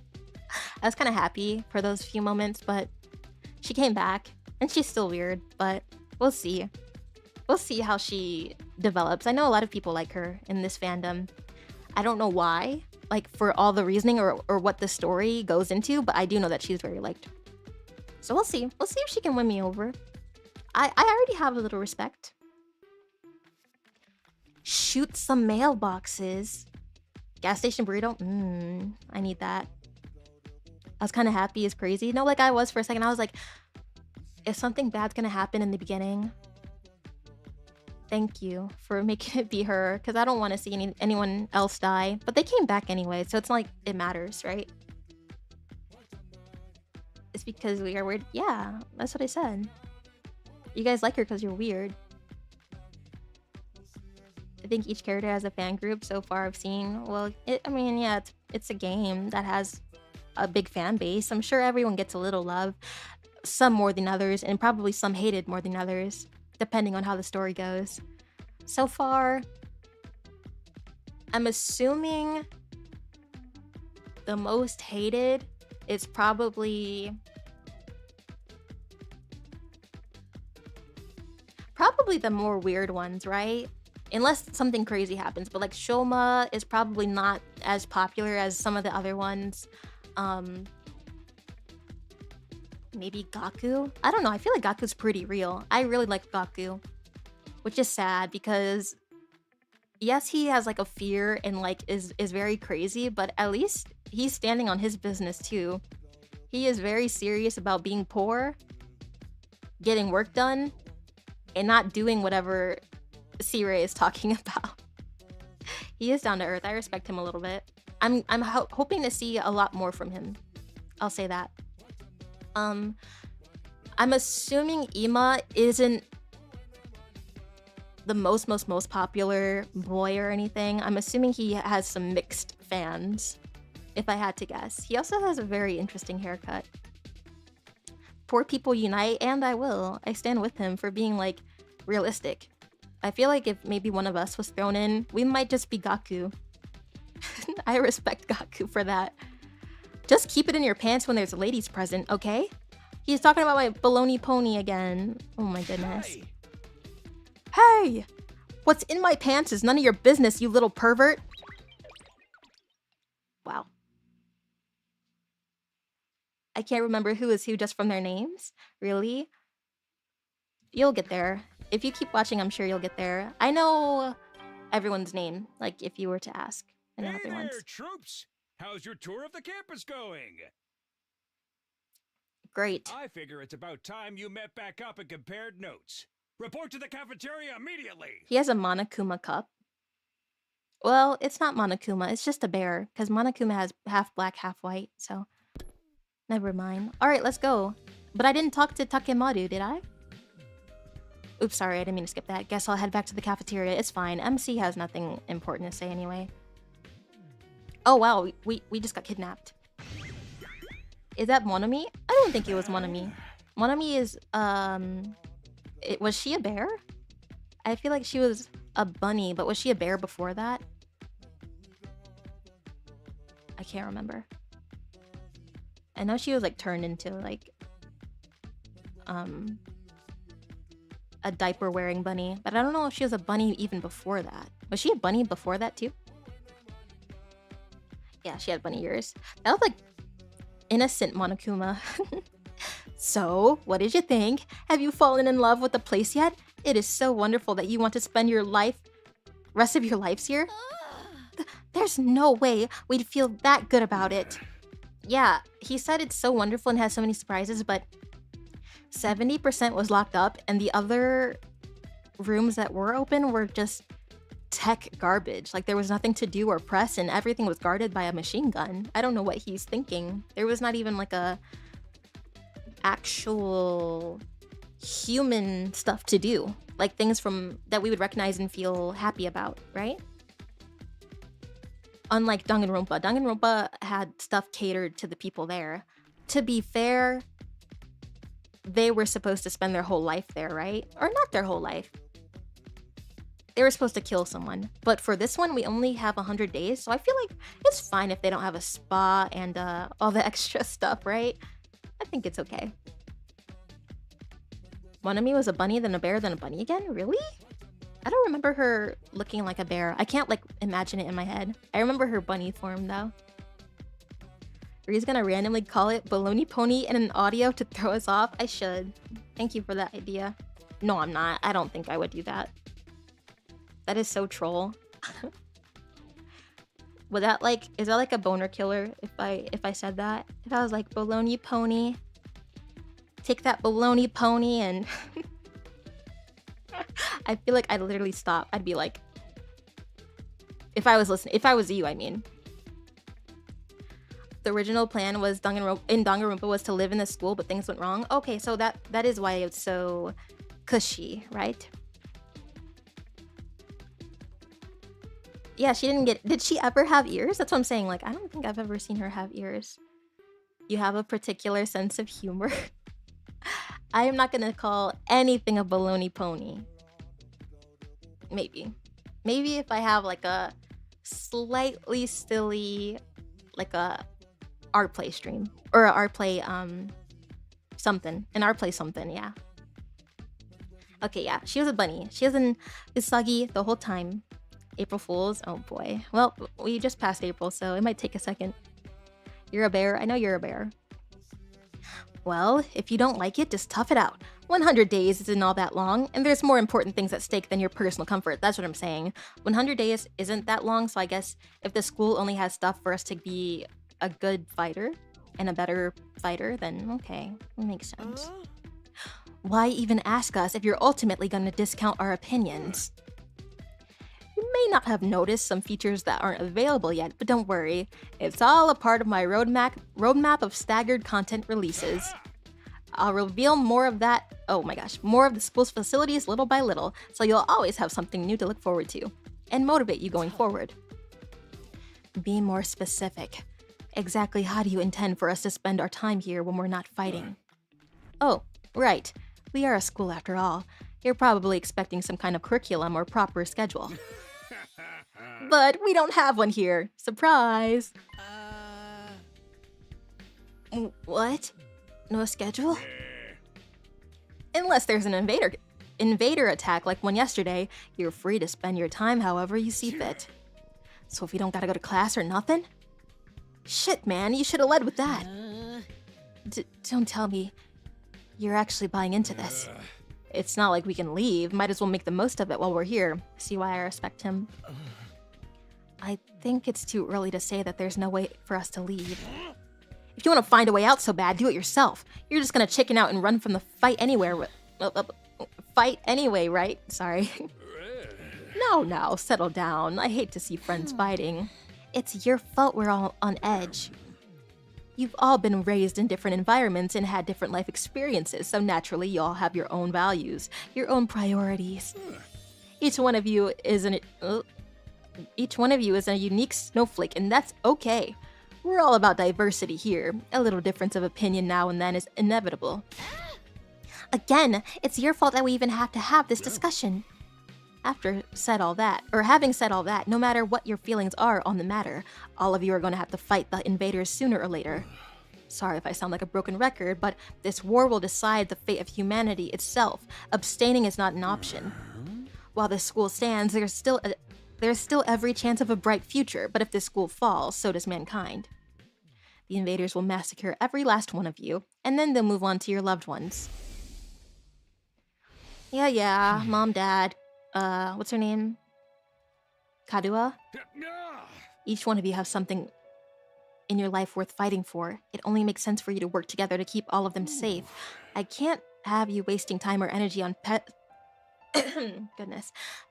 I was kind of happy for those few moments, but she came back. And she's still weird, but we'll see. We'll see how she develops. I know a lot of people like her in this fandom. I don't know why, like for all the reasoning or what the story goes into, but I do know that she's very liked. So we'll see. We'll see if she can win me over. I already have a little respect. Shoot some mailboxes. Gas station burrito? I need that. I was kind of happy as crazy. No, like I was for a second. I was like, if something bad's gonna happen in the beginning, thank you for making it be her, because I don't want to see anyone else die. But they came back anyway, so it's not like it matters, right? It's because we are weird. Yeah, that's what I said. You guys like her because you're weird. I think each character has a fan group so far I've seen. Well, I mean, yeah, it's a game that has a big fan base. I'm sure everyone gets a little love. Some more than others, and probably some hated more than others, depending on how the story goes. So far, I'm assuming the most hated is probably the more weird ones, right? Unless something crazy happens, but like Shoma is probably not as popular as some of the other ones. Maybe Gaku? I don't know, I feel like Gaku's pretty real. I really like Gaku, which is sad because yes, he has like a fear and like is very crazy, but at least he's standing on his business too. He is very serious about being poor, getting work done, and not doing whatever C-Ray is talking about. He is down to earth. I respect him a little bit. I'm hoping to see a lot more from him. I'll say that. I'm assuming Ima isn't the most popular boy or anything. I'm assuming he has some mixed fans, if I had to guess. He also has a very interesting haircut. Poor people unite, and I will. I stand with him for being, like, realistic. I feel like if maybe one of us was thrown in, we might just be Gaku. I respect Gaku for that. Just keep it in your pants when there's ladies present, okay? He's talking about my baloney pony again. Oh my goodness. Hey! What's in my pants is none of your business, you little pervert. Wow. I can't remember who is who just from their names. Really? You'll get there. If you keep watching, I'm sure you'll get there. I know everyone's name, like if you were to ask. I know everyone's. There, troops! How's your tour of the campus going? Great. I figure it's about time you met back up and compared notes. Report to the cafeteria immediately! He has a Monokuma cup. Well, it's not Monokuma, it's just a bear, because Monokuma has half black, half white, so... Never mind. Alright, let's go. But I didn't talk to Takemaru, did I? Oops, sorry, I didn't mean to skip that. Guess I'll head back to the cafeteria. It's fine. MC has nothing important to say anyway. Oh wow, we just got kidnapped. Is that Monami? I don't think it was Monami. Monami is, was she a bear? I feel like she was a bunny, but was she a bear before that? I can't remember. I know she was like turned into like a diaper wearing bunny, but I don't know if she was a bunny even before that. Was she a bunny before that too? Yeah, she had bunny ears. That was like innocent Monokuma. So, what did you think? Have you fallen in love with the place yet? It is so wonderful that you want to spend your rest of your lives here. There's no way we'd feel that good about it. Yeah, he said it's so wonderful and has so many surprises, but 70% was locked up, and the other rooms that were open were just tech garbage. Like, there was nothing to do or press, and everything was guarded by a machine gun. I don't know what he's thinking. There was not even like a actual human stuff to do, like things that we would recognize and feel happy about, right? Unlike Danganronpa. Danganronpa had stuff catered to the people there. To be fair, they were supposed to spend their whole life there, right? Or not their whole life. They were supposed to kill someone. But for this one, we only have 100 days, so I feel like it's fine if they don't have a spa and all the extra stuff, right? I think it's okay. Monami was a bunny, then a bear, then a bunny again? Really? I don't remember her looking like a bear. I can't, like, imagine it in my head. I remember her bunny form, though. Ruri's gonna randomly call it Baloney Pony in an audio to throw us off? I should. Thank you for that idea. No, I'm not. I don't think I would do that. That is so troll. Would that like, is that like a boner killer if I said that? If I was like, bologna pony, take that bologna pony, and I feel like I'd literally stop. I'd be like, if I was listening, if I was you, I mean. The original plan was Danganronpa was to live in the school, but things went wrong. Okay, so that is why it's so cushy, right? Yeah, she didn't get... Did she ever have ears? That's what I'm saying. Like, I don't think I've ever seen her have ears. You have a particular sense of humor. I am not gonna call anything a baloney pony. Maybe. Maybe if I have like a slightly silly, like a art play stream. Or a art play, something. An art play something, yeah. Okay, yeah. She was a bunny. She was in Usagi the whole time. April Fools. Oh boy. Well, we just passed April, so it might take a second. You're a bear. I know you're a bear. Well, if you don't like it, just tough it out. 100 days isn't all that long, and there's more important things at stake than your personal comfort. That's what I'm saying. 100 days isn't that long, so I guess if the school only has stuff for us to be a good fighter and a better fighter, then okay, it makes sense. Why even ask us if you're ultimately going to discount our opinions? You may not have noticed some features that aren't available yet, but don't worry. It's all a part of my roadmap of staggered content releases. I'll reveal more of that, oh my gosh, more of the school's facilities little by little, so you'll always have something new to look forward to, and motivate you going forward. Be more specific. Exactly how do you intend for us to spend our time here when we're not fighting? Oh, right. We are a school after all. You're probably expecting some kind of curriculum or proper schedule. But we don't have one here. Surprise! What? No schedule? Unless there's an invader attack like one yesterday, you're free to spend your time however you see fit. So if you don't gotta go to class or nothing? Shit, man, you should have led with that. Don't tell me you're actually buying into this. It's not like we can leave. Might as well make the most of it while we're here. See why I respect him? I think it's too early to say that there's no way for us to leave. If you want to find a way out so bad, do it yourself. You're just gonna chicken out and run from the fight anywhere. Fight anyway, right? Sorry. No, settle down. I hate to see friends fighting. It's your fault we're all on edge. You've all been raised in different environments and had different life experiences, so naturally you all have your own values, your own priorities. Each one of you is a unique snowflake, and that's okay. We're all about diversity here. A little difference of opinion now and then is inevitable. Again, it's your fault that we even have to have this discussion. Having said all that, no matter what your feelings are on the matter, all of you are going to have to fight the invaders sooner or later. Sorry if I sound like a broken record, but this war will decide the fate of humanity itself. Abstaining is not an option. While this school stands, there's still every chance of a bright future, but if this school falls, so does mankind. The invaders will massacre every last one of you, and then they'll move on to your loved ones. Yeah, Mom, Dad. What's her name? Kadua? Each one of you have something in your life worth fighting for. It only makes sense for you to work together to keep all of them safe. I can't have you wasting time or energy on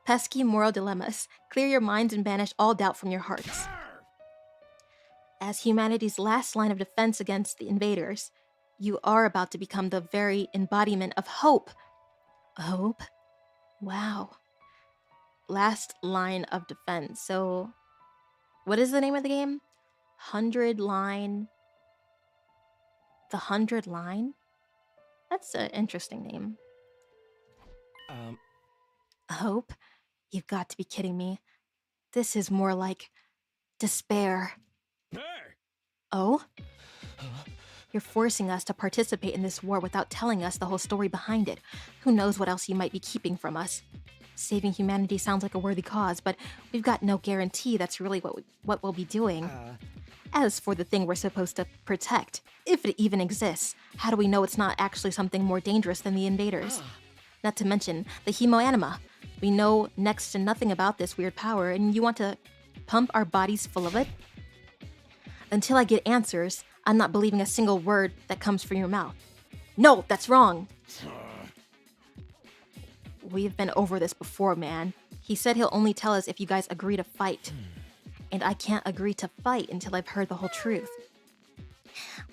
pesky moral dilemmas. Clear your minds and banish all doubt from your hearts. As humanity's last line of defense against the invaders, you are about to become the very embodiment of hope. Hope? Wow. Last line of defense. So, what is the name of the game? 100 line. The 100 line? That's an interesting name. Hope? You've got to be kidding me. This is more like despair. Hey. Oh? You're forcing us to participate in this war without telling us the whole story behind it. Who knows what else you might be keeping from us? Saving humanity sounds like a worthy cause, but we've got no guarantee that's really what we'll be doing. As for the thing we're supposed to protect, if it even exists, how do we know it's not actually something more dangerous than the invaders? Not to mention the hemoanima. We know next to nothing about this weird power, and you want to pump our bodies full of it? Until I get answers, I'm not believing a single word that comes from your mouth. No, that's wrong. We've been over this before, man. He said he'll only tell us if you guys agree to fight. And I can't agree to fight until I've heard the whole truth.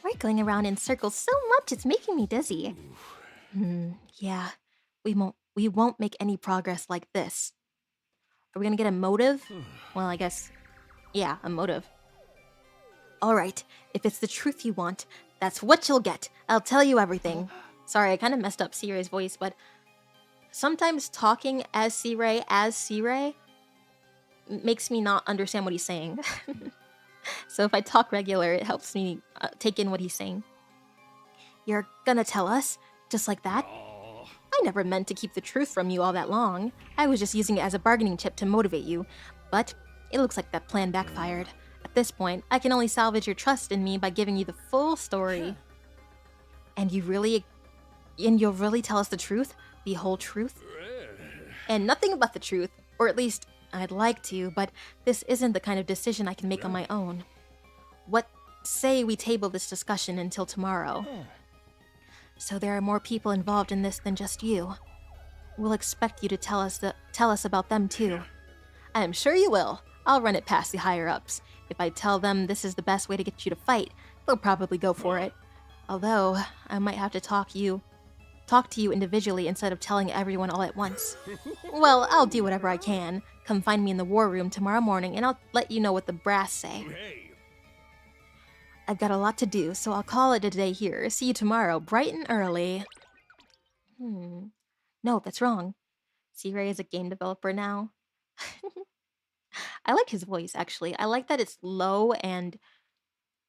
We're going around in circles so much it's making me dizzy. Yeah, we won't make any progress like this. Are we gonna get a motive? Well, I guess, yeah, a motive. Alright, if it's the truth you want, that's what you'll get. I'll tell you everything. Sorry, I kind of messed up C-Ray's voice, but sometimes talking as C-Ray makes me not understand what he's saying. So if I talk regular, it helps me take in what he's saying. You're gonna tell us? Just like that? I never meant to keep the truth from you all that long. I was just using it as a bargaining chip to motivate you. But it looks like that plan backfired. At this point, I can only salvage your trust in me by giving you the full story. And you'll really tell us the truth? The whole truth? And nothing but the truth. Or at least, I'd like to, but this isn't the kind of decision I can make on my own. What say we table this discussion until tomorrow? So there are more people involved in this than just you. We'll expect you to tell us about them too. I'm sure you will. I'll run it past the higher-ups. If I tell them this is the best way to get you to fight, they'll probably go for it. Although, I might have to talk to you individually instead of telling everyone all at once. Well, I'll do whatever I can. Come find me in the war room tomorrow morning and I'll let you know what the brass say. I've got a lot to do, so I'll call it a day here. See you tomorrow, bright and early. No, that's wrong. C-Ray is a game developer now. I like his voice, actually. I like that it's low and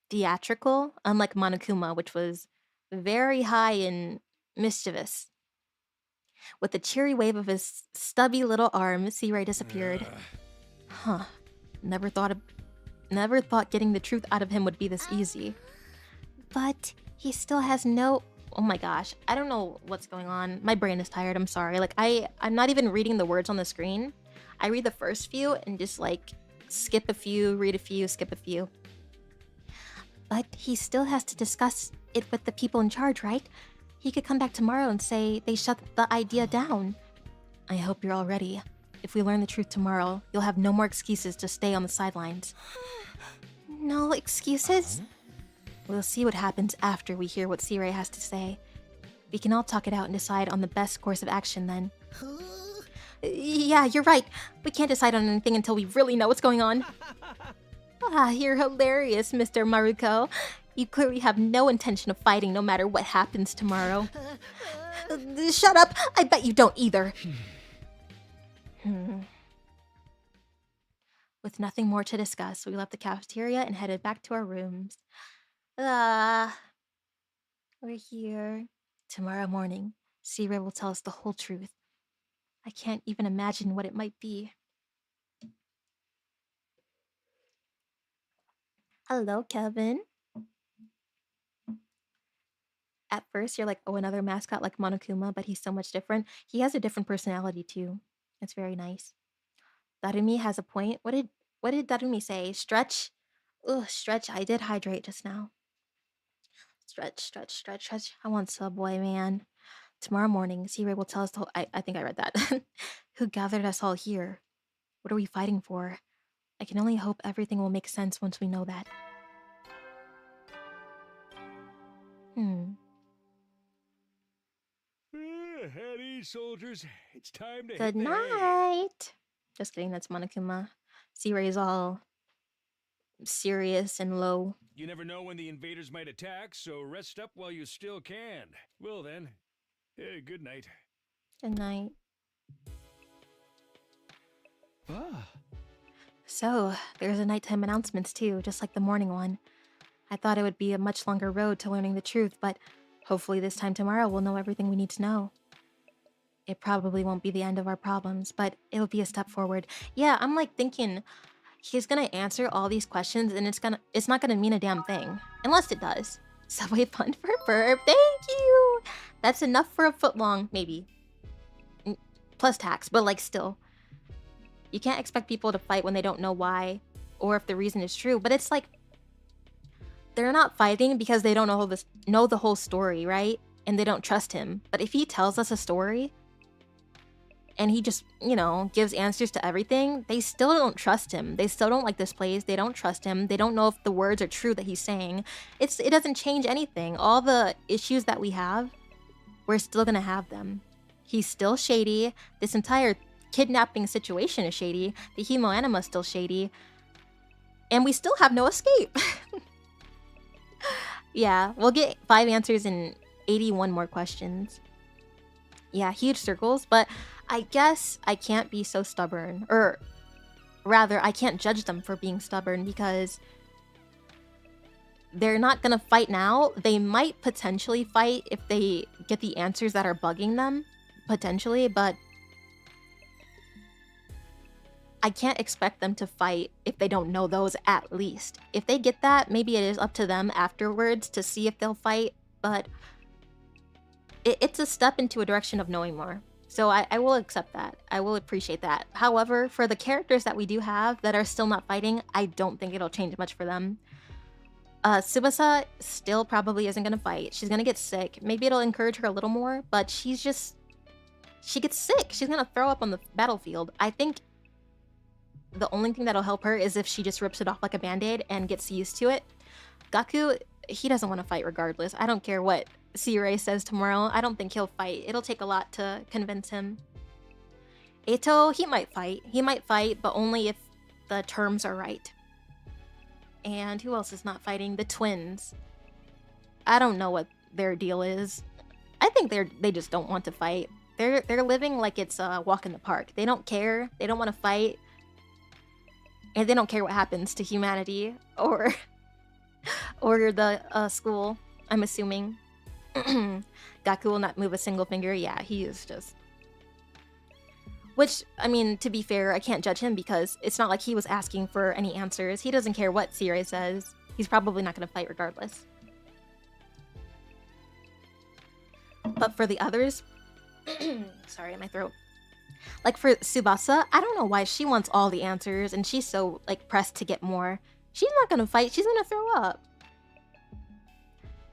theatrical, unlike Monokuma, which was very high and mischievous. With a cheery wave of his stubby little arm, C-Ray disappeared. Huh. Never thought getting the truth out of him would be this easy. But he still has no... Oh my gosh. I don't know what's going on. My brain is tired. I'm sorry. Like, I'm not even reading the words on the screen. I read the first few and just, like, skip a few, read a few, skip a few. But he still has to discuss it with the people in charge, right? He could come back tomorrow and say they shut the idea down. I hope you're all ready. If we learn the truth tomorrow, you'll have no more excuses to stay on the sidelines. No excuses? We'll see what happens after we hear what C-Ray has to say. We can all talk it out and decide on the best course of action then. Yeah, you're right. We can't decide on anything until we really know what's going on. You're hilarious, Mr. Maruko. You clearly have no intention of fighting no matter what happens tomorrow. Shut up! I bet you don't either. With nothing more to discuss, we left the cafeteria and headed back to our rooms. We're here. Tomorrow morning, C-Ray will tell us the whole truth. I can't even imagine what it might be. Hello, Kevin. At first, you're like, oh, another mascot like Monokuma, but he's so much different. He has a different personality, too. It's very nice. Darumi has a point. What did Darumi say? Stretch? Ugh, stretch. I did hydrate just now. Stretch. I want Subway, man. Tomorrow morning, C-Ray will tell us the whole... I think I read that. Who gathered us all here? What are we fighting for? I can only hope everything will make sense once we know that. At ease, soldiers. It's time to Good night. Just kidding, that's Monokuma. C-Ray is all serious and low. You never know when the invaders might attack, so rest up while you still can. Well then, good night. Good night. So, there's a nighttime announcements too, just like the morning one. I thought it would be a much longer road to learning the truth, but hopefully this time tomorrow we'll know everything we need to know. It probably won't be the end of our problems, but it'll be a step forward. Yeah, I'm like thinking he's gonna answer all these questions and it's not gonna mean a damn thing. Unless it does. Subway fun for burp. Thank you! That's enough for a foot long, maybe. plus tax, but like still. You can't expect people to fight when they don't know why or if the reason is true, but it's like they're not fighting because they don't know the whole story, right? And they don't trust him. But if he tells us a story and he just, gives answers to everything, they still don't trust him. They still don't like this place. They don't trust him. They don't know if the words are true that he's saying. It doesn't change anything. All the issues that we have, we're still gonna have them. He's still shady. This entire kidnapping situation is shady. The Hemo Anima is still shady. And we still have no escape. Yeah, we'll get 5 answers and 81 more questions. Yeah, huge circles, but I guess I can't be so stubborn. Or rather, I can't judge them for being stubborn because they're not gonna fight now. They might potentially fight if they get the answers that are bugging them. Potentially, but I can't expect them to fight if they don't know those at least. If they get that, maybe it is up to them afterwards to see if they'll fight, but it's a step into a direction of knowing more. So I will accept that. I will appreciate that. However, for the characters that we do have that are still not fighting, I don't think it'll change much for them. Tsubasa still probably isn't gonna fight. She's gonna get sick. Maybe it'll encourage her a little more, but she gets sick. She's gonna throw up on the battlefield. I think the only thing that'll help her is if she just rips it off like a band-aid and gets used to it. Gaku, he doesn't want to fight regardless. I don't care what C-Ray says tomorrow. I don't think he'll fight. It'll take a lot to convince him. Eito, he might fight. He might fight, but only if the terms are right. And who else is not fighting? The twins. I don't know what their deal is. I think they just don't want to fight. They're living like it's a walk in the park. They don't care. They don't want to fight. And they don't care what happens to humanity or the school, I'm assuming. Gaku will not move a single finger. Yeah, he is just... Which, I mean, to be fair, I can't judge him because it's not like he was asking for any answers. He doesn't care what C-Ray says. He's probably not going to fight regardless. But for the others... Sorry, my throat. Like for Tsubasa, I don't know why she wants all the answers and she's so like pressed to get more. She's not gonna fight, she's gonna throw up.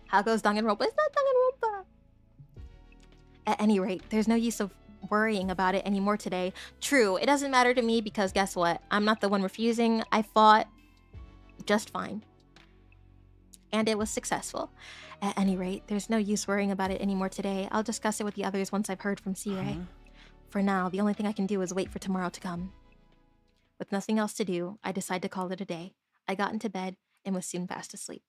How goes Danganronpa? It's not Danganronpa. At any rate, there's no use of worrying about it anymore today. True, it doesn't matter to me because guess what? I'm not the one refusing. I fought just fine. And it was successful. At any rate, there's no use worrying about it anymore today. I'll discuss it with the others once I've heard from C-Ray. For now, the only thing I can do is wait for tomorrow to come. With nothing else to do, I decide to call it a day. I got into bed and was soon fast asleep.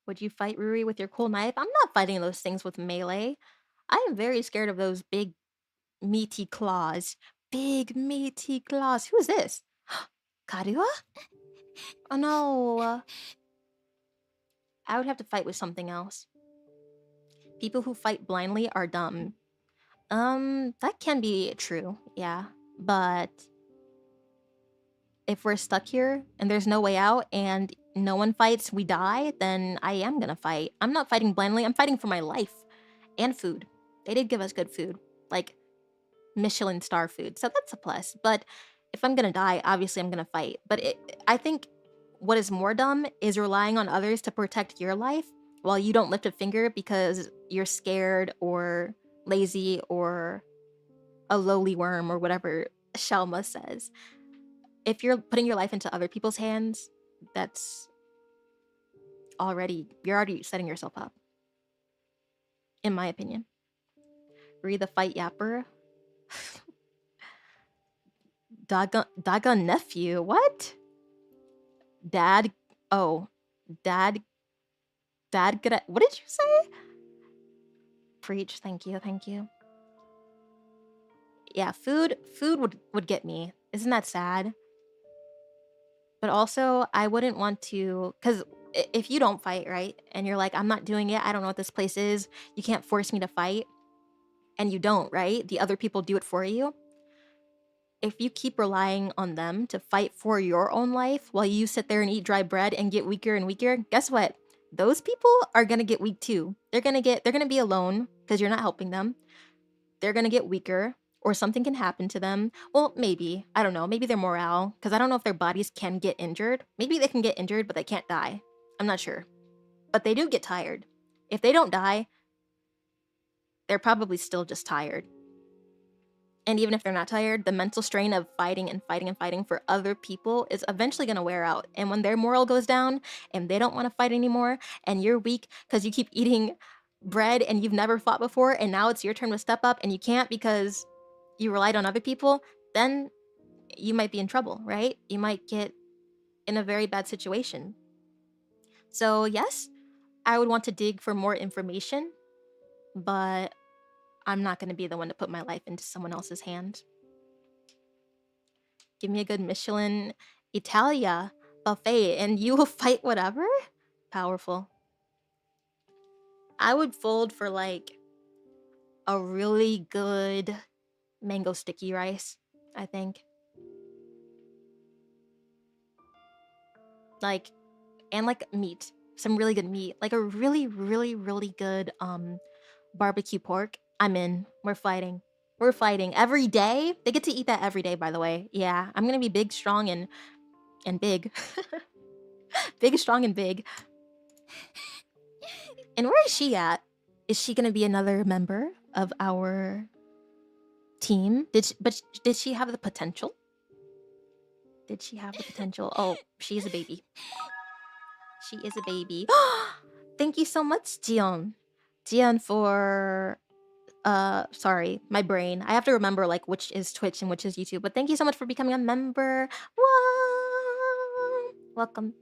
Would you fight Ruri with your cool knife? I'm not fighting those things with melee. I am very scared of those big, meaty claws. Big, meaty claws. Who is this? Karua? Oh no. I would have to fight with something else. People who fight blindly are dumb. That can be true, yeah. But if we're stuck here and there's no way out and no one fights, we die, then I am gonna fight. I'm not fighting blindly, I'm fighting for my life. And food. They did give us good food. Like Michelin star food, so that's a plus. But if I'm gonna die, obviously I'm gonna fight. But I think what is more dumb is relying on others to protect your life while you don't lift a finger because you're scared or lazy or a lowly worm or whatever Shelma says. If you're putting your life into other people's hands, you're already setting yourself up. In my opinion. Read the fight yapper. Dagon nephew, what? Dad, what did you say? Preach, thank you. Yeah, food would get me. Isn't that sad? But also, I wouldn't want to, because if you don't fight, right, and you're like, I'm not doing it, I don't know what this place is, you can't force me to fight, and you don't, right? The other people do it for you. If you keep relying on them to fight for your own life while you sit there and eat dry bread and get weaker and weaker, guess what? those people are gonna get weak too. They're gonna be alone because you're not helping them. They're gonna get weaker, or something can happen to them. Well, maybe. I don't know. Maybe their morale, because I don't know if their bodies can get injured. Maybe they can get injured, but they can't die. I'm not sure. But they do get tired. If they don't die, they're probably still just tired. And even if they're not tired, the mental strain of fighting and fighting and fighting for other people is eventually going to wear out. And when their morale goes down and they don't want to fight anymore, and you're weak because you keep eating bread and you've never fought before, and now it's your turn to step up and you can't because you relied on other people, then you might be in trouble, right? You might get in a very bad situation. So yes, I would want to dig for more information, but I'm not going to be the one to put my life into someone else's hand. Give me a good Michelin Italia buffet and you will fight whatever? Powerful. I would fold for like a really good mango sticky rice, I think. Like, and like meat. Some really good meat. Like a really, really, really good barbecue pork. I'm in. We're fighting. We're fighting every day. They get to eat that every day, by the way. Yeah, I'm gonna be big, strong, and big. Big, strong, and big. And where is she at? Is she gonna be another member of our team? Did she have the potential? Did she have the potential? Oh, she is a baby. She is a baby. Thank you so much, Jion. Jion for sorry, my brain. I have to remember like which is Twitch and which is YouTube. But thank you so much for becoming a member. Whoa! Welcome.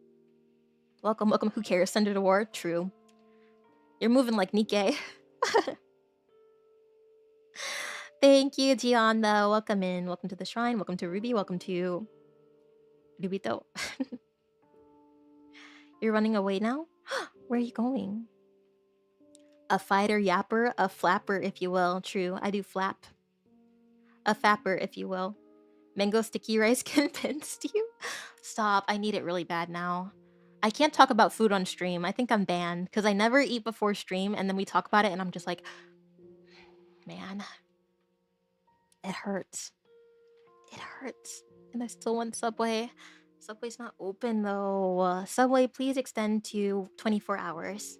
Welcome, welcome. Who cares? Send her to war. True. You're moving like Nikkei. Thank you, Jion, though. Welcome in. Welcome to the shrine. Welcome to Ruby. Welcome to Rubito. You're running away now? Where are you going? A fighter, yapper, a flapper, if you will. True, I do flap. A fapper, if you will. Mango sticky rice convinced you? Stop, I need it really bad now. I can't talk about food on stream. I think I'm banned because I never eat before stream and then we talk about it and I'm just like, man, it hurts. It hurts. And I still want Subway. Subway's not open though. Subway, please extend to 24 hours.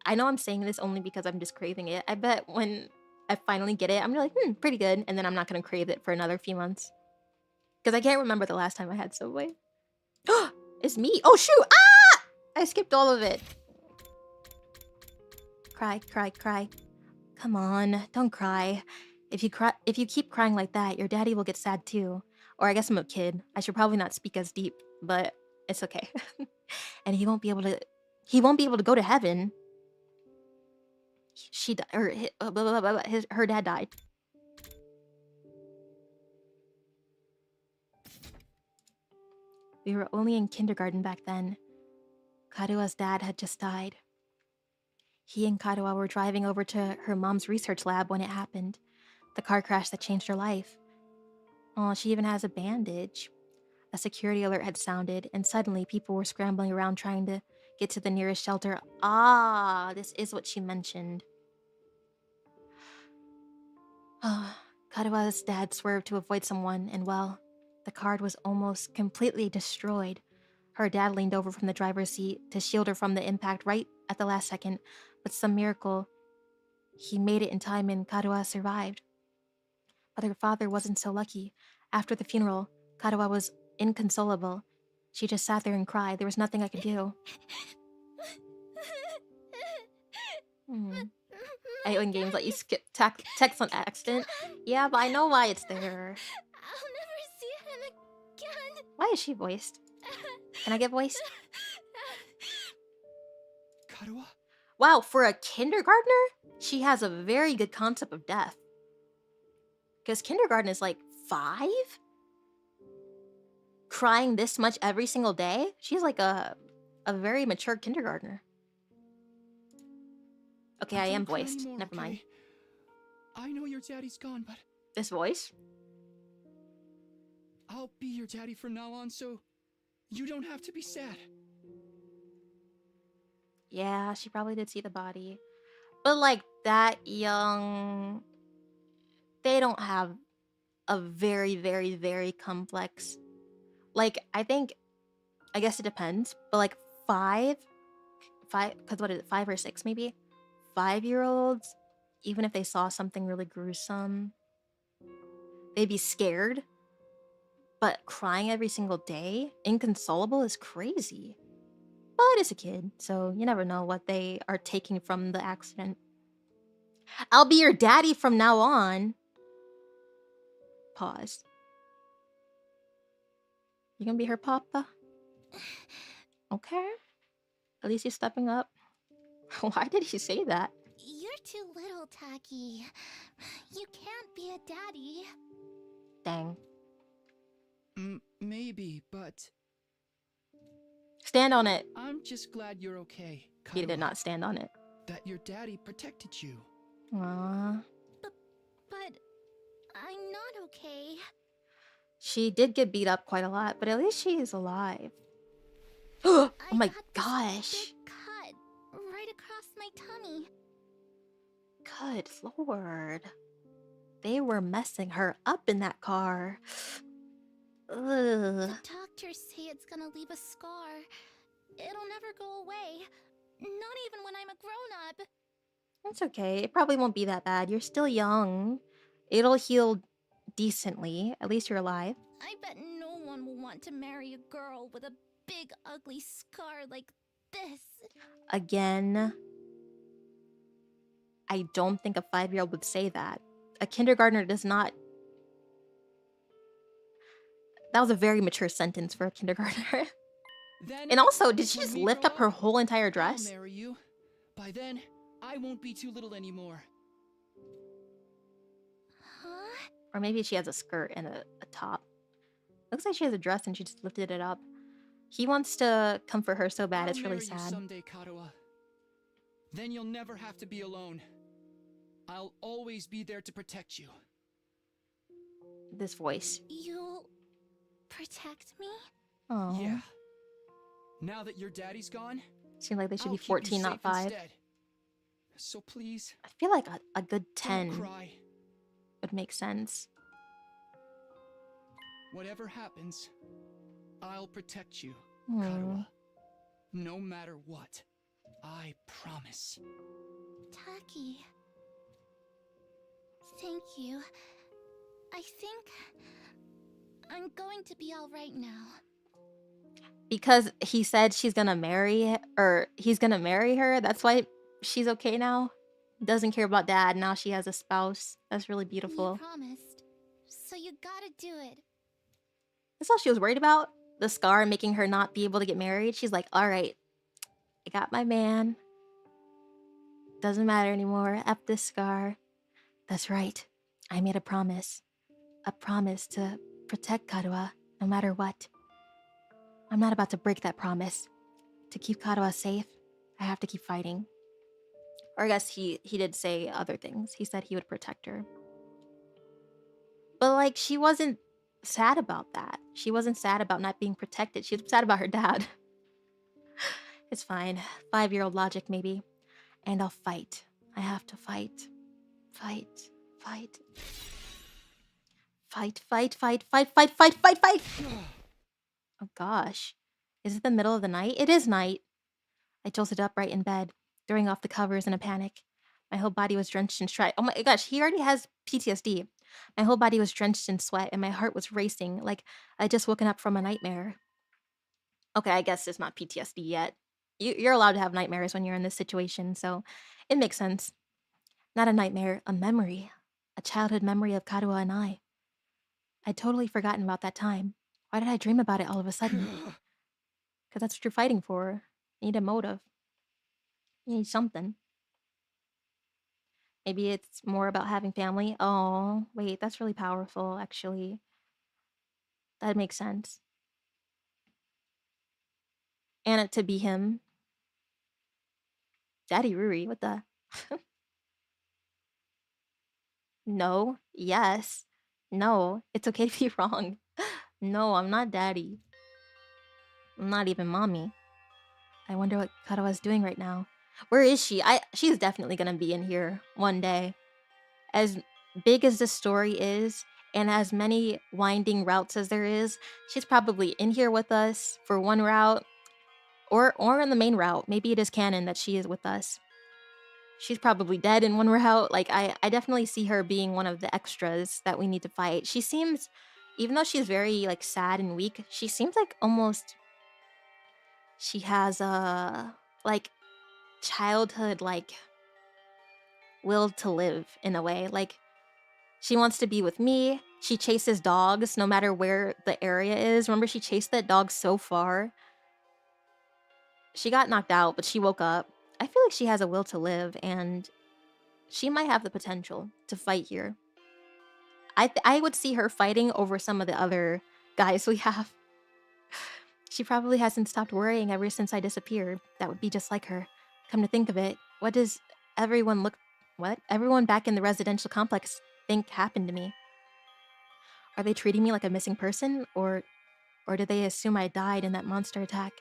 I know I'm saying this only because I'm just craving it. I bet when I finally get it, I'm gonna be like, pretty good. And then I'm not gonna crave it for another few months. Because I can't remember the last time I had Subway. It's me. Oh, shoot. Ah! I skipped all of it. Cry, cry, cry. Come on, don't cry. If you keep crying like that, your daddy will get sad too. Or I guess I'm a kid. I should probably not speak as deep, but it's okay. And he won't be able to go to heaven. Her dad died. We were only in kindergarten back then. Karua's dad had just died. He and Karua were driving over to her mom's research lab when it happened. The car crash that changed her life. Oh, she even has a bandage. A security alert had sounded, and suddenly people were scrambling around trying to get to the nearest shelter. Ah, this is what she mentioned. Karua's dad swerved to avoid someone, and well, the car was almost completely destroyed. Her dad leaned over from the driver's seat to shield her from the impact right at the last second, but some miracle, he made it in time and Karua survived. But her father wasn't so lucky. After the funeral, Karua was inconsolable. She just sat there and cried. There was nothing I could do. I in games let you skip text on accident. Yeah, but I know why it's there. I'll never see him again. Why is she voiced? Can I get voiced? Karua? Wow, for a kindergartner, she has a very good concept of death. Because kindergarten is like 5? Crying this much every single day? She's like a very mature kindergartner. Okay, I am voiced. Anymore, Never mind. I know your daddy's gone, but This voice? I'll be your daddy from now on, so you don't have to be sad. Yeah, she probably did see the body. But like that young, they don't have a very, very, very complex. Like I guess it depends, but like five, because what is it, 5 or 6 maybe? 5-year-olds, even if they saw something really gruesome, they'd be scared. But crying every single day, inconsolable, is crazy. But it's a kid, so you never know what they are taking from the accident. I'll be your daddy from now on. Pause. You gonna be her papa? Okay. At least he's stepping up. Why did he say that? You're too little, Taki. You can't be a daddy. Dang. Maybe, but Stand on it. I'm just glad you're okay, He did Karuha. not stand on it. That your daddy protected you. Aww. But I'm not okay. She did get beat up quite a lot, but at least she is alive. Oh my gosh. Big cut right across my tummy. Good lord. They were messing her up in that car. Ugh. The doctors say it's gonna leave a scar. It'll never go away. Not even when I'm a grown-up. It's okay. It probably won't be that bad. You're still young. It'll heal decently. At least you're alive. I bet no one will want to marry a girl with a big ugly scar like this. Again, I don't think a 5-year-old would say that. A kindergartner does not. That was a very mature sentence for a kindergartner. Then, And also, did she when just we lift grow up her whole entire dress? I'll marry you. By then, I won't be too little anymore. Huh? Or maybe she has a skirt and a top. Looks like she has a dress and she just lifted it up. He wants to comfort her so bad, I'll it's really marry you sad. someday, Karuha. Then you'll never have to be alone. I'll always be there to protect you. This voice. You'll protect me? Oh. Yeah. Now that your daddy's gone, Seems like they should I'll be keep you 14, not safe 5. instead. So please, I feel like a good don't 10 cry. would make sense. Whatever happens, I'll protect you, Hmm. Karuha. No matter what. I promise. Taki. Thank you. I think I'm going to be alright now. Because he said she's gonna marry, or he's gonna marry her, that's why she's okay now? Doesn't care about dad, now she has a spouse. That's really beautiful. You promised. So you gotta do it. That's all she was worried about? The scar making her not be able to get married? She's like, alright, I got my man. Doesn't matter anymore. F this scar. That's right. I made a promise. A promise to protect Karuha no matter what. I'm not about to break that promise. To keep Karuha safe, I have to keep fighting. Or I guess he did say other things. He said he would protect her. But like, she wasn't sad about that. She wasn't sad about not being protected. She was sad about her dad. It's fine. 5-year-old logic, maybe. And I'll fight. I have to fight. Fight. Fight. Fight, fight, fight, fight, fight, fight, fight, fight! Oh gosh. Is it the middle of the night? It is night. I jolted upright in bed, throwing off the covers in a panic. My whole body was drenched in sweat. Oh my gosh, he already has PTSD. My whole body was drenched in sweat and my heart was racing like I'd just woken up from a nightmare. Okay, I guess it's not PTSD yet. You're allowed to have nightmares when you're in this situation, so it makes sense. Not a nightmare, a memory. A childhood memory of Karuha and I. I'd totally forgotten about that time. Why did I dream about it all of a sudden? Because that's what you're fighting for. You need a motive. You need something. Maybe it's more about having family. Oh, wait, that's really powerful, actually. That makes sense. And it to be him. Daddy Ruri, what the? No, yes. No, it's okay to be wrong. No, I'm not daddy. I'm not even mommy. I wonder what Karawa's doing right now. Where is she? She's definitely gonna be in here one day. As big as this story is, and as many winding routes as there is, she's probably in here with us for one route, or in the main route. Maybe it is canon that she is with us. She's probably dead in one route. Like, I definitely see her being one of the extras that we need to fight. She seems, even though she's very, like, sad and weak, she seems like almost she has a, like, childhood, like, will to live in a way. Like, she wants to be with me. She chases dogs no matter where the area is. Remember, she chased that dog so far. She got knocked out, but she woke up. I feel like she has a will to live, and she might have the potential to fight here. I would see her fighting over some of the other guys we have. She probably hasn't stopped worrying ever since I disappeared. That would be just like her. Come to think of it, what does everyone back in the residential complex think happened to me? Are they treating me like a missing person, or do they assume I died in that monster attack?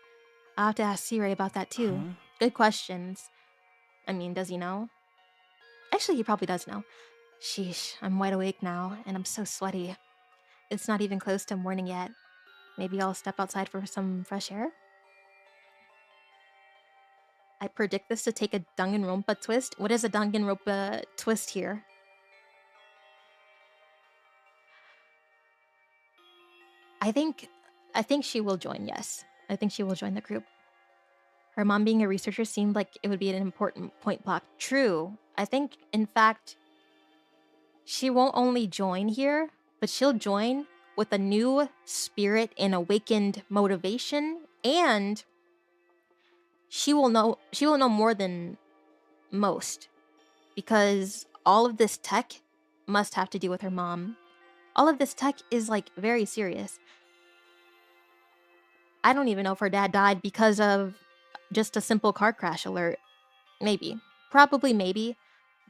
I'll have to ask Sire about that too. Huh? Good questions. I mean, does he know? Actually, he probably does know. Sheesh, I'm wide awake now, and I'm so sweaty. It's not even close to morning yet. Maybe I'll step outside for some fresh air? I predict this to take a Danganronpa twist. What is a Danganronpa twist here? I think she will join, yes. I think she will join the group. Her mom being a researcher seemed like it would be an important point block. True. I think, in fact, she won't only join here, but she'll join with a new spirit and awakened motivation, and she will know more than most, because all of this tech must have to do with her mom. All of this tech is, like, very serious. I don't even know if her dad died because of just a simple car crash alert. Maybe. Probably maybe.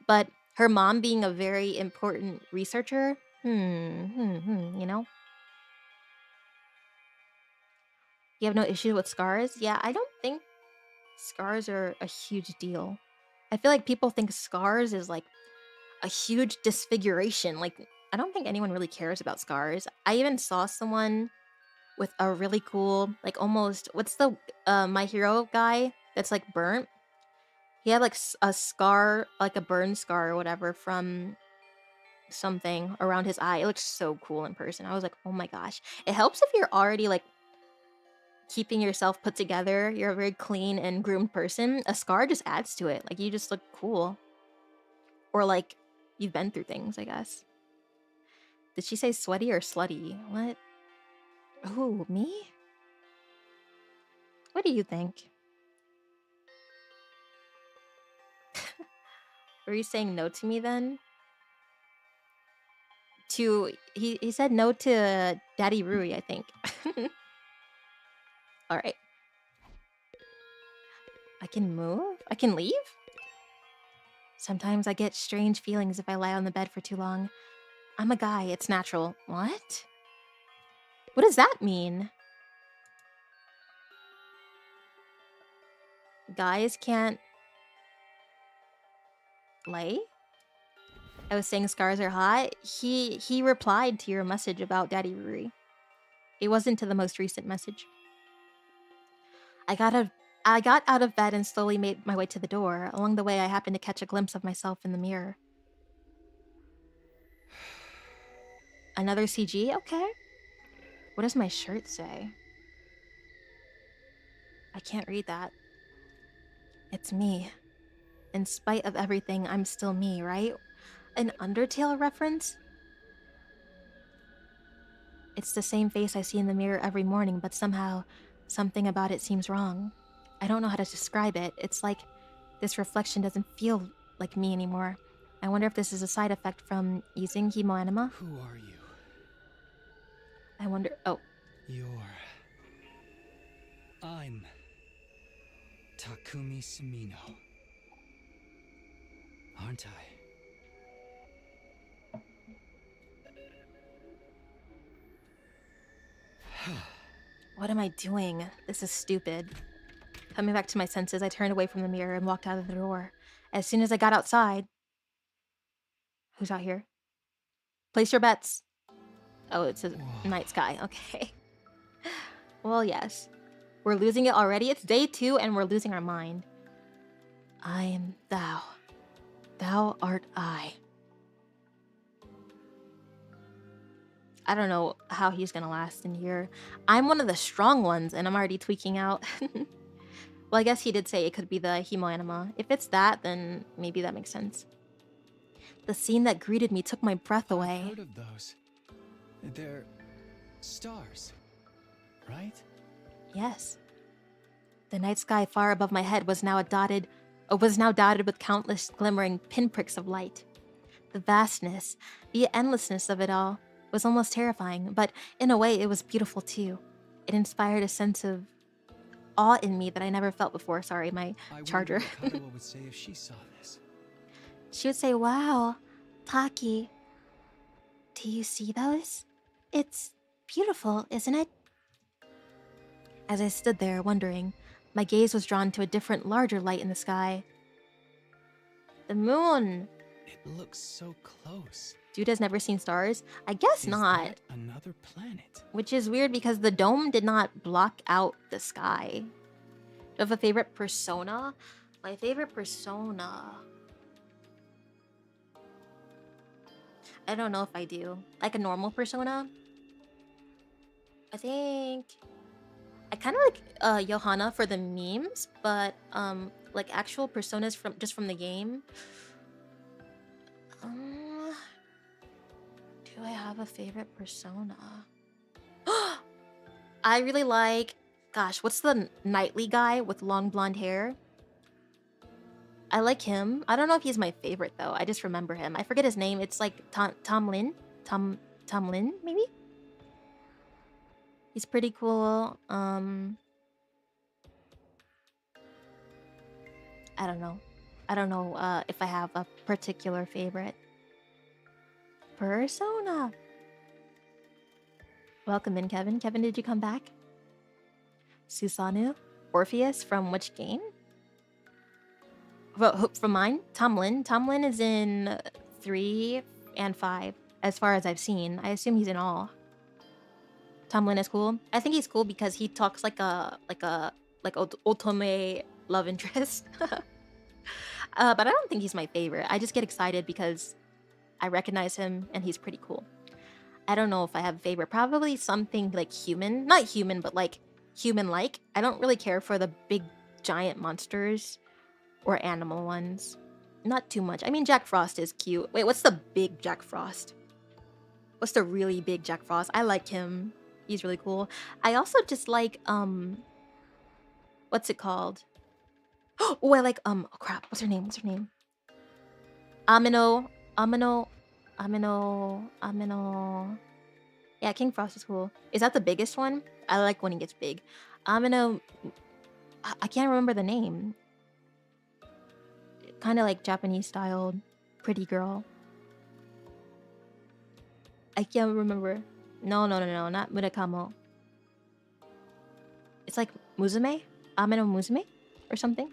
But her mom being a very important researcher, you know? You have no issue with scars? Yeah, I don't think scars are a huge deal. I feel like people think scars is like a huge disfiguration. Like, I don't think anyone really cares about scars. I even saw someone with a really cool, like, almost, what's the My Hero guy that's like burnt? He had like a scar, like a burn scar or whatever from something around his eye. It looks so cool in person. I was like, oh my gosh. It helps if you're already like keeping yourself put together. You're a very clean and groomed person. A scar just adds to it. Like, you just look cool. Or like you've been through things, I guess. Did she say sweaty or slutty? What? Who, me? What do you think? Were you saying no to me then? He said no to Daddy Ruri, I think. Alright. I can move? I can leave? Sometimes I get strange feelings if I lie on the bed for too long. I'm a guy, it's natural. What? What does that mean? Guys can't lay? I was saying scars are hot. He replied to your message about Daddy Ruri. It wasn't to the most recent message. I got out of bed and slowly made my way to the door. Along the way, I happened to catch a glimpse of myself in the mirror. Another CG? Okay. What does my shirt say? I can't read that. It's me. In spite of everything, I'm still me, right? An Undertale reference? It's the same face I see in the mirror every morning, but somehow, something about it seems wrong. I don't know how to describe it. It's like this reflection doesn't feel like me anymore. I wonder if this is a side effect from using hemoenema. Who are you? I wonder... Oh. I'm Takumi Sumino. Aren't I? What am I doing? This is stupid. Coming back to my senses, I turned away from the mirror and walked out of the door. As soon as I got outside... Who's out here? Place your bets. Oh, it's a night sky. Okay. Well, yes. We're losing it already. It's day 2 and we're losing our mind. I am thou. Thou art I. I don't know how he's gonna last in here. I'm one of the strong ones and I'm already tweaking out. Well, I guess he did say it could be the Himo anima. If it's that, then maybe that makes sense. The scene that greeted me took my breath away. I've heard of those. They're stars, right? Yes. The night sky far above my head was now dotted with countless glimmering pinpricks of light. The vastness, the endlessness of it all was almost terrifying, but in a way it was beautiful too. It inspired a sense of awe in me that I never felt before. Sorry, my charger. I wonder what Katawa would say if she saw this. She would say, "Wow, Taki, do you see those? It's beautiful, isn't it?" As I stood there, wondering, my gaze was drawn to a different, larger light in the sky. The moon! It looks so close. Dude has never seen stars? I guess not. That another planet? Which is weird because the dome did not block out the sky. Do you have a favorite persona? My favorite persona... I don't know if I do. Like a normal persona? I think... I kind of like Johanna for the memes, but like actual personas from the game. Do I have a favorite persona? I really like... Gosh, what's the knightly guy with long blonde hair? I like him. I don't know if he's my favorite though. I just remember him. I forget his name. It's like Tom Lin, maybe? He's pretty cool. I don't know. I don't know if I have a particular favorite persona. Welcome in, Kevin. Kevin, did you come back? Susanoo? Orpheus from which game? From mine? Tomlin. Tomlin is in 3 and 5, as far as I've seen. I assume he's in all. Tomlin is cool. I think he's cool because he talks like otome love interest. But I don't think he's my favorite. I just get excited because I recognize him and he's pretty cool. I don't know if I have a favorite. Probably something like human. Not human, but like human-like. I don't really care for the big giant monsters or animal ones. Not too much. I mean, Jack Frost is cute. Wait, what's the big Jack Frost? What's the really big Jack Frost? I like him. He's really cool. I also just like, what's it called? Oh, I like, oh crap. What's her name? Amino. Yeah, King Frost is cool. Is that the biggest one? I like when he gets big. Amino. I can't remember the name. Kind of like Japanese styled pretty girl. I can't remember. No, not Murakamo. It's like Musume? Amino Musume? Or something?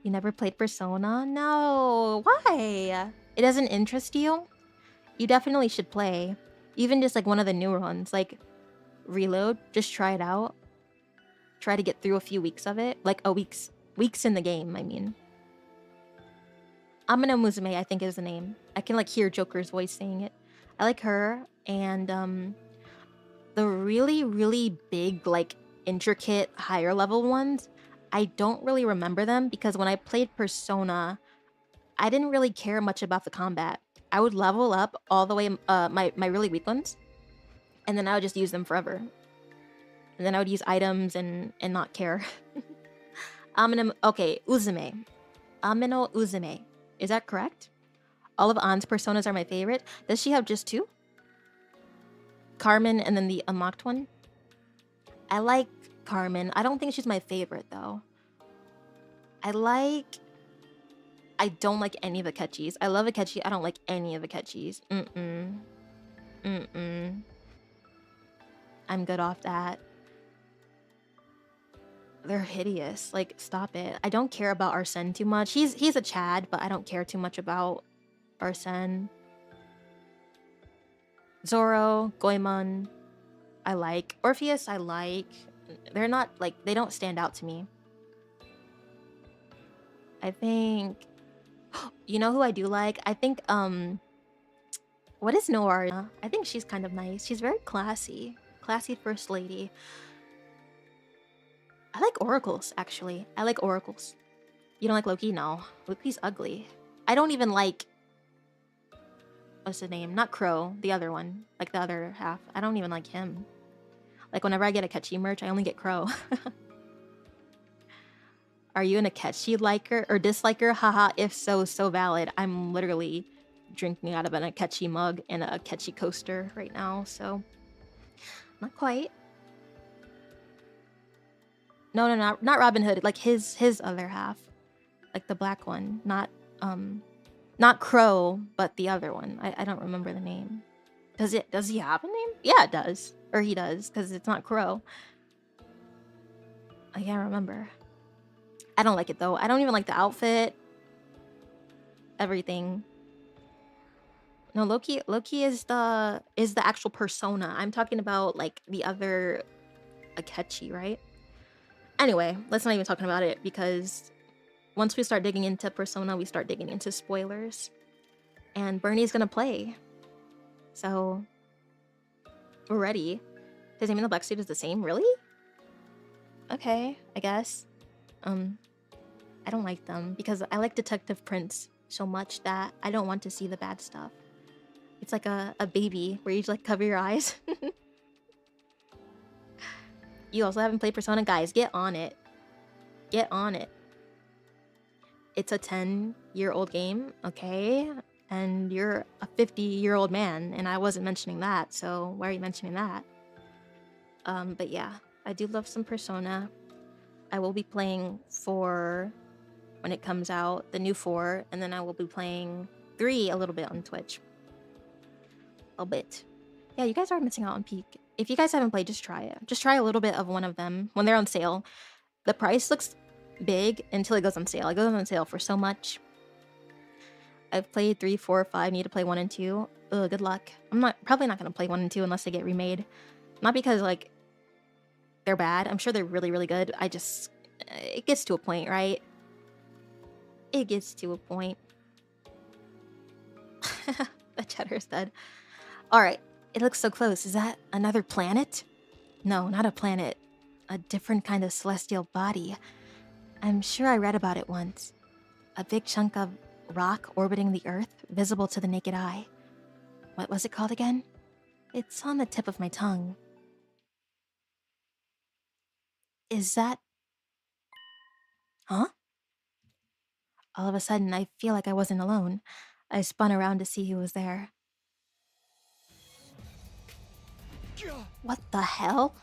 You never played Persona? No. Why? It doesn't interest you? You definitely should play. Even just like one of the newer ones. Like Reload. Just try it out. Try to get through a few weeks of it. Like weeks in the game, I mean. Amino Musume, I think is the name. I can like hear Joker's voice saying it. I like her. And the really, really big, like intricate higher level ones, I don't really remember them because when I played Persona, I didn't really care much about the combat. I would level up all the way my really weak ones, and then I would just use them forever. And then I would use items and not care. Okay, Uzume. Amino Uzume. Is that correct? All of An's personas are my favorite. Does she have just 2? Carmen and then the unlocked one? I like Carmen. I don't think she's my favorite though. I don't like any of the Akechis. I love Akechi. I don't like any of the Akechis. I'm good off that. They're hideous. Like, stop it. I don't care about Arsene too much. He's a Chad, but I don't care too much about Arsene. Zoro, Goemon, I like. Orpheus, I like. They're not, like, they don't stand out to me. I think... You know who I do like? I think, what is Noara? I think she's kind of nice. She's very classy. Classy first lady. I like oracles, actually. I like oracles. You don't like Loki? No. Loki's ugly. I don't even like... What's the name? Not Crow. The other one. Like the other half. I don't even like him. Like whenever I get a Akechi merch, I only get Crow. Are you an Akechi liker or disliker? Haha, if so, so valid. I'm literally drinking out of an Akechi mug and a Akechi coaster right now, so... Not quite. No, not Robin Hood. Like his other half. Like the black one. Not Crow, but the other one. I don't remember the name. Does he have a name? Yeah, it does. Or he does, because it's not Crow. I can't remember. I don't like it though. I don't even like the outfit. Everything. No, Loki is the actual persona. I'm talking about like the other Akechi, right? Anyway, let's not even talking about it because once we start digging into Persona, we start digging into spoilers. And Bernie's gonna play. So we're ready. His name in the black suit is the same? Really? Okay, I guess. I don't like them because I like Detective Prince so much that I don't want to see the bad stuff. It's like a baby where you just like cover your eyes. You also haven't played Persona? Guys, get on it. Get on it. It's a 10-year-old game, okay? And you're a 50-year-old man, and I wasn't mentioning that, so why are you mentioning that? But yeah, I do love some Persona. I will be playing 4 when it comes out, the new 4, and then I will be playing 3 a little bit on Twitch. A bit. Yeah, you guys are missing out on Peak. If you guys haven't played, just try it. Just try a little bit of one of them when they're on sale. The price looks big until it goes on sale. It goes on sale for so much. I've played 3, 4, 5. Need to play 1 and 2. Ugh, good luck. I'm probably not gonna play 1 and 2 unless they get remade. Not because like they're bad. I'm sure they're really, really good. It gets to a point, right? It gets to a point. The cheddar's dead. Alright, it looks so close. Is that another planet? No, not a planet. A different kind of celestial body. I'm sure I read about it once. A big chunk of rock orbiting the Earth, visible to the naked eye. What was it called again? It's on the tip of my tongue. Is that... Huh? All of a sudden, I feel like I wasn't alone. I spun around to see who was there. What the hell?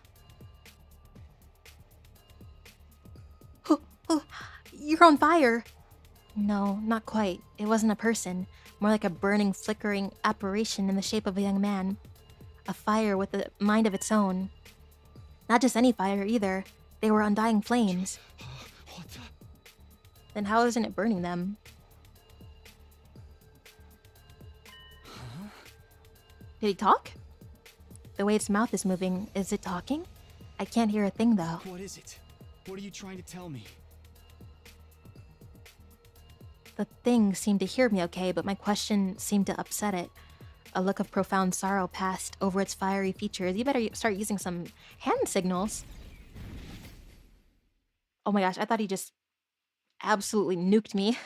You're on fire! No, not quite. It wasn't a person. More like a burning, flickering apparition in the shape of a young man. A fire with a mind of its own. Not just any fire, either. They were undying flames. Then how isn't it burning them? Did he talk? The way its mouth is moving, is it talking? I can't hear a thing, though. What is it? What are you trying to tell me? The thing seemed to hear me okay, but my question seemed to upset it. A look of profound sorrow passed over its fiery features. You better start using some hand signals. Oh my gosh, I thought he just absolutely nuked me.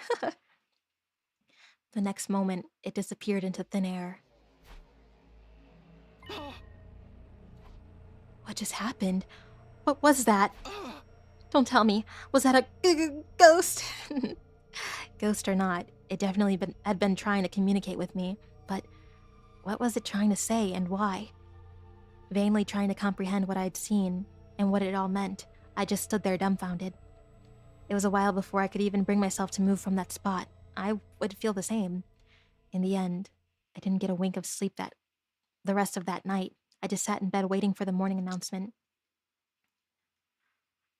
The next moment, it disappeared into thin air. What just happened? What was that? Don't tell me. Was that a ghost? Ghost or not, it definitely had been trying to communicate with me. But what was it trying to say and why? Vainly trying to comprehend what I'd seen and what it all meant, I just stood there dumbfounded. It was a while before I could even bring myself to move from that spot. I would feel the same. In the end, I didn't get a wink of sleep the rest of that night. I just sat in bed waiting for the morning announcement.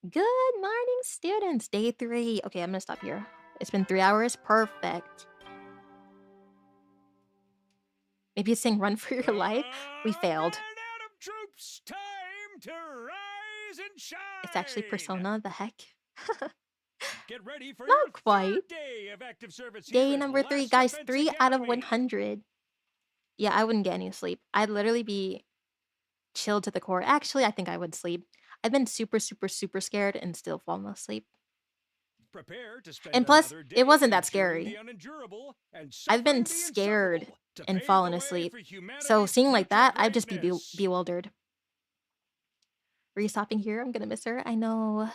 Good morning, students. Day 3. Okay, I'm gonna stop here. It's been 3 hours. Perfect. Maybe it's saying run for your life. We failed. Atom troops, time to rise and shine. It's actually Persona. The heck? Get ready for Not your quite. third day of active service. Day number 3, guys. 3 out of 100. Yeah, I wouldn't get any sleep. I'd literally be chilled to the core. Actually, I think I would sleep. I've been super scared and still fallen asleep. Prepare to spend And plus, another day it wasn't that enduring scary. the unendurable and I've been suffering the scared insufferable to and pave fallen the way asleep. for So humanity's seeing like future that, I'd just be greatness. bewildered. Are you stopping here? I'm gonna miss her. I know.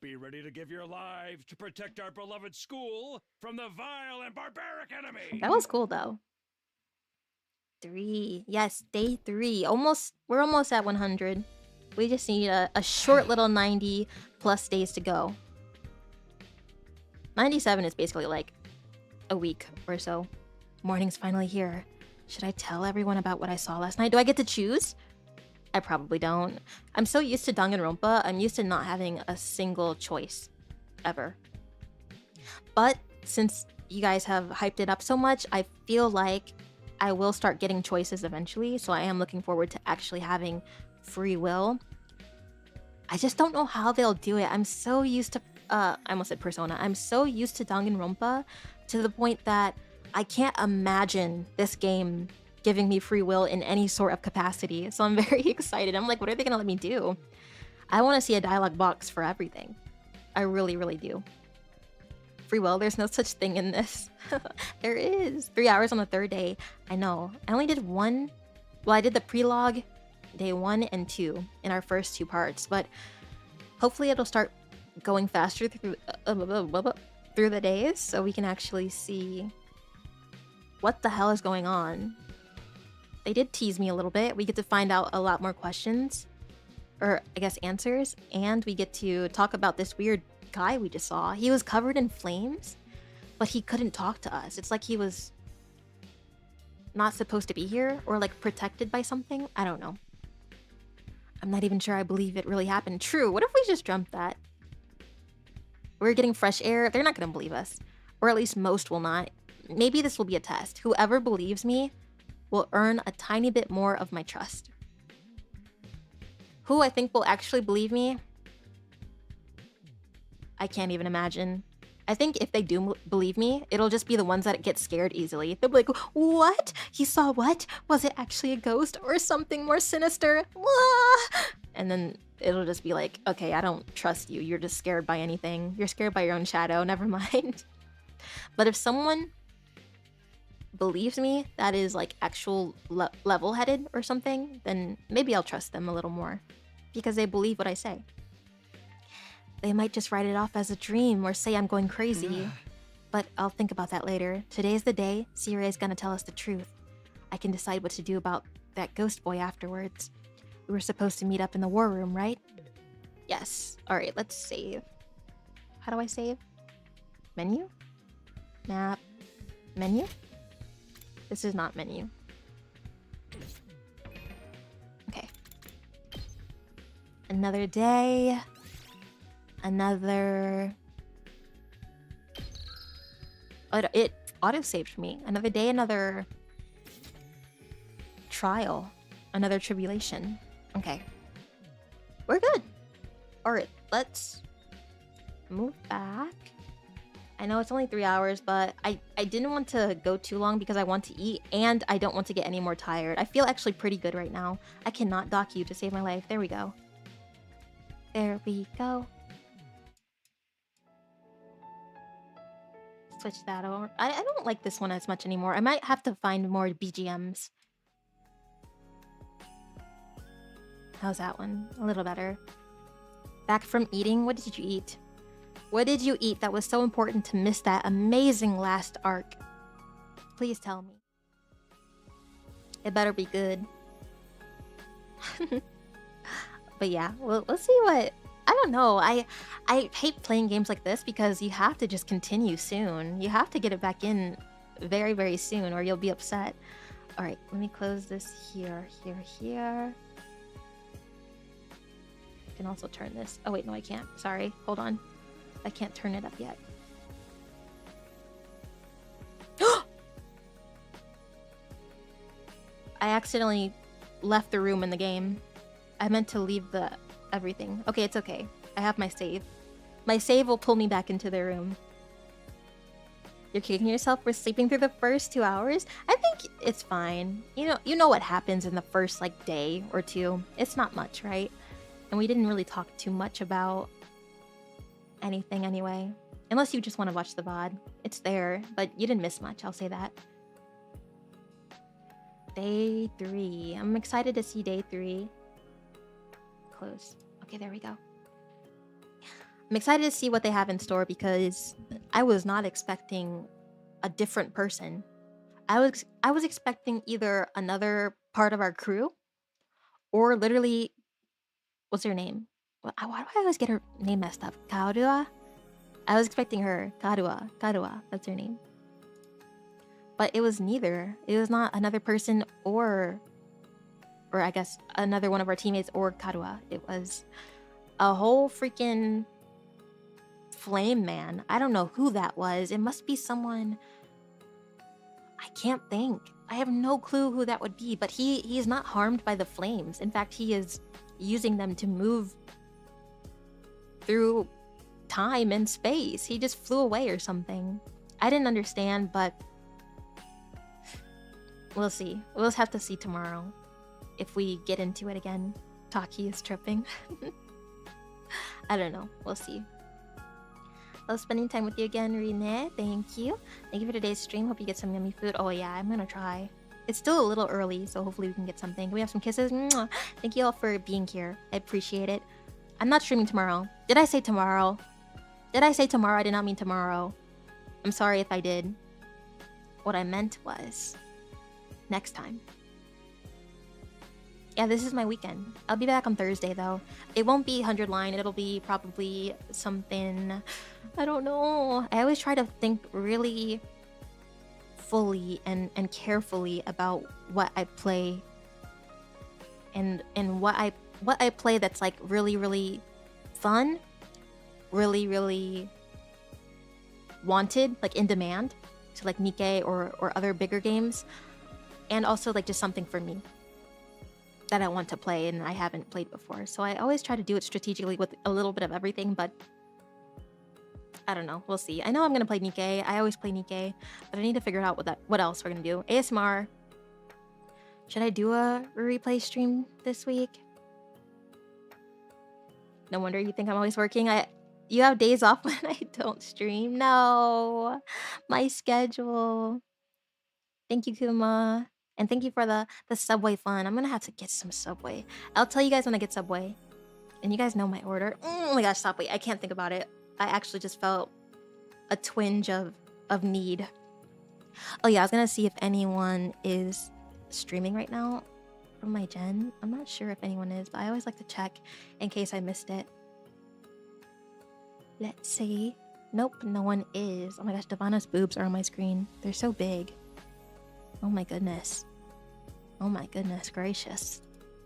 Be ready to give your lives to protect our beloved school from the vile and barbaric enemy. That was cool though. 3. Yes, day 3. We're almost at 100. We just need a short little 90 plus days to go. 97 is basically like a week or so. Morning's finally here. Should I tell everyone about what I saw last night? Do I get to choose? I probably don't. I'm so used to Danganronpa, I'm used to not having a single choice. Ever. But since you guys have hyped it up so much, I feel like I will start getting choices eventually, so I am looking forward to actually having free will. I just don't know how they'll do it. I'm so used to I almost said Persona. I'm so used to Danganronpa to the point that I can't imagine this game giving me free will in any sort of capacity. So I'm very excited. I'm like, what are they gonna let me do? I want to see a dialogue box for everything. I really do. Free will, there's no such thing in this. There is. 3 hours on the 3rd day. I know. I only did one. Well, I did the prelogue day 1 and 2 in our first 2 parts, but hopefully it'll start going faster through the days so we can actually see what the hell is going on. They did tease me a little bit. We get to find out a lot more questions, or I guess answers, and we get to talk about this weird guy we just saw. He was covered in flames, but he couldn't talk to us. It's like he was not supposed to be here, or like protected by something. I don't know. I'm not even sure I believe it really happened. True, what if we just dreamt that? We're getting fresh air. They're not gonna believe us. Or at least most will not. Maybe this will be a test. Whoever believes me will earn a tiny bit more of my trust. Who I think will actually believe me? I can't even imagine. I think if they do believe me, it'll just be the ones that get scared easily. They'll be like, what? He saw what? Was it actually a ghost or something more sinister? And then it'll just be like, okay, I don't trust you. You're just scared by anything. You're scared by your own shadow. Never mind. But if someone believes me that is like actual level-headed or something, then maybe I'll trust them a little more because they believe what I say. They might just write it off as a dream or say I'm going crazy. But I'll think about that later. Today's the day. Sirei is gonna tell us the truth. I can decide what to do about that ghost boy afterwards. We were supposed to meet up in the war room, right? Yes. Alright, let's save. How do I save? Menu? Map. Menu? This is not menu. Okay. Another day. Another... It auto-saved for me. Another day, another... trial. Another tribulation. Okay. We're good. Alright, let's... move back. I know it's only 3 hours, but I didn't want to go too long because I want to eat, and I don't want to get any more tired. I feel actually pretty good right now. I cannot dock you to save my life. There we go. There we go. Switch that over. I don't like this one as much anymore. I might have to find more BGMs. How's that one? A little better. Back from eating. What did you eat? What did you eat that was so important to miss that amazing last arc? Please tell me. It better be good. But yeah, we'll see what... I don't know. I hate playing games like this because you have to just continue soon. You have to get it back in very, very soon or you'll be upset. Alright, let me close this here. Gonna can also turn this. Oh wait, no I can't. Sorry, hold on. I can't turn it up yet. I accidentally left the room in the game. I meant to leave the everything. Okay, it's okay. I have my save. My save will pull me back into the room. You're kicking yourself for sleeping through the first 2 hours? I think it's fine. You know what happens in the first like day or two. It's not much, right? And we didn't really talk too much about anything anyway. Unless you just want to watch the VOD. It's there, but you didn't miss much, I'll say that. Day 3. I'm excited to see day 3. Close. Okay, there we go. I'm excited to see what they have in store because I was not expecting a different person. I was expecting either another part of our crew or literally, what's her name? Why do I always get her name messed up? Karua? I was expecting her. Karua, that's her name. But it was neither. It was not another person or I guess another one of our teammates or Karua. It was a whole freaking flame man. I don't know who that was. It must be someone. I can't think. I have no clue who that would be, but he is not harmed by the flames. In fact, he is using them to move through time and space. He just flew away or something. I didn't understand, but we'll see. We'll have to see tomorrow if we get into it again. Taki is tripping. I don't know. We'll see. Love spending time with you again, Rine. Thank you. Thank you for today's stream. Hope you get some yummy food. Oh yeah, I'm gonna try. It's still a little early, so hopefully we can get something. Can we have some kisses? Mwah. Thank you all for being here. I appreciate it. I'm not streaming tomorrow. Did I say tomorrow? Did I say tomorrow? I did not mean tomorrow. I'm sorry if I did. What I meant was next time. Yeah, this is my weekend. I'll be back on Thursday, though. It won't be 100 line. It'll be probably something... I don't know. I always try to think really fully and carefully about what I play. And what I play that's like really, really fun. Really, really wanted, like in demand. To like Nikkei or other bigger games. And also like just something for me that I want to play and I haven't played before. So I always try to do it strategically with a little bit of everything, but I don't know. We'll see. I know I'm gonna play Nikkei. I always play Nikkei, but I need to figure out what else we're gonna do. ASMR. Should I do a replay stream this week? No wonder you think I'm always working. You have days off when I don't stream. No, my schedule. Thank you, Kuma. And thank you for the Subway fun. I'm gonna have to get some Subway. I'll tell you guys when I get Subway. And you guys know my order. Oh my gosh, stop, wait. I can't think about it. I actually just felt a twinge of need. Oh yeah, I was gonna see if anyone is streaming right now from my gen. I'm not sure if anyone is, but I always like to check in case I missed it. Let's see. Nope, no one is. Oh my gosh, Devana's boobs are on my screen. They're so big. Oh my goodness. Oh my goodness gracious.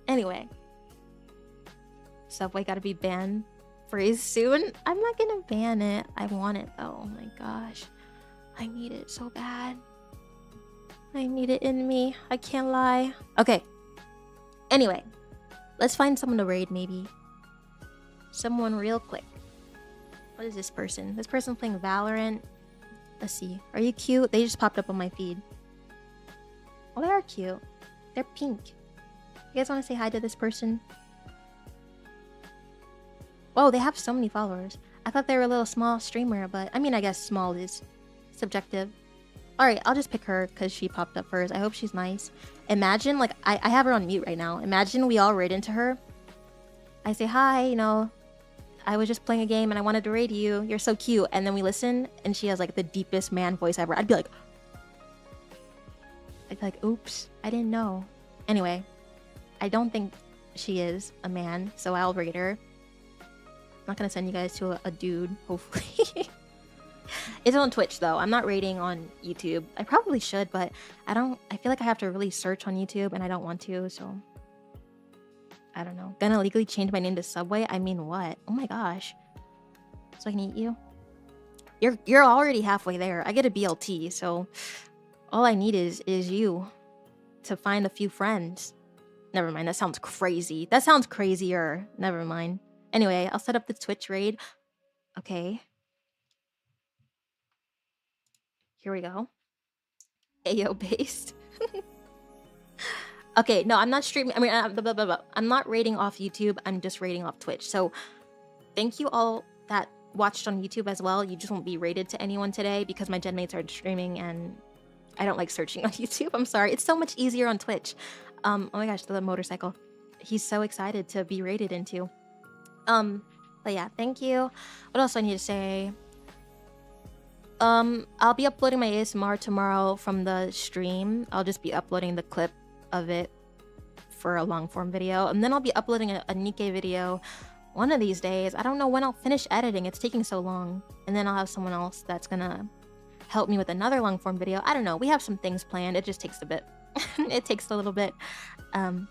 Anyway. Subway gotta be banned phrase soon. I'm not gonna ban it. I want it though. Oh my gosh. I need it so bad. I need it in me. I can't lie. Okay. Anyway. Let's find someone to raid maybe. Someone real quick. What is this person? This person's playing Valorant. Let's see. Are you cute? They just popped up on my feed. Oh, they are cute. They're pink. You guys want to say hi to this person? Whoa, they have so many followers. I thought they were a little small streamer, but I mean, I guess small is subjective. Alright, I'll just pick her because she popped up first. I hope she's nice. Imagine, like, I have her on mute right now. Imagine we all raid into her. I say, hi, you know, I was just playing a game and I wanted to raid you. You're so cute. And then we listen and she has, like, the deepest man voice ever. I'd be like, oops, I didn't know. Anyway, I don't think she is a man, so I'll rate her. I'm not gonna send you guys to a dude, hopefully. It's on Twitch, though. I'm not rating on YouTube. I probably should, but I feel like I have to really search on YouTube, and I don't want to, so... I don't know. Gonna legally change my name to Subway? I mean, what? Oh my gosh. So I can eat you? You're already halfway there. I get a BLT, so all I need is you to find a few friends. Never mind, that sounds crazy. That sounds crazier. Never mind. Anyway, I'll set up the Twitch raid. Okay. Here we go. AO based. Okay, no, I'm not streaming. I mean, I'm not raiding off YouTube. I'm just raiding off Twitch. So thank you all that watched on YouTube as well. You just won't be rated to anyone today because my genmates are streaming and I don't like searching on YouTube. I'm sorry. It's so much easier on Twitch. Oh my gosh, the motorcycle. He's so excited to be rated into. But yeah, thank you. What else do I need to say? I'll be uploading my ASMR tomorrow from the stream. I'll just be uploading the clip of it for a long form video. And then I'll be uploading a Nikkei video one of these days. I don't know when I'll finish editing. It's taking so long. And then I'll have someone else that's gonna help me with another long form video. I don't know. We have some things planned. It just takes a bit. It takes a little bit. But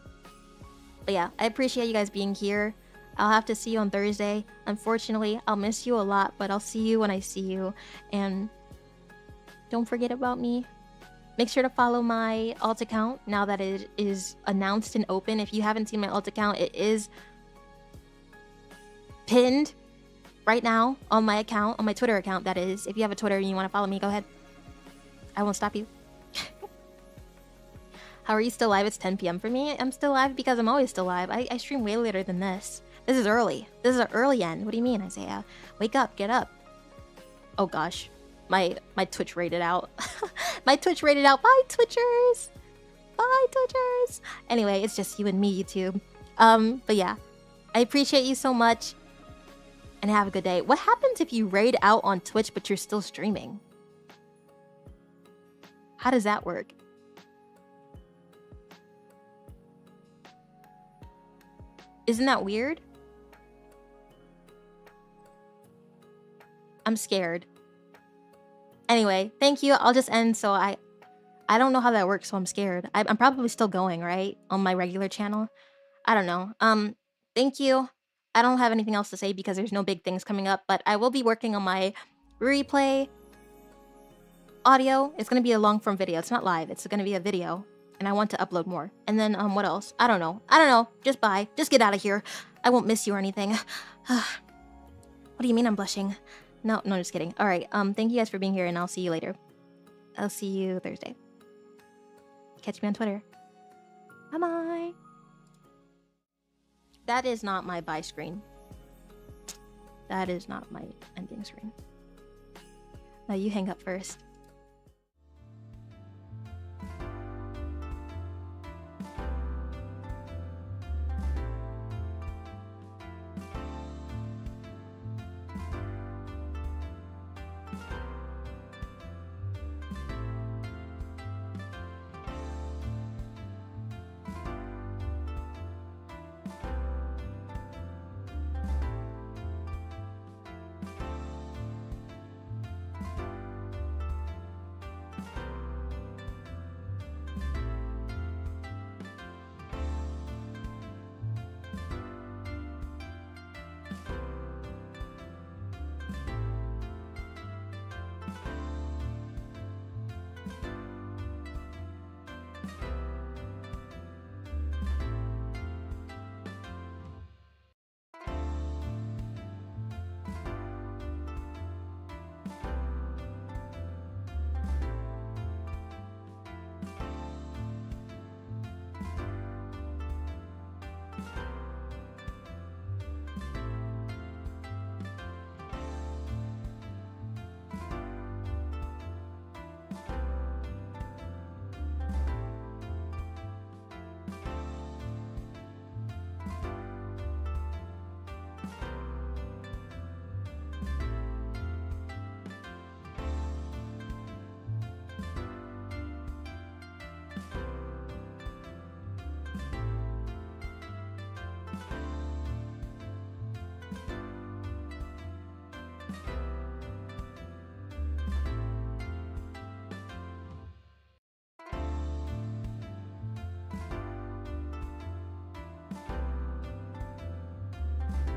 yeah, I appreciate you guys being here. I'll have to see you on Thursday. Unfortunately, I'll miss you a lot, but I'll see you when I see you. And don't forget about me. Make sure to follow my alt account now that it is announced and open. If you haven't seen my alt account, it is pinned right now on my account, on my Twitter account, that is. If you have a Twitter and you want to follow me, go ahead. I won't stop you. How are you still live? It's 10 p.m. for me. I'm still live because I'm always still live. I stream way later than this. This is early. This is an early end. What do you mean, Isaiah? Wake up, get up. Oh gosh. My Twitch rated out. My Twitch rated out. Bye, Twitchers. Bye, Twitchers. Anyway, it's just you and me, YouTube. But yeah. I appreciate you so much. And have a good day. What happens if you raid out on Twitch but you're still streaming? How does that work? Isn't that weird? I'm scared. Anyway, thank you. I'll just end. So I don't know how that works, so I'm scared. I'm probably still going, right? On my regular channel. I don't know. Thank you. I don't have anything else to say because there's no big things coming up, but I will be working on my replay audio. It's going to be a long form video. It's not live. It's going to be a video. And I want to upload more. And then, what else? I don't know. Just bye. Just get out of here. I won't miss you or anything. What do you mean I'm blushing? No, just kidding. All right. Thank you guys for being here, and I'll see you later. I'll see you Thursday. Catch me on Twitter. Bye-bye. That is not my bye screen. That is not my ending screen. No, you hang up first.